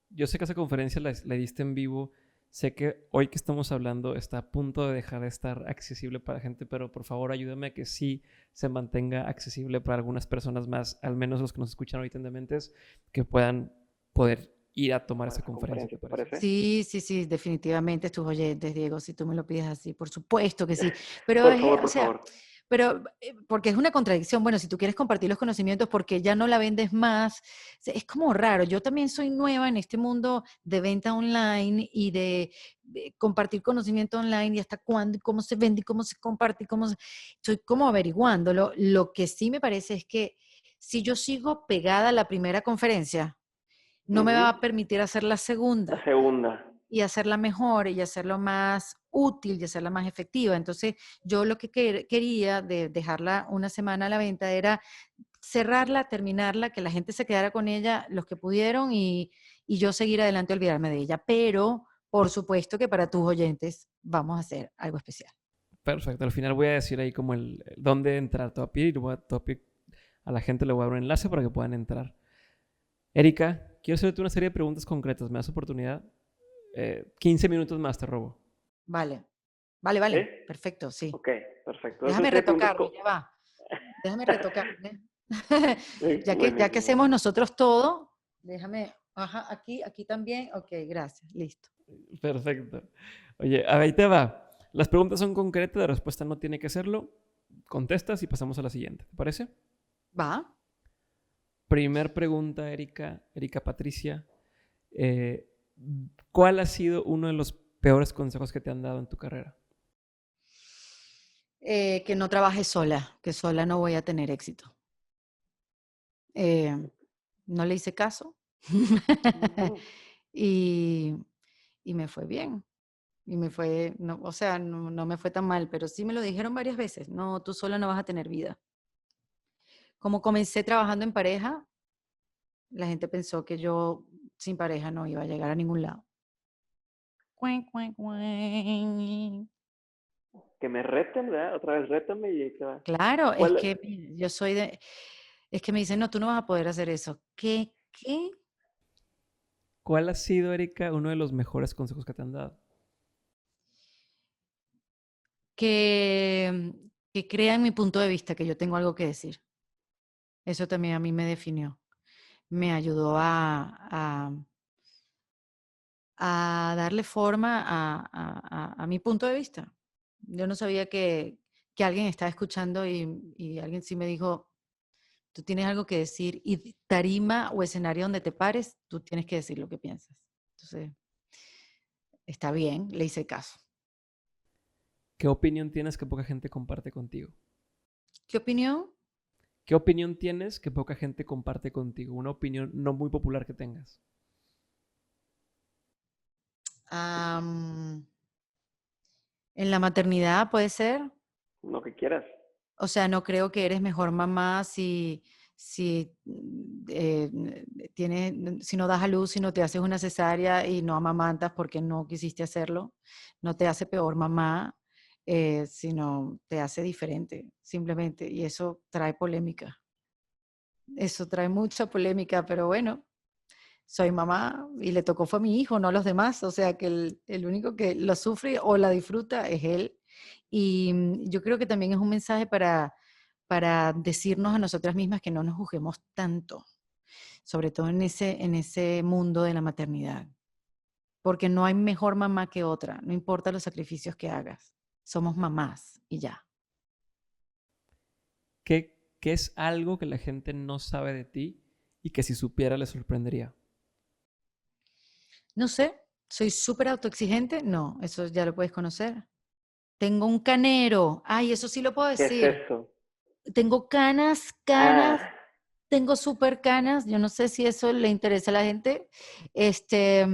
[SPEAKER 2] Yo sé que esa conferencia la diste en vivo. Sé que hoy que estamos hablando está a punto de dejar de estar accesible para gente, pero por favor ayúdame a que sí se mantenga accesible para algunas personas más, al menos los que nos escuchan ahorita en Dementes, que puedan poder ir a tomar esa conferencia, ¿te
[SPEAKER 3] ¿te
[SPEAKER 2] parece?
[SPEAKER 3] parece?
[SPEAKER 1] Sí, sí, sí, definitivamente tus oyentes, Diego, si tú me lo pides así, por supuesto que sí. Pero,
[SPEAKER 3] Por favor,
[SPEAKER 1] o
[SPEAKER 3] por
[SPEAKER 1] sea,
[SPEAKER 3] favor.
[SPEAKER 1] porque es una contradicción. Bueno, si tú quieres compartir los conocimientos porque ya no la vendes más, es como raro. Yo también soy nueva en este mundo de venta online y de compartir conocimiento online y hasta cuándo, y cómo se vende, y cómo se comparte, estoy como averiguándolo. Lo que sí me parece es que si yo sigo pegada a la primera conferencia, no me va
[SPEAKER 3] Ujú.
[SPEAKER 1] a permitir hacer la
[SPEAKER 3] La
[SPEAKER 1] segunda
[SPEAKER 3] segunda.
[SPEAKER 1] y hacerla mejor y hacerla más útil y hacerla más efectiva. Entonces, yo lo que quería de dejarla una semana a la venta era cerrarla, terminarla, que la gente se quedara con ella, los que pudieron, y yo seguir adelante, olvidarme de ella. Pero, por supuesto que para tus oyentes vamos a hacer algo especial.
[SPEAKER 2] Perfecto. Al final voy a decir ahí como el dónde entrar. Te voy a pedir y a la gente le voy a dar un enlace para que puedan entrar. Erika, quiero hacerte una serie de preguntas concretas. ¿Me das oportunidad? 15 minutos más te robo.
[SPEAKER 1] Vale, vale,
[SPEAKER 3] ¿Sí?
[SPEAKER 1] vale, perfecto, sí.
[SPEAKER 3] Ok, perfecto. Es una
[SPEAKER 1] Déjame
[SPEAKER 3] serie de preguntas.
[SPEAKER 1] retocarme, ya va. Déjame retocarme. Ya que
[SPEAKER 3] Buenísimo.
[SPEAKER 1] hacemos nosotros todo, déjame, ajá, aquí también. Ok, gracias, listo.
[SPEAKER 2] Perfecto. Oye, ahí te va. Las preguntas son concretas, la respuesta no tiene que serlo. Contestas y pasamos a la siguiente. ¿Te parece?
[SPEAKER 1] Va.
[SPEAKER 2] Primer pregunta, Erika Patricia. Eh, ¿Cuál ha sido uno de los peores consejos que te han dado en tu carrera?
[SPEAKER 1] Que no trabaje sola, que sola no voy a tener éxito. Eh, no le hice caso
[SPEAKER 3] Ujú.
[SPEAKER 1] y, y me fue bien. Y me fue, no, o sea, no me fue tan mal, pero sí me lo dijeron varias veces. No, tú sola no vas a tener vida. Como comencé trabajando en pareja, la gente pensó que yo sin pareja no iba a llegar a ningún lado. Cuin, cuin, cuin.
[SPEAKER 3] Que me reten, ¿verdad? Otra vez rétame y ahí te va.
[SPEAKER 1] Claro, es
[SPEAKER 3] ¿Cuál?
[SPEAKER 1] que yo soy es que me dicen, no, tú no vas a poder hacer eso. ¿Qué? ¿Qué?
[SPEAKER 2] ¿Cuál ha sido, Erika, uno de los mejores consejos que te han dado?
[SPEAKER 1] Que crean mi punto de vista, que yo tengo algo que decir. Eso también a mí me definió. Me ayudó a darle forma a mi punto de vista. Yo no sabía que alguien estaba escuchando y alguien sí me dijo, tú tienes algo que decir y tarima o escenario donde te pares, tú tienes que decir lo que piensas. Entonces, está bien, le hice caso.
[SPEAKER 2] ¿Qué opinión tienes que poca gente comparte contigo?
[SPEAKER 1] ¿Qué opinión?
[SPEAKER 2] ¿Qué opinión tienes que poca gente comparte contigo? Una opinión no muy popular que tengas.
[SPEAKER 1] Am, en la maternidad puede ser.
[SPEAKER 3] Lo que quieras.
[SPEAKER 1] O sea, no creo que eres mejor mamá si no das a luz, si no te haces una cesárea y no amamantas porque no quisiste hacerlo. No te hace peor mamá, sino te hace diferente, simplemente. Y eso trae polémica. Eso trae mucha polémica, pero bueno, soy mamá y le tocó fue a mi hijo, no a los demás. O sea que el único que lo sufre o la disfruta es él. Y yo creo que también es un mensaje para decirnos a nosotras mismas que no nos juzguemos tanto, sobre todo en ese mundo de la maternidad. Porque no hay mejor mamá que otra, no importa los sacrificios que hagas. Somos mamás y ya.
[SPEAKER 2] ¿Qué ¿qué es algo que la gente no sabe de ti y que si supiera le sorprendería?
[SPEAKER 1] No sé, soy súper autoexigente. No, eso ya lo puedes conocer. Tengo un canero. Ay, eso sí lo puedo
[SPEAKER 3] ¿Qué es
[SPEAKER 1] decir.
[SPEAKER 3] eso?
[SPEAKER 1] Tengo canas,
[SPEAKER 3] Ah,
[SPEAKER 1] tengo súper canas. Yo no sé si eso le interesa a la gente. Este,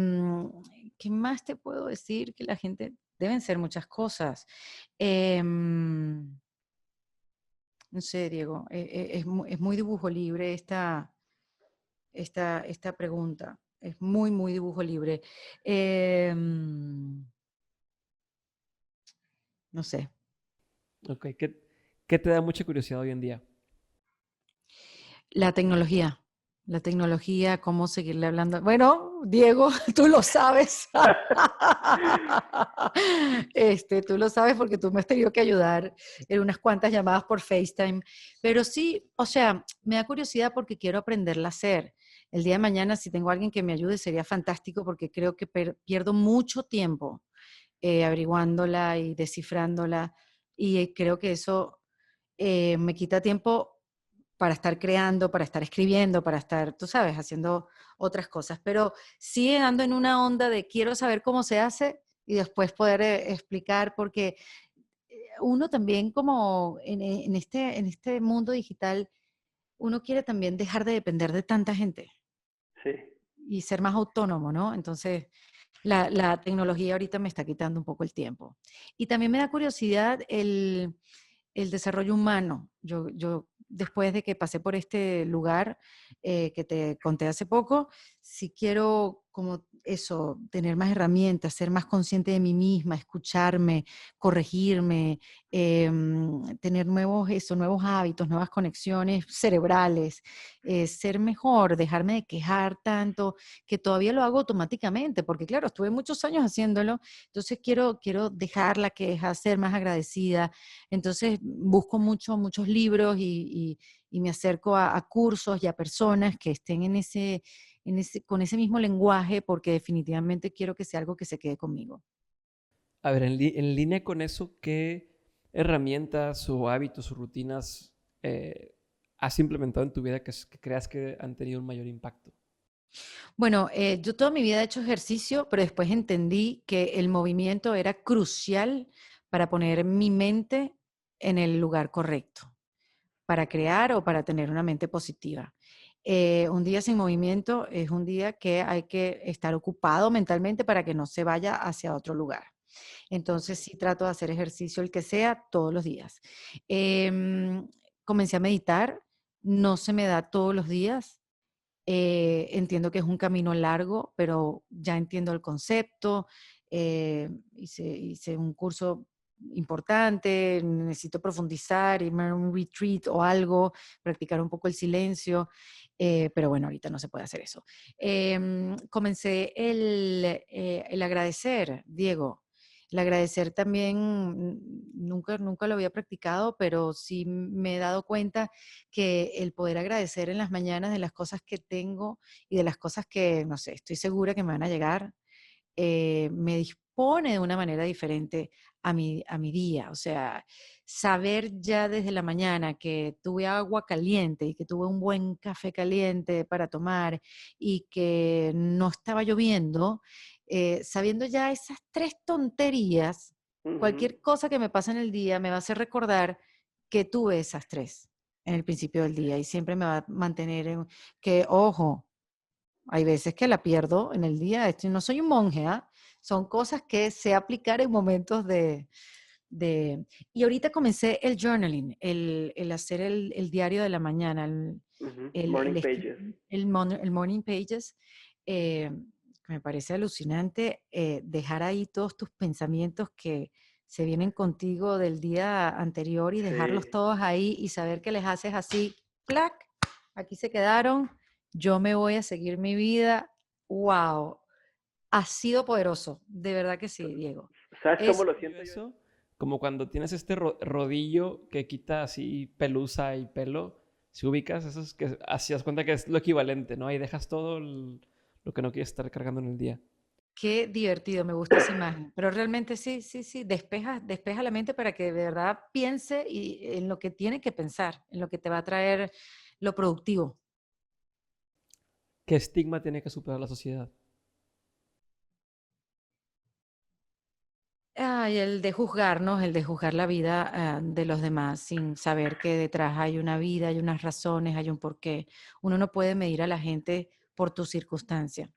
[SPEAKER 1] ¿qué más te puedo decir? Que la gente, deben ser muchas cosas. No sé, Diego, es muy dibujo libre esta pregunta. Es muy, muy dibujo libre. No sé.
[SPEAKER 2] Ok, ¿qué te da mucha curiosidad hoy en día?
[SPEAKER 1] La tecnología. La tecnología, cómo seguirle hablando. Bueno, Diego, tú lo sabes. Tú lo sabes porque tú me has tenido que ayudar en unas cuantas llamadas por FaceTime. Pero sí, o sea, me da curiosidad porque quiero aprenderla a hacer. El día de mañana, si tengo alguien que me ayude, sería fantástico porque creo que pierdo mucho tiempo averiguándola y descifrándola. Y creo que eso me quita tiempo para estar creando, para estar escribiendo, para estar, tú sabes, haciendo otras cosas. Pero sí ando en una onda de quiero saber cómo se hace y después poder explicar, porque uno también como en este mundo digital, uno quiere también dejar de depender de tanta gente
[SPEAKER 3] sí.
[SPEAKER 1] y ser más autónomo, ¿no? Entonces, la tecnología ahorita me está quitando un poco el tiempo. Y también me da curiosidad el desarrollo humano. Yo, después de que pasé por este lugar que te conté hace poco, sí quiero como eso, tener más herramientas, ser más consciente de mí misma, escucharme, corregirme, tener nuevos hábitos, nuevas conexiones cerebrales, ser mejor, dejarme de quejar tanto, que todavía lo hago automáticamente, porque claro, estuve muchos años haciéndolo, entonces quiero dejar la queja, ser más agradecida. Entonces busco muchos libros y me acerco a cursos y a personas que estén con ese mismo lenguaje porque definitivamente quiero que sea algo que se quede conmigo.
[SPEAKER 2] A ver, en línea con eso, ¿qué herramientas o hábitos o rutinas has implementado en tu vida que creas que han tenido un mayor impacto?
[SPEAKER 1] Bueno, yo toda mi vida he hecho ejercicio, pero después entendí que el movimiento era crucial para poner mi mente en el lugar correcto, para crear o para tener una mente positiva. Un día sin movimiento es un día que hay que estar ocupado mentalmente para que no se vaya hacia otro lugar.
[SPEAKER 3] Ok.
[SPEAKER 1] Entonces sí trato de hacer ejercicio, el que sea, todos los días. Em, Comencé a meditar, no se me da todos los días. Entiendo que es un camino largo, pero ya entiendo el concepto. Hice un curso importante, necesito profundizar, irme a un retreat o algo, practicar un poco el silencio, pero bueno, ahorita no se puede hacer eso. Comencé el agradecer, Diego. El agradecer también, nunca lo había practicado, pero sí me he dado cuenta que el poder agradecer en las mañanas de las cosas que tengo y de las cosas que, no sé, estoy segura que me van a llegar, me dispone de una manera diferente a mi día. O sea, saber ya desde la mañana que tuve agua caliente y que tuve un buen café caliente para tomar y que no estaba lloviendo, sabiendo ya esas tres tonterías,
[SPEAKER 3] Ujú.
[SPEAKER 1] cualquier cosa que me pasa en el día me va a hacer recordar que tuve esas tres en el principio del día y siempre me va a mantener en que, ojo, hay veces que la pierdo en el día. No soy un monje, ¿ah? Son cosas que sé aplicar en momentos de... Y ahorita comencé el journaling, el hacer el diario de la mañana,
[SPEAKER 3] Ujú.
[SPEAKER 1] el
[SPEAKER 3] Morning pages.
[SPEAKER 1] escribir el morning pages. eh, que me parece alucinante dejar ahí todos tus pensamientos que se vienen contigo del día anterior y dejarlos
[SPEAKER 3] Sí.
[SPEAKER 1] todos ahí y saber que les haces así, ¡plac! Aquí se quedaron, yo me voy a seguir mi vida. ¡Wow! Ha sido poderoso, de verdad que sí, Diego.
[SPEAKER 3] ¿Sabes cómo
[SPEAKER 1] Es,
[SPEAKER 3] lo
[SPEAKER 2] Yo
[SPEAKER 3] siento yo?
[SPEAKER 2] eso, como cuando tienes este rodillo que quita así pelusa y pelo, si ubicas, eso es que así das cuenta que es lo equivalente, ¿no? Ahí dejas todo lo que no quieres estar cargando en el día.
[SPEAKER 1] Qué divertido, me gusta esa imagen. Pero realmente sí, sí, sí, despeja la mente para que de verdad piense en lo que tiene que pensar, en lo que te va a traer lo productivo.
[SPEAKER 2] ¿Qué estigma tiene que superar la sociedad?
[SPEAKER 1] Ay, el de juzgarnos, el de juzgar la vida de los demás sin saber que detrás hay una vida, hay unas razones, hay un porqué. Uno no puede medir a la gente por tu circunstancia.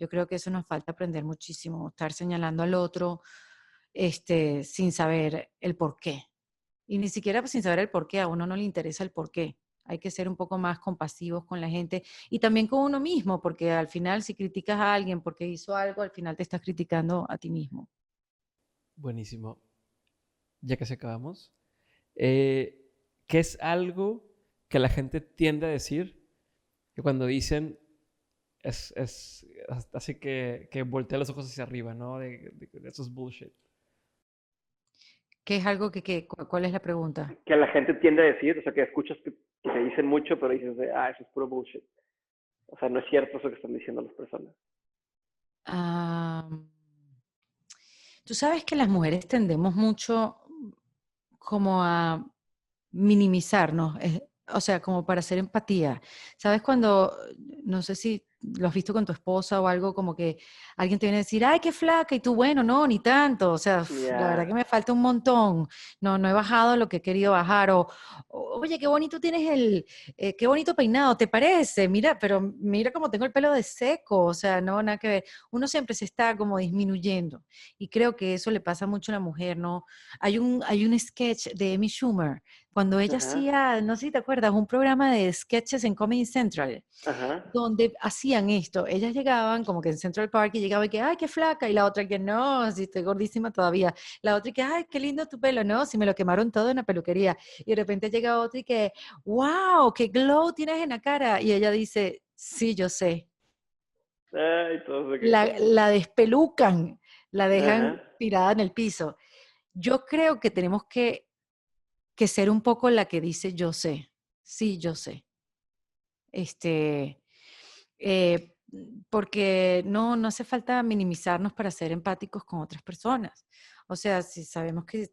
[SPEAKER 1] Yo creo que eso nos falta aprender muchísimo, estar señalando al otro sin saber el porqué. Y ni siquiera sin saber el porqué, a uno no le interesa el porqué. Hay que ser un poco más compasivos con la gente y también con uno mismo, porque al final si criticas a alguien porque hizo algo, al final te estás criticando a ti mismo.
[SPEAKER 2] Buenísimo. Ya casi acabamos. Eh, ¿Qué es algo que la gente tiende a decir que cuando dicen es así que voltea los ojos hacia arriba, ¿no? De eso es bullshit.
[SPEAKER 1] ¿Qué es algo cuál es la pregunta?
[SPEAKER 3] Que la gente tiende a decir, o sea, que escuchas que te dicen mucho, pero dices, eso es puro bullshit. O sea, no es cierto eso que están diciendo las personas.
[SPEAKER 1] Ah, tú sabes que las mujeres tendemos mucho como a minimizarnos, o sea, como para hacer empatía. ¿Sabes cuando, no sé si lo has visto con tu esposa o algo, como que alguien te viene a decir, ay, qué flaca, y tú, bueno, no, ni tanto, o sea, la verdad
[SPEAKER 3] Ya,
[SPEAKER 1] que me falta un montón, no he bajado lo que he querido bajar, oye, qué bonito tienes qué bonito peinado, ¿te parece? Mira, pero mira cómo tengo el pelo de seco, o sea, no, nada que ver. Uno siempre se está como disminuyendo, y creo que eso le pasa mucho a la mujer, ¿no? Hay un sketch de Amy Schumer, cuando ella
[SPEAKER 3] ajá,
[SPEAKER 1] hacía, no sé si te acuerdas, un programa de sketches en Comedy Central,
[SPEAKER 3] ajá.
[SPEAKER 1] donde hacían esto. Ellas llegaban como que en Central Park y llegaba y que, ay, qué flaca, y la otra que no, si estoy gordísima todavía. La otra que, ay, qué lindo tu pelo, no, si me lo quemaron todo en la peluquería. Y de repente llega otra y que, wow, qué glow tienes en la cara. Y ella dice, sí, yo sé.
[SPEAKER 3] Ay, todo eso que,
[SPEAKER 1] La despelucan, la
[SPEAKER 3] ajá.
[SPEAKER 1] dejan tirada en el piso. Yo creo que tenemos que ser un poco la que dice yo sé, sí, yo sé. Este, Porque no hace falta minimizarnos para ser empáticos con otras personas. O sea, si sabemos que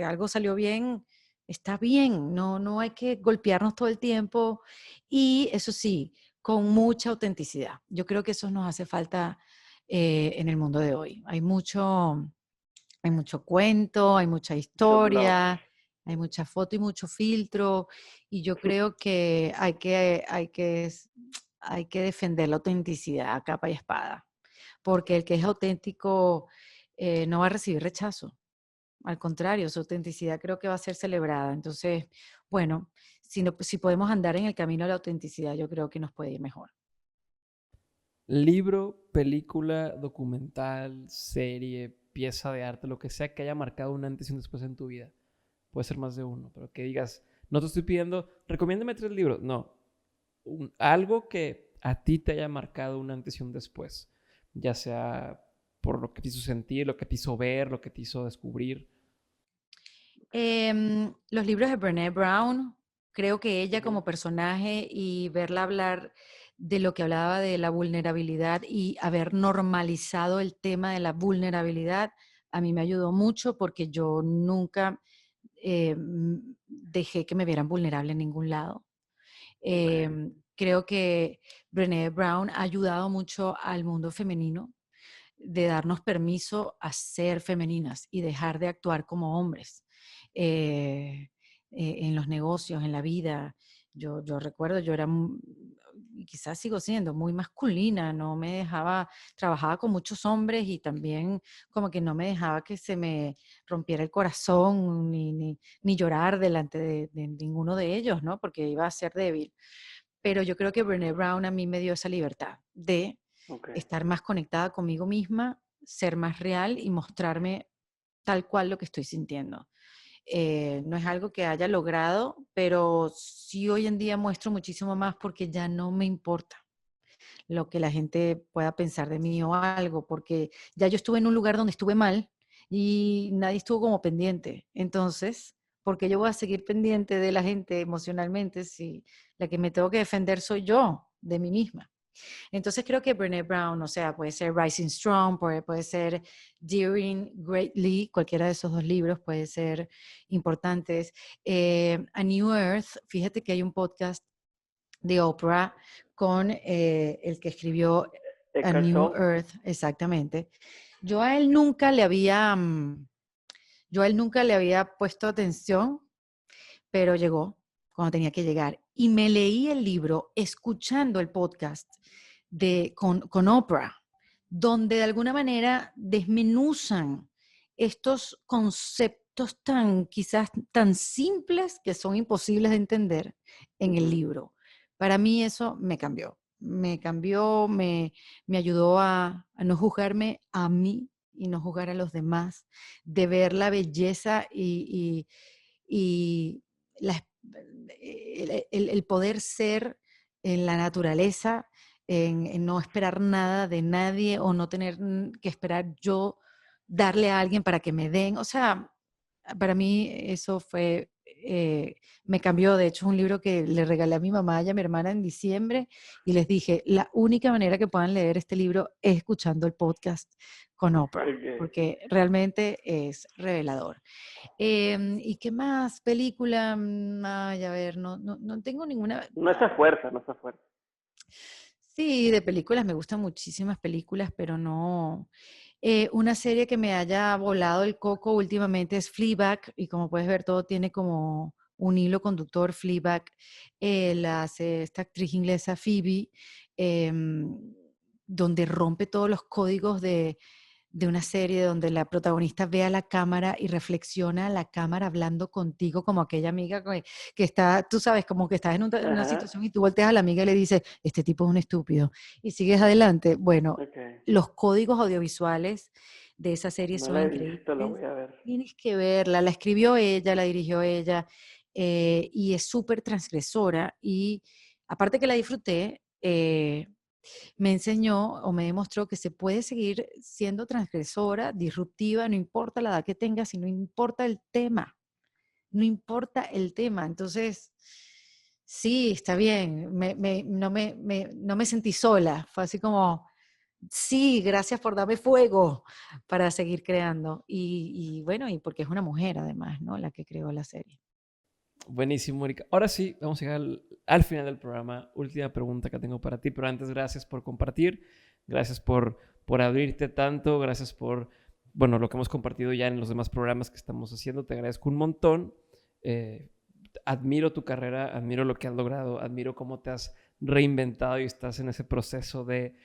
[SPEAKER 1] algo salió bien, está bien, no hay que golpearnos todo el tiempo y eso sí, con mucha autenticidad. Yo creo que eso nos hace falta en el mundo de hoy. Hay mucho cuento, hay mucha
[SPEAKER 3] Mucho bluff.
[SPEAKER 1] historia, hay mucha foto y mucho filtro, y yo creo que hay que defender la autenticidad a capa y espada, porque el que es auténtico no va a recibir rechazo. Al contrario, su autenticidad creo que va a ser celebrada. Entonces, bueno, si podemos andar en el camino de la autenticidad, yo creo que nos puede ir mejor.
[SPEAKER 2] Libro, película, documental, serie, pieza de arte, lo que sea que haya marcado un antes y un después en tu vida. Puede ser más de uno, pero que digas, no te estoy pidiendo, recomiéndame 3 libros. No, algo que a ti te haya marcado un antes y un después. Ya sea por lo que te hizo sentir, lo que te hizo ver, lo que te hizo descubrir.
[SPEAKER 1] Los libros de Brené Brown, creo que ella
[SPEAKER 3] Ujú.
[SPEAKER 1] como personaje y verla hablar de lo que hablaba de la vulnerabilidad y haber normalizado el tema de la vulnerabilidad, a mí me ayudó mucho porque yo nunca dejé que me vieran vulnerable en ningún lado.
[SPEAKER 3] Ok.
[SPEAKER 1] Creo que Brené Brown ha ayudado mucho al mundo femenino de darnos permiso a ser femeninas y dejar de actuar como hombres en los negocios, en la vida. Yo recuerdo, yo era, y quizás sigo siendo muy masculina, no me dejaba, trabajaba con muchos hombres y también como que no me dejaba que se me rompiera el corazón ni llorar delante de ninguno de ellos, ¿no? Porque iba a ser débil. Pero yo creo que Brené Brown a mí me dio esa libertad de
[SPEAKER 3] Ok.
[SPEAKER 1] estar más conectada conmigo misma, ser más real y mostrarme tal cual lo que estoy sintiendo. No es algo que haya logrado, pero sí hoy en día muestro muchísimo más porque ya no me importa lo que la gente pueda pensar de mí o algo, porque ya yo estuve en un lugar donde estuve mal y nadie estuvo como pendiente. Entonces, ¿por qué yo voy a seguir pendiente de la gente emocionalmente si la que me tengo que defender soy yo, de mí misma? Entonces creo que Brené Brown, o sea, puede ser Rising Strong, puede ser Daring Greatly, cualquiera de esos dos libros puede ser importantes. A New Earth, fíjate que hay un podcast de Oprah con el que escribió A
[SPEAKER 3] Eckhart
[SPEAKER 1] New
[SPEAKER 3] Tolle.
[SPEAKER 1] Earth, exactamente. Yo a él nunca le había, yo a él nunca le había puesto atención, pero llegó cuando tenía que llegar. Y me leí el libro escuchando el podcast con Oprah, donde de alguna manera desmenuzan estos conceptos quizás tan simples que son imposibles de entender en el libro. Para mí eso me cambió, me ayudó a no juzgarme a mí y no juzgar a los demás, de ver la belleza y la, el poder ser en la naturaleza, en no esperar nada de nadie o no tener que esperar yo darle a alguien para que me den. O sea, para mí eso fue, me cambió. De hecho, es un libro que le regalé a mi mamá y a mi hermana en diciembre y les dije, la única manera que puedan leer este libro es escuchando el podcast con Oprah,
[SPEAKER 3] Okay.
[SPEAKER 1] porque realmente es revelador. ¿Y qué más? Película, ay, a ver, no tengo ninguna.
[SPEAKER 3] No esa fuerza, no esa fuerza.
[SPEAKER 1] Sí, de películas me gustan muchísimas películas, pero no. Una serie que me haya volado el coco últimamente es Fleabag, y como puedes ver, todo tiene como un hilo conductor. Fleabag la hace esta actriz inglesa Phoebe, em, donde rompe todos los códigos de una serie donde la protagonista ve a la cámara y reflexiona a la cámara hablando contigo como aquella amiga que está, tú sabes, como que estás en una
[SPEAKER 3] Ajá.
[SPEAKER 1] situación y tú volteas a la amiga y le dices, este tipo es un estúpido, y sigues adelante. Bueno,
[SPEAKER 3] Okay.
[SPEAKER 1] los códigos audiovisuales de esa serie
[SPEAKER 3] No
[SPEAKER 1] son
[SPEAKER 3] la he visto, la
[SPEAKER 1] increíbles.
[SPEAKER 3] voy a ver.
[SPEAKER 1] Tienes que verla, la escribió ella, la dirigió ella, y es súper transgresora y aparte que la disfruté, me enseñó o me demostró que se puede seguir siendo transgresora, disruptiva, no importa la edad que tengas y no importa el tema, no importa el tema. Entonces, sí, está bien, no me sentí sola, fue así como, sí, gracias por darme fuego para seguir creando. Y bueno, y porque es una mujer además, ¿no? La que creó la serie.
[SPEAKER 2] Buenísimo, Erika. Ahora sí, vamos a llegar al final del programa. Última pregunta que tengo para ti, pero antes, gracias por compartir, gracias por abrirte tanto, gracias por, bueno, lo que hemos compartido ya en los demás programas que estamos haciendo. Te agradezco un montón. Admiro tu carrera, admiro lo que has logrado, admiro cómo te has reinventado y estás en ese proceso de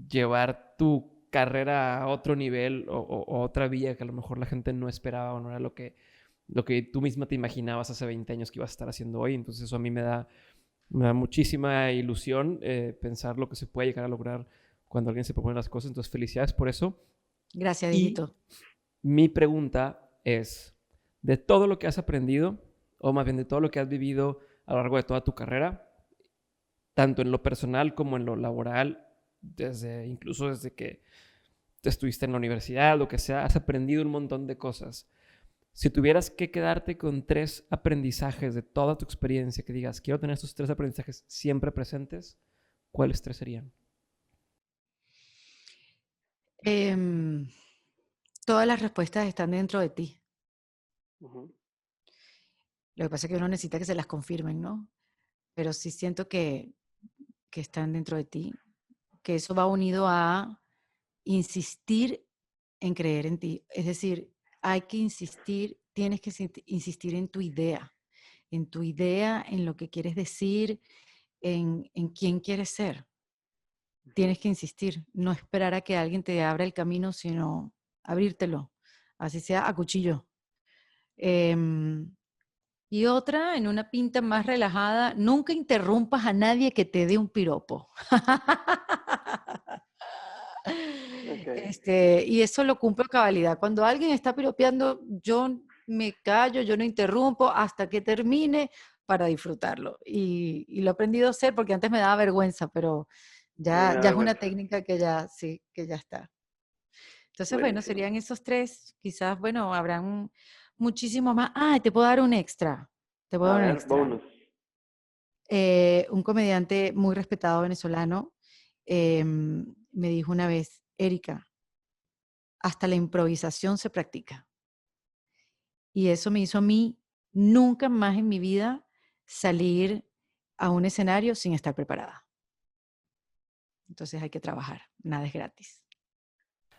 [SPEAKER 2] llevar tu carrera a otro nivel o otra vía que a lo mejor la gente no esperaba o no era lo que tú misma te imaginabas hace 20 años que ibas a estar haciendo hoy. Entonces eso a mí me da muchísima ilusión pensar lo que se puede llegar a lograr cuando alguien se propone las cosas. Entonces felicidades por eso.
[SPEAKER 1] Gracias,
[SPEAKER 2] Y
[SPEAKER 1] Dieguito.
[SPEAKER 2] mi pregunta es, de todo lo que has aprendido, o más bien de todo lo que has vivido a lo largo de toda tu carrera, tanto en lo personal como en lo laboral, incluso desde que estuviste en la universidad, lo que sea, has aprendido un montón de cosas. Si tuvieras que quedarte con 3 aprendizajes de toda tu experiencia, que digas, quiero tener estos 3 aprendizajes siempre presentes, ¿cuáles 3 serían?
[SPEAKER 1] Em, todas las respuestas están dentro de ti.
[SPEAKER 3] Ujú.
[SPEAKER 1] Lo que pasa es que uno necesita que se las confirmen, ¿no? Pero sí siento que están dentro de ti, que eso va unido a insistir en creer en ti. Es decir, hay que insistir, tienes que insistir en tu idea, en lo que quieres decir, en quién quieres ser.
[SPEAKER 3] Ujú.
[SPEAKER 1] Tienes que insistir, no esperar a que alguien te abra el camino, sino abrírtelo, así sea a cuchillo. Em, Y otra, en una pinta más relajada, nunca interrumpas a nadie que te dé un piropo.
[SPEAKER 3] Okay.
[SPEAKER 1] Y eso lo cumplo a cabalidad. Cuando alguien está piropeando, yo me callo, yo no interrumpo hasta que termine para disfrutarlo. Y lo he aprendido a hacer porque antes me daba vergüenza, pero
[SPEAKER 3] A mí me da
[SPEAKER 1] ya es una
[SPEAKER 3] vergüenza.
[SPEAKER 1] técnica que ya, sí, que ya está. Entonces, bueno,
[SPEAKER 3] Buenísimo.
[SPEAKER 1] serían esos 3. Quizás, bueno, habrán muchísimos más. Ah, te puedo dar un extra. Te puedo
[SPEAKER 3] A
[SPEAKER 1] dar un
[SPEAKER 3] ver,
[SPEAKER 1] extra.
[SPEAKER 3] bonus.
[SPEAKER 1] Un comediante muy respetado venezolano me dijo una vez, Erika, hasta la improvisación se practica. Y eso me hizo a mí nunca más en mi vida salir a un escenario sin estar preparada. Entonces hay que trabajar, nada es gratis.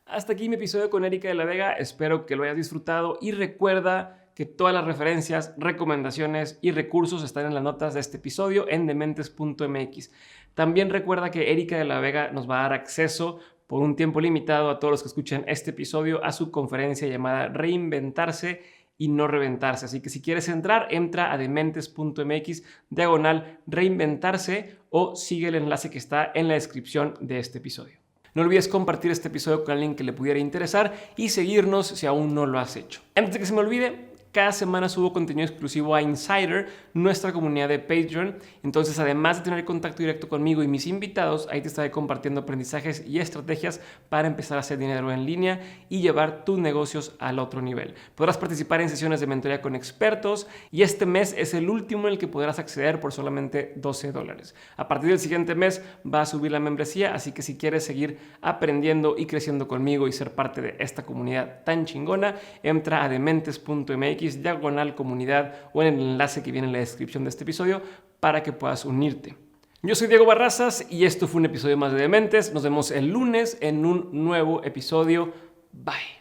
[SPEAKER 2] Hasta aquí mi episodio con Erika de la Vega, espero que lo hayas disfrutado y recuerda que todas las referencias, recomendaciones y recursos están en las notas de este episodio en dementes.mx. También recuerda que Erika de la Vega nos va a dar acceso por un tiempo limitado a todos los que escuchen este episodio a su conferencia llamada Reinventarse y no reventarse. Así que si quieres entrar, entra a dementes.mx/reinventarse o sigue el enlace que está en la descripción de este episodio. No olvides compartir este episodio con alguien que le pudiera interesar y seguirnos si aún no lo has hecho. Antes de que se me olvide, cada semana subo contenido exclusivo a Insider, nuestra comunidad de Patreon. Entonces, además de tener contacto directo conmigo y mis invitados, ahí te estaré compartiendo aprendizajes y estrategias para empezar a hacer dinero en línea y llevar tus negocios al otro nivel. Podrás participar en sesiones de mentoría con expertos y este mes es el último en el que podrás acceder por solamente $12. A partir del siguiente mes va a subir la membresía, así que si quieres seguir aprendiendo y creciendo conmigo y ser parte de esta comunidad tan chingona, entra a dementes.mx/comunidad o en el enlace que viene en la descripción de este episodio para que puedas unirte. Yo soy Diego Barrazas y esto fue un episodio más de Dementes. Nos vemos el lunes en un nuevo episodio. Bye.